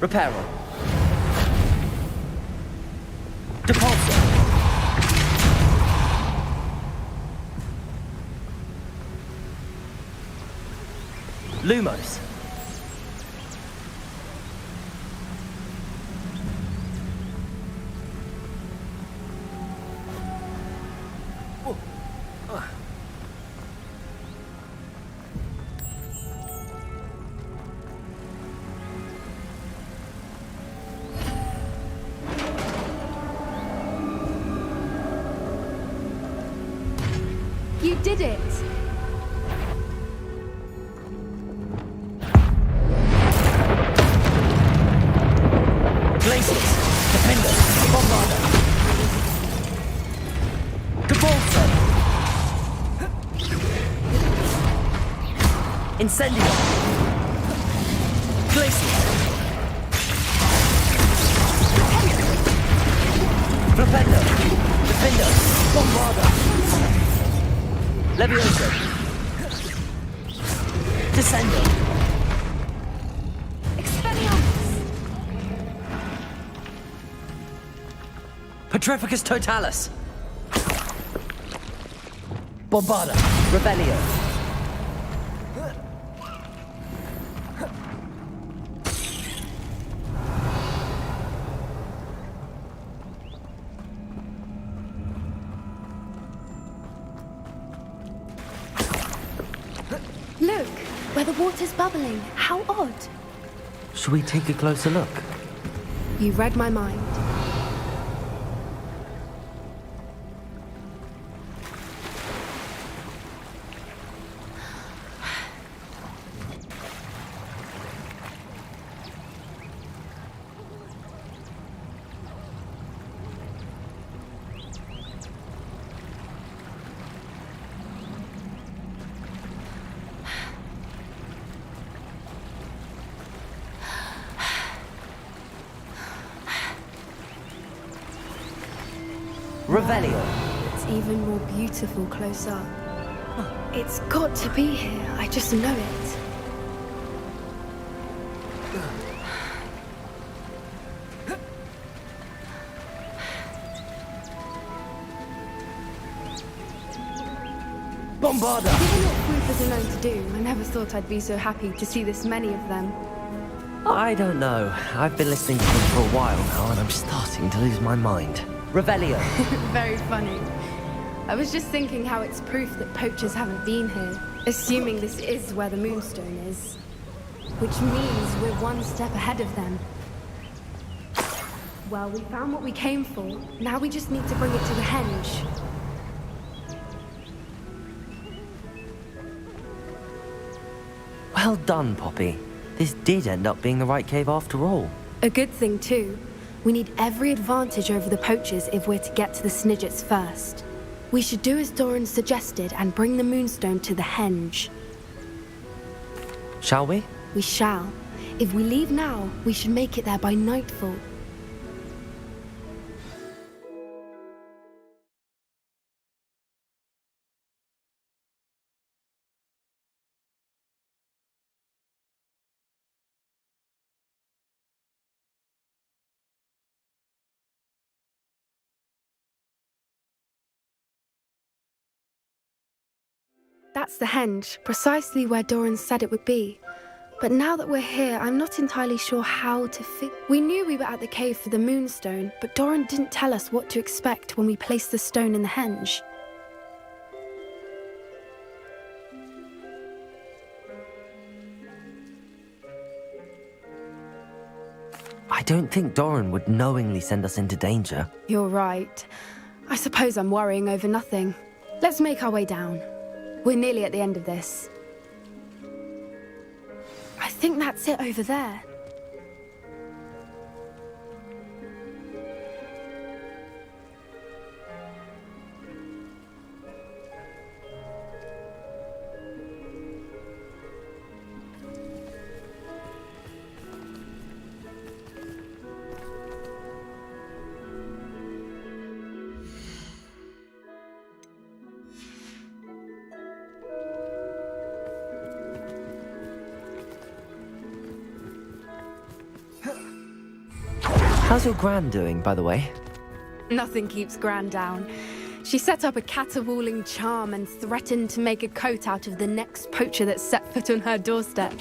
Reparo. Depulsor. Lumos. You did it! Glaciers. Defender. Bombarder. Depulsor. Incendio. Glaciers. Propender. Defender. Bombarder. Levioso. Descendo. Expelliarmus. Petrificus Totalis. Bombarda. Revelio. Look, where the water's bubbling. How odd. Shall we take a closer look? You read my mind. Revelio. It's even more beautiful close up. It's got to be here. I just know it. Bombarda! Given what Swoopers are known to do, I never thought I'd be so happy to see this many of them. I don't know. I've been listening to them for a while now, and I'm starting to lose my mind. Revelio. Very funny. I was just thinking how it's proof that poachers haven't been here, assuming this is where the Moonstone is. Which means we're one step ahead of them. Well, we found what we came for. Now we just need to bring it to the henge. Well done, Poppy. This did end up being the right cave after all. A good thing, too. We need every advantage over the poachers if we're to get to the Snidgets first. We should do as Doran suggested and bring the Moonstone to the henge. Shall we? We shall. If we leave now, we should make it there by nightfall. That's the henge, precisely where Doran said it would be. But now that we're here, I'm not entirely sure how to fit. We knew we were at the cave for the Moonstone, but Doran didn't tell us what to expect when we placed the stone in the henge. I don't think Doran would knowingly send us into danger. You're right. I suppose I'm worrying over nothing. Let's make our way down. We're nearly at the end of this. I think that's it over there. How's your Gran doing, by the way? Nothing keeps Gran down. She set up a caterwauling charm and threatened to make a coat out of the next poacher that set foot on her doorstep.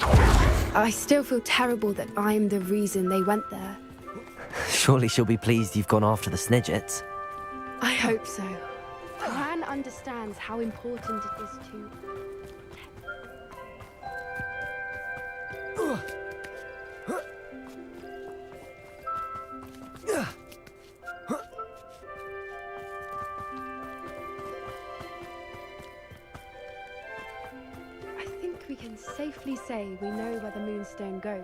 I still feel terrible that I'm the reason they went there. Surely she'll be pleased you've gone after the Snidgets. I hope so. Gran understands how important it is to... We can safely say we know where the Moonstone goes.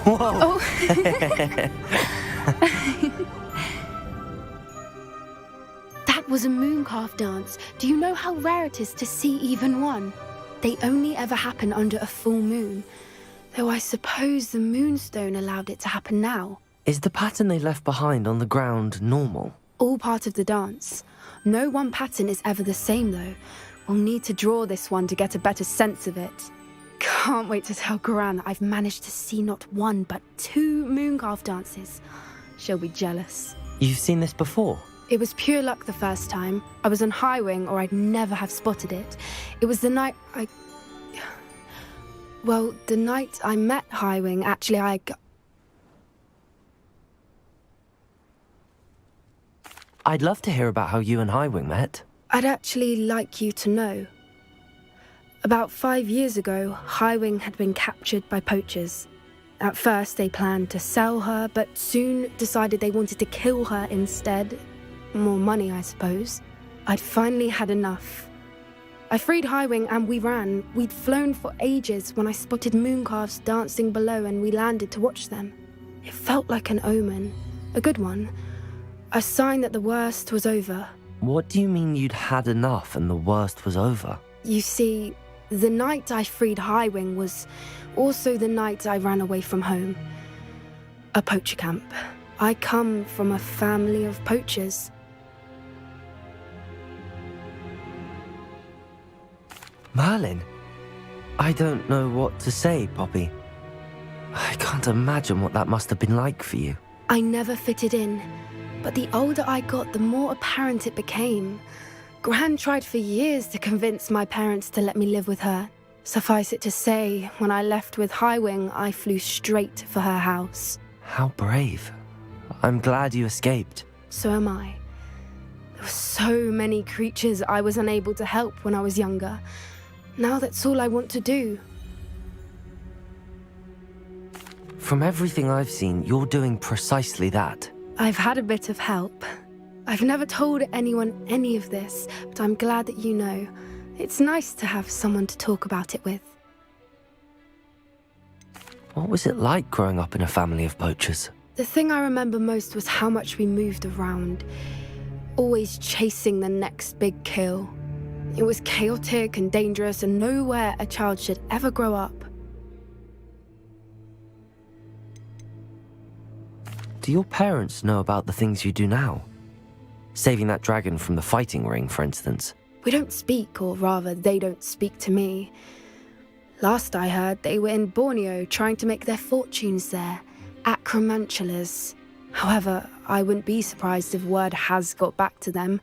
Whoa! That was a mooncalf dance. Do you know how rare it is to see even one? They only ever happen under a full moon. Though I suppose the Moonstone allowed it to happen now. Is the pattern they left behind on the ground normal? All part of the dance. No one pattern is ever the same, though. We'll need to draw this one to get a better sense of it. Can't wait to tell Gran I've managed to see not one, but 2 mooncalf dances. She'll be jealous. You've seen this before? It was pure luck the first time. I was on High Wing, or I'd never have spotted it. It was the night Well, the night I met High Wing, actually, I'd love to hear about how you and High Wing met. I'd actually like you to know. About 5 years ago, High Wing had been captured by poachers. At first, they planned to sell her, but soon decided they wanted to kill her instead. More money, I suppose. I'd finally had enough. I freed Highwing and we ran. We'd flown for ages when I spotted mooncalves dancing below and we landed to watch them. It felt like an omen. A good one. A sign that the worst was over. What do you mean you'd had enough and the worst was over? You see, the night I freed Highwing was also the night I ran away from home. A poacher camp. I come from a family of poachers. Merlin? I don't know what to say, Poppy. I can't imagine what that must have been like for you. I never fitted in, but the older I got, the more apparent it became. Gran tried for years to convince my parents to let me live with her. Suffice it to say, when I left with Highwing, I flew straight for her house. How brave. I'm glad you escaped. So am I. There were so many creatures I was unable to help when I was younger. Now that's all I want to do. From everything I've seen, you're doing precisely that. I've had a bit of help. I've never told anyone any of this, but I'm glad that you know. It's nice to have someone to talk about it with. What was it like growing up in a family of poachers? The thing I remember most was how much we moved around, always chasing the next big kill. It was chaotic and dangerous and nowhere a child should ever grow up. Do your parents know about the things you do now? Saving that dragon from the fighting ring, for instance. We don't speak, or rather, they don't speak to me. Last I heard, they were in Borneo trying to make their fortunes there, acromantulas. However, I wouldn't be surprised if word has got back to them.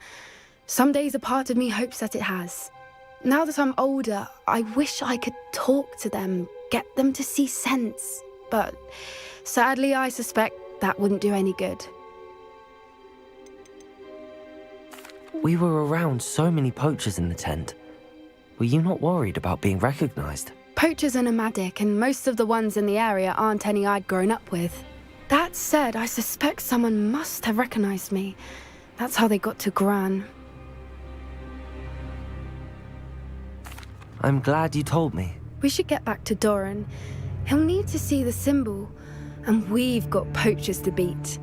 Some days a part of me hopes that it has. Now that I'm older, I wish I could talk to them, get them to see sense. But sadly, I suspect that wouldn't do any good. We were around so many poachers in the tent. Were you not worried about being recognized? Poachers are nomadic, and most of the ones in the area aren't any I'd grown up with. That said, I suspect someone must have recognized me. That's how they got to Gran. I'm glad you told me. We should get back to Doran. He'll need to see the symbol, and we've got poachers to beat.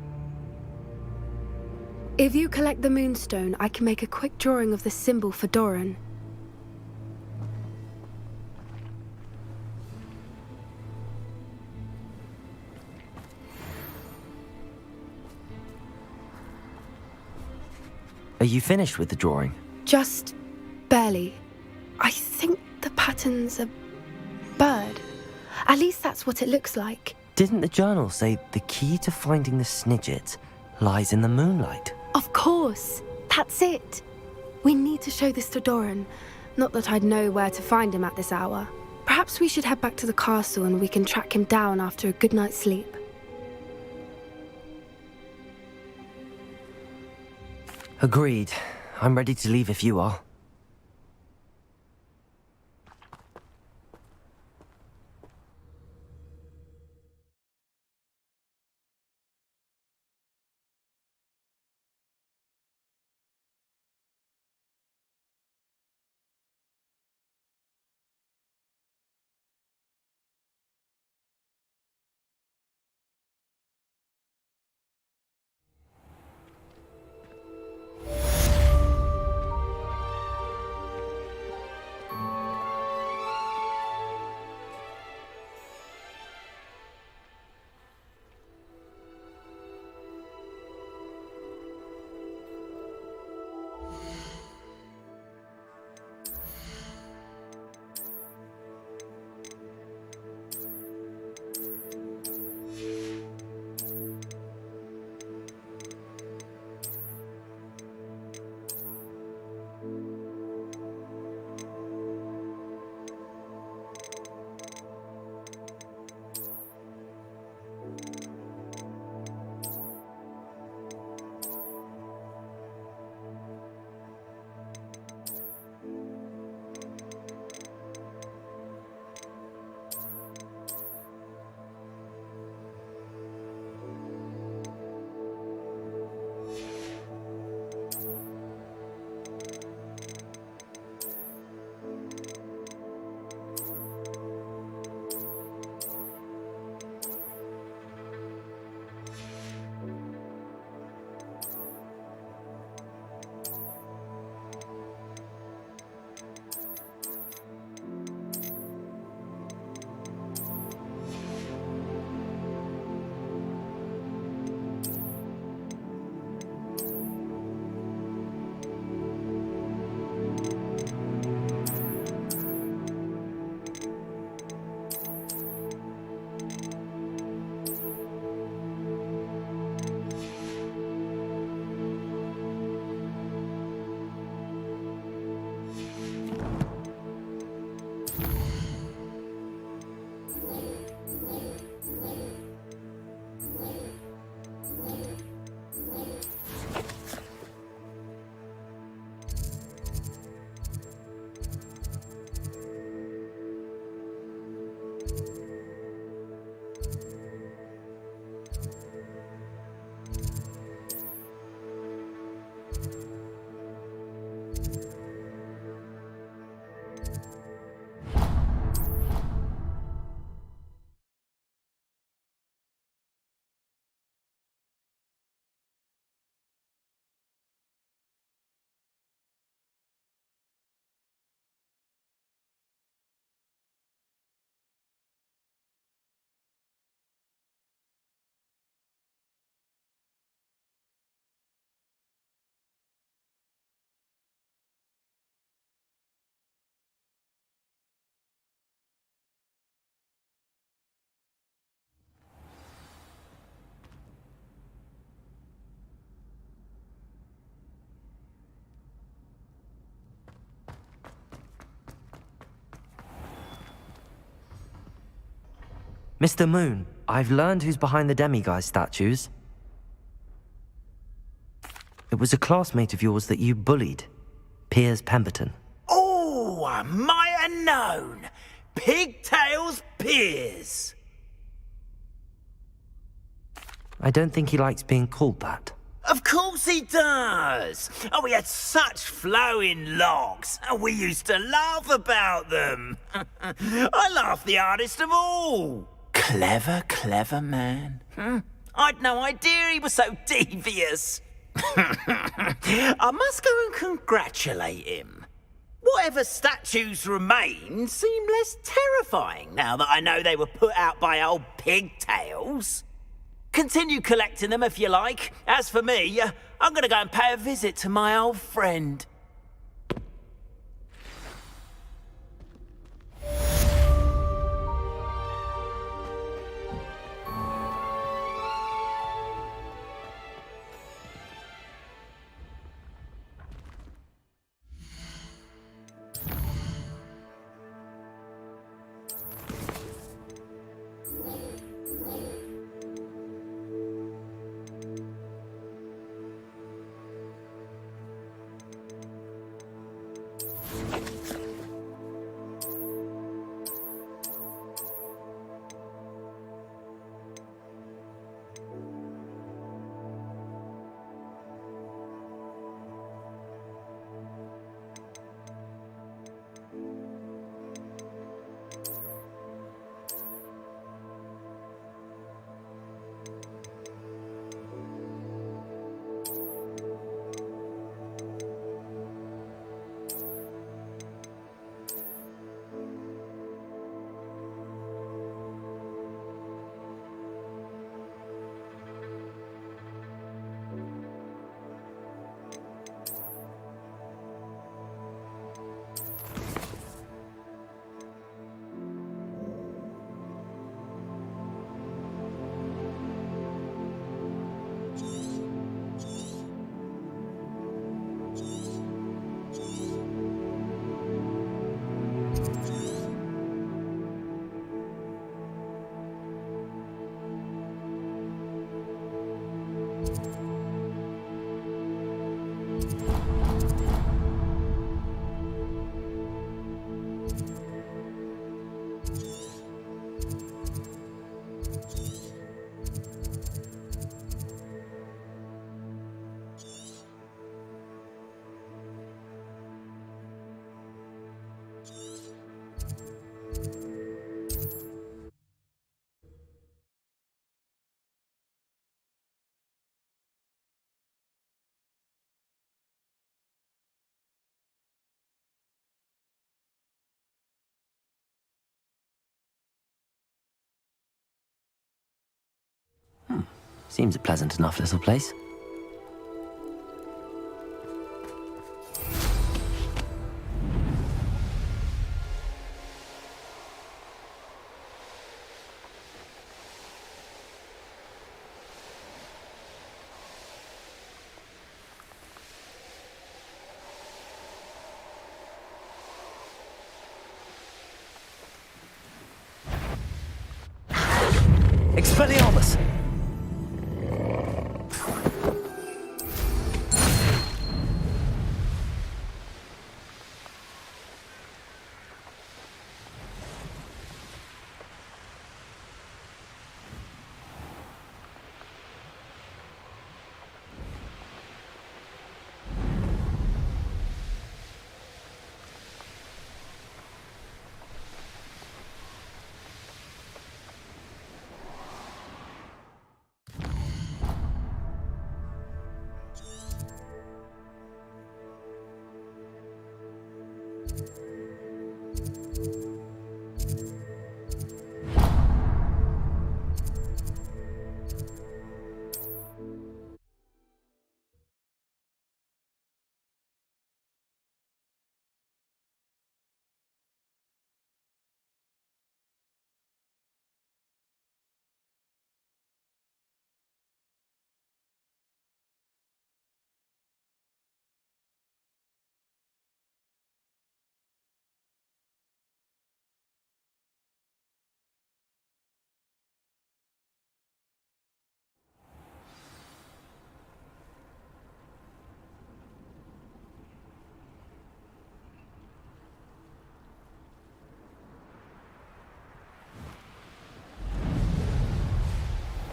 If you collect the moonstone, I can make a quick drawing of the symbol for Doran. Are you finished with the drawing? Just barely. I think the pattern's a bird. At least that's what it looks like. Didn't the journal say the key to finding the Snidget lies in the moonlight? Of course. That's it. We need to show this to Doran. Not that I'd know where to find him at this hour. Perhaps we should head back to the castle and we can track him down after a good night's sleep. Agreed. I'm ready to leave if you are. Mr. Moon, I've learned who's behind the demiguise statues. It was a classmate of yours that you bullied, Piers Pemberton. Oh, I might have known. Pigtails Piers. I don't think he likes being called that. Of course he does. Oh, we had such flowing locks, and we used to laugh about them. I laughed the hardest of all. Clever, clever man. I'd no idea he was so devious. I must go and congratulate him. Whatever statues remain seem less terrifying now that I know they were put out by old pigtails. Continue collecting them if you like. As for me, I'm gonna go and pay a visit to my old friend. Seems a pleasant enough little place. Expelliarmus!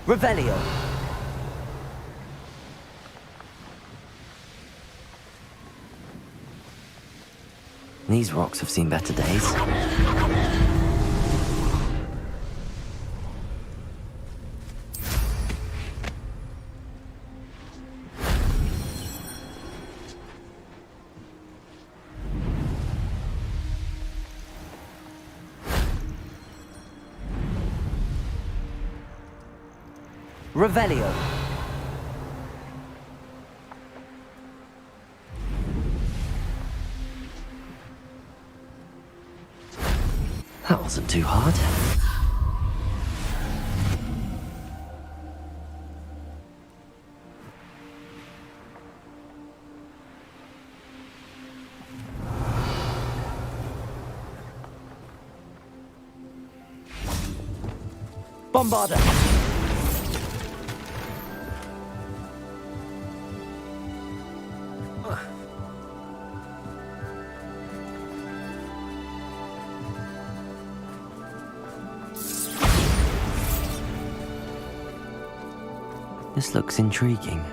Revelio. These rocks have seen better days. Revelio. That wasn't too hard. Bombarder. This looks intriguing.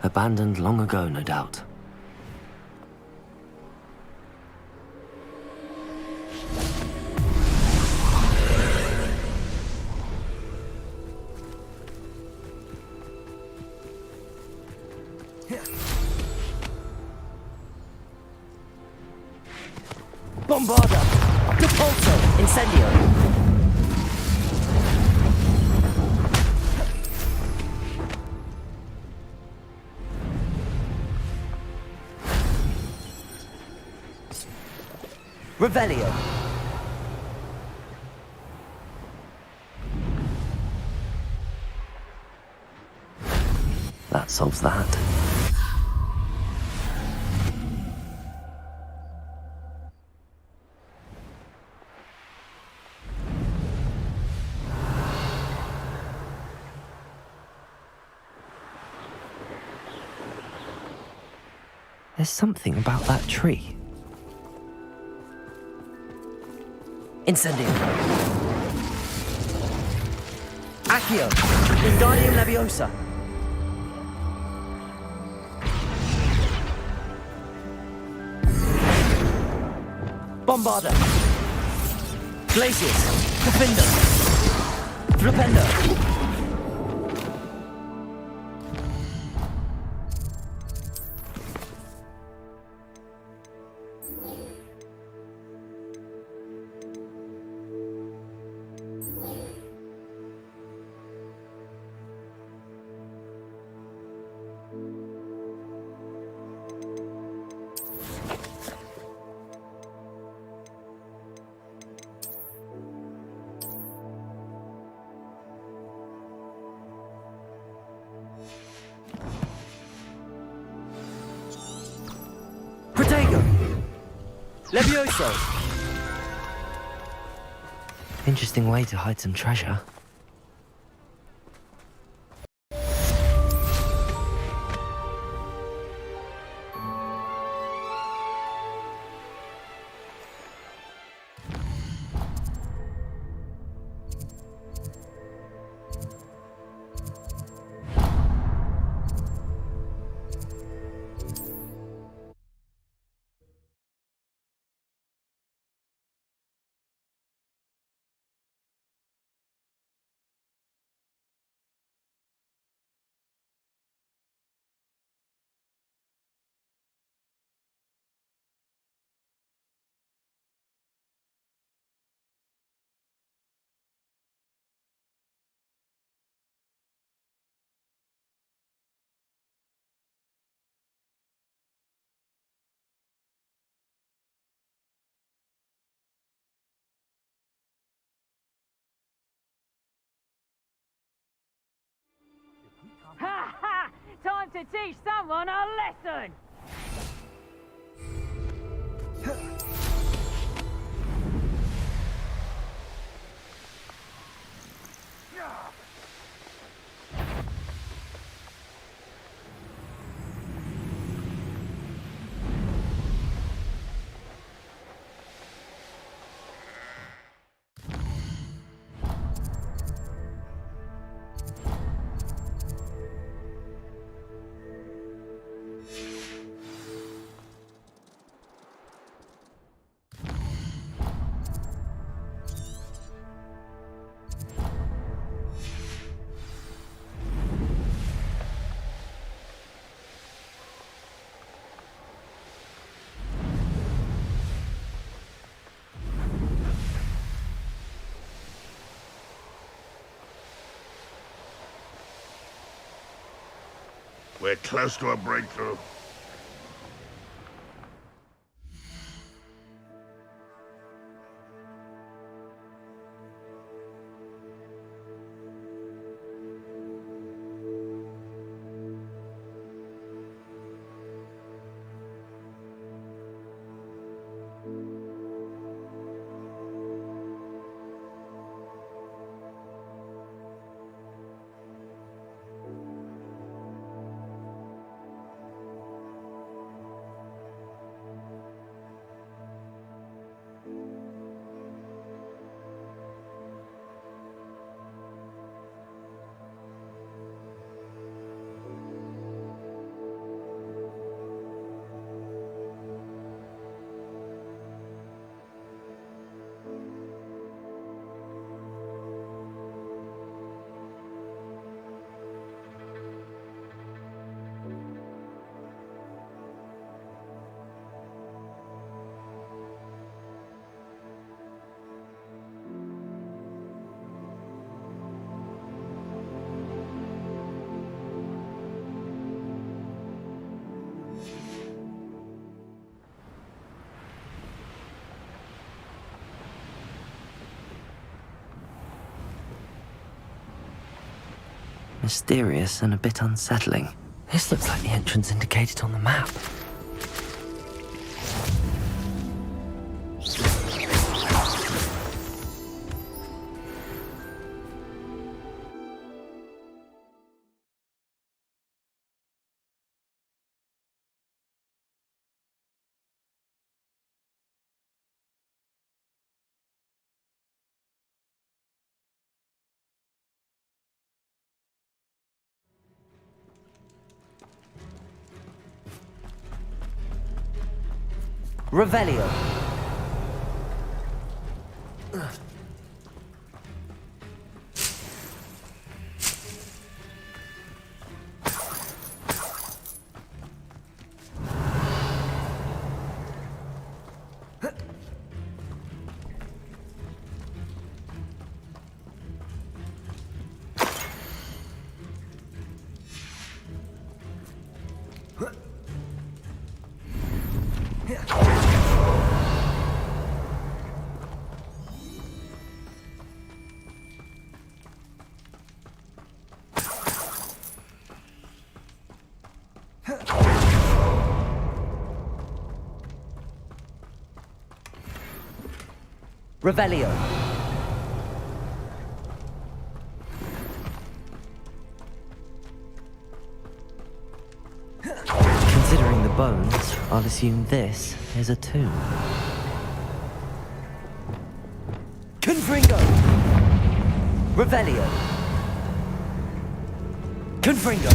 Abandoned long ago, no doubt. Bombarda! Depulso! Incendio! Revelio. That solves that. There's something about that tree. Incendio. Accio. Wingardium Leviosa. Bombarda. Glacius. Defender. Flipendo. Protego! Levioso! Interesting way to hide some treasure. Ha ha! Time to teach someone a lesson! We're close to a breakthrough. Mysterious and a bit unsettling. This looks like the entrance indicated on the map. Revelio. Revelio. Considering the bones, I'll assume this is a tomb. Confringo! Revelio. Confringo!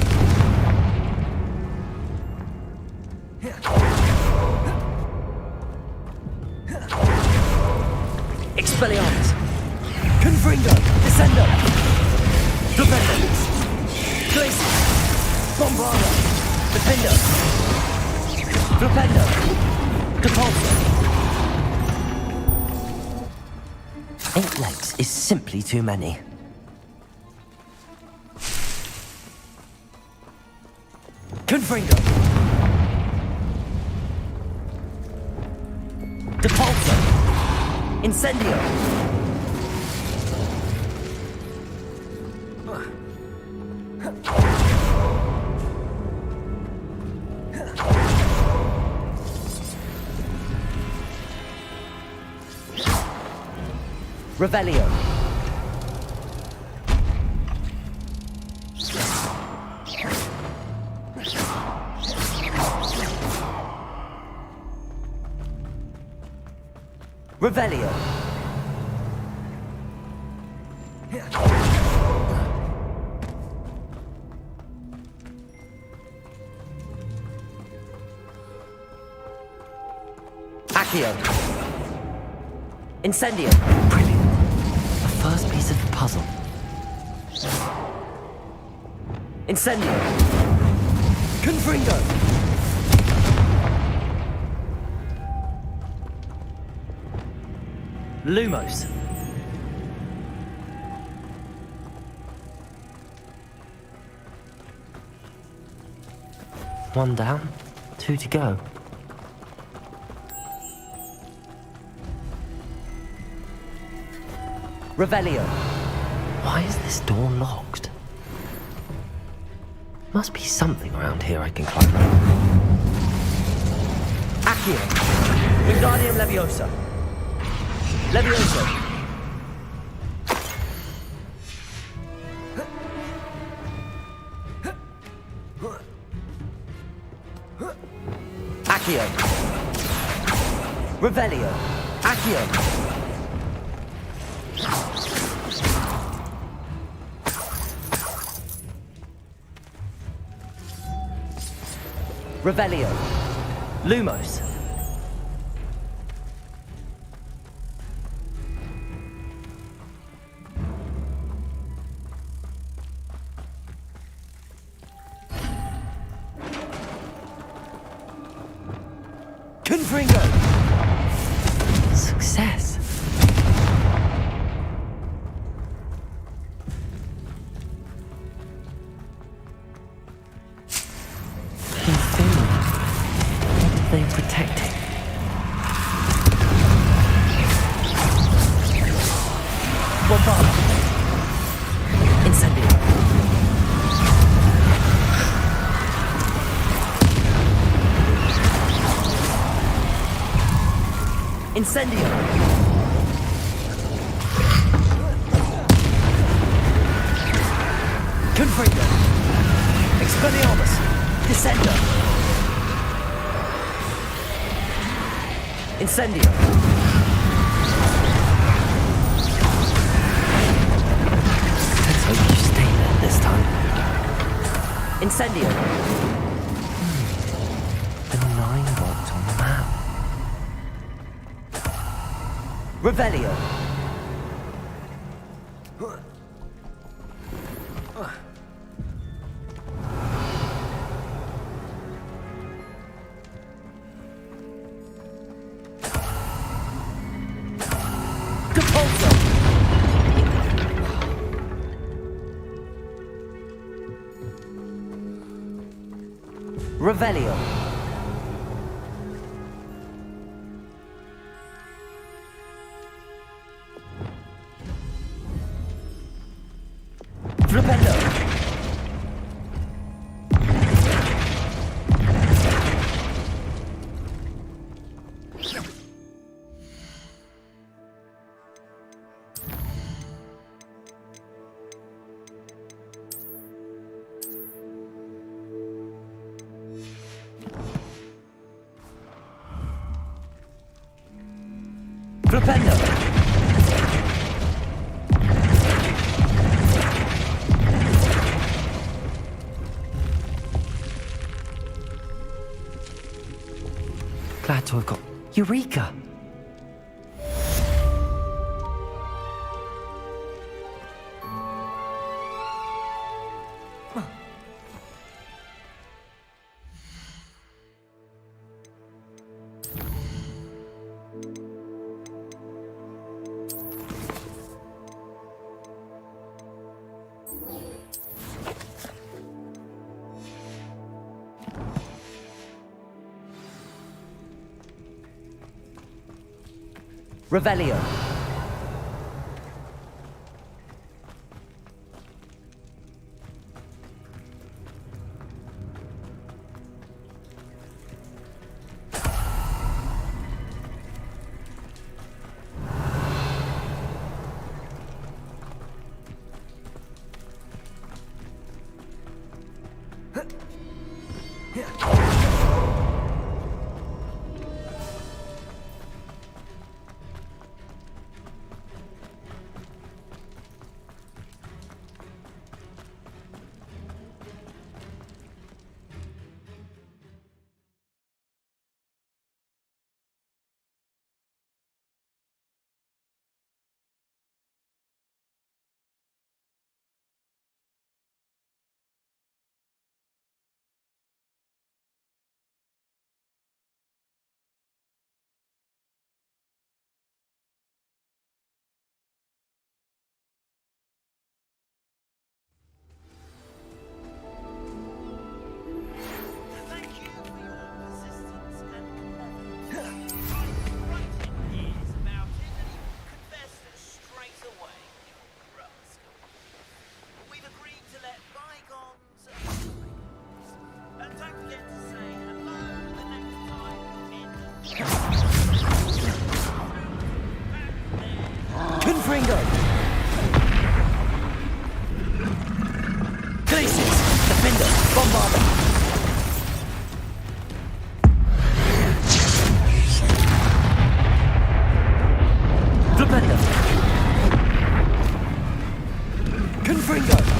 Expelliarmus! Confringo! Descendo! Defendo! Glacius! Bombardo! Defendo! Flipendo! Depulso! 8 legs is simply too many. Confringo! Depulso! Incendio! Revelio. Revelio. Accio. Incendio. Brilliant. The first piece of the puzzle. Incendio. Confringo. Lumos. One down, 2 to go. Revelio. Why is this door locked? Must be something around here I can climb over. Accio. Wingardium Leviosa. Leviosa. Accio. Revelio. Accio. Revelio. Lumos. Confringo. Success. They protect it. Bombarda. Incendio. Incendio. Confringo. Expelliarmus. Descendo. Incendio. Let's hope you stay there this time. Incendio. The 9 worked on the map. Revelio. Revelio. Flipendo. Flipendo. Glad to have got Eureka. Revelio. Confringo! Glaciers! Defender! Bombarder! Flipendo! Confringo!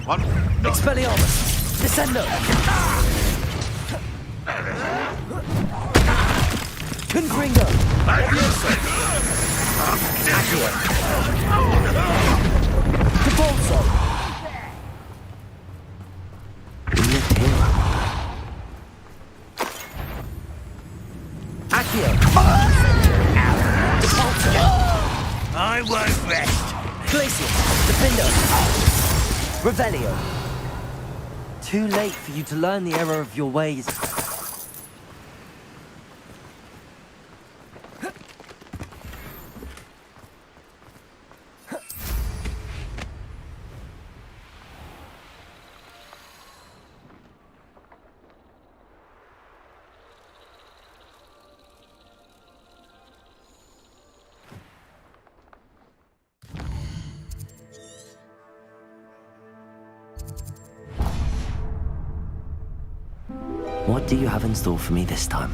What? Expelliarmus! Descendo! Confringo! Levioso! Accio! Devolso! Accio! Devolso! I won't rest. Glacius! Defendo! Revelio! Too late for you to learn the error of your ways. What do you have in store for me this time?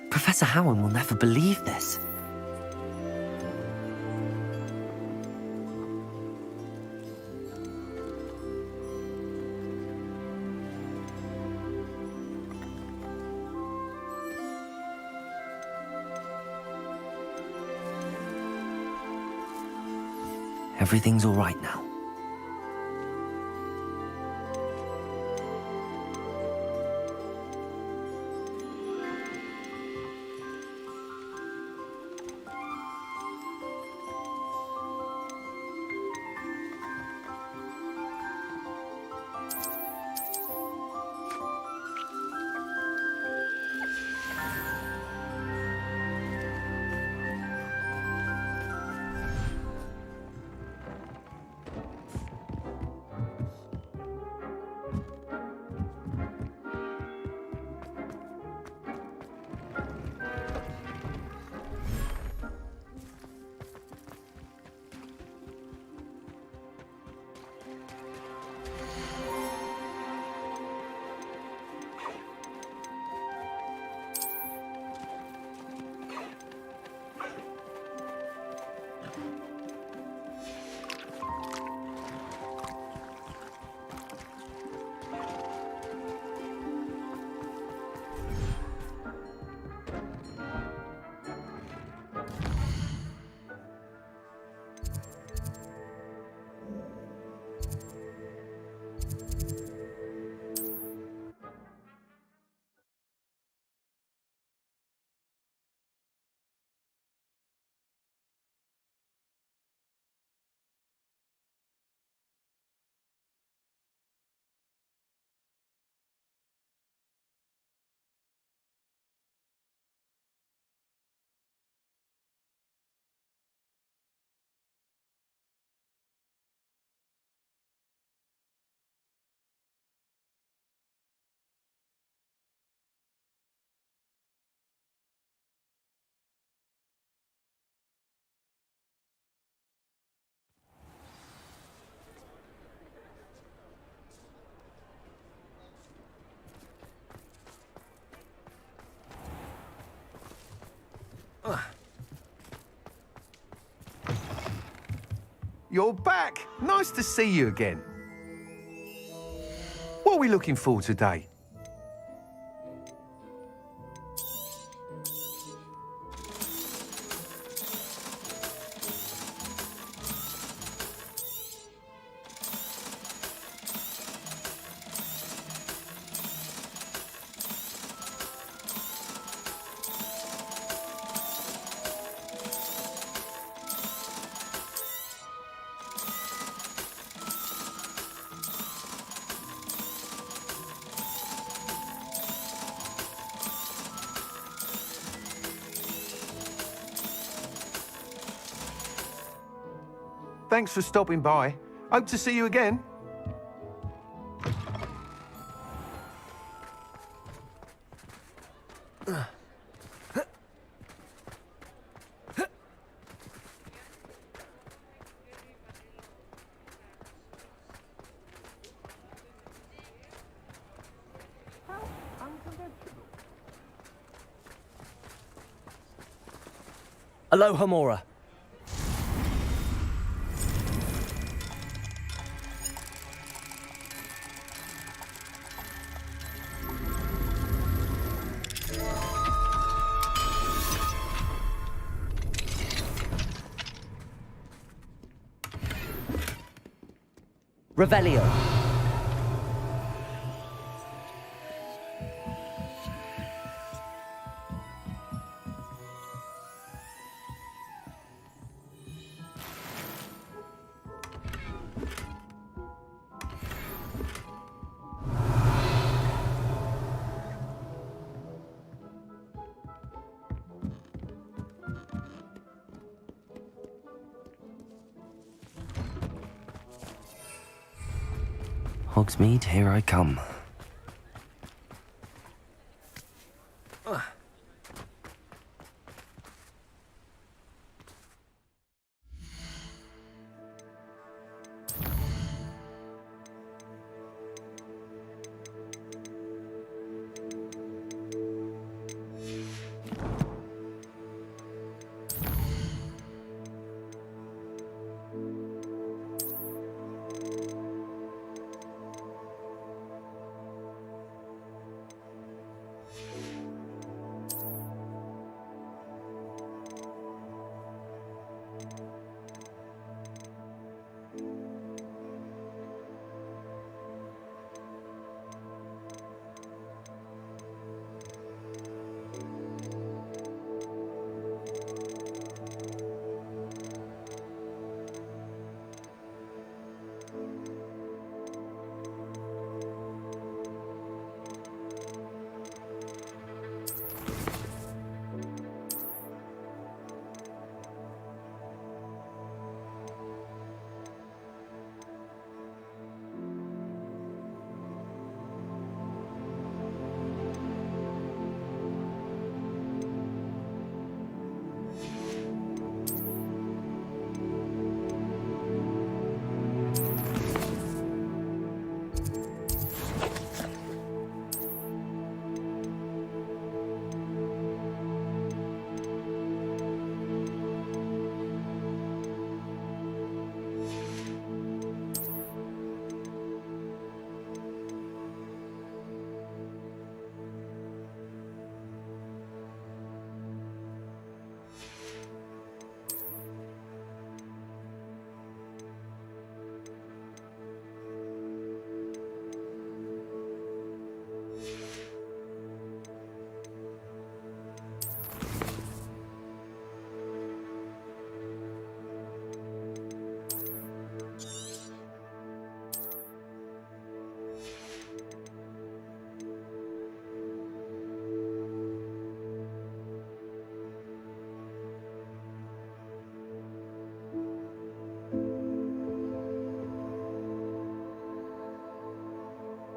Professor Howard will never believe this. Everything's all right now. you're back. Nice to see you again. What are we looking for today? Thanks for stopping by. Hope to see you again. Aloha Mora. Revelio. Hogsmeade, here I come.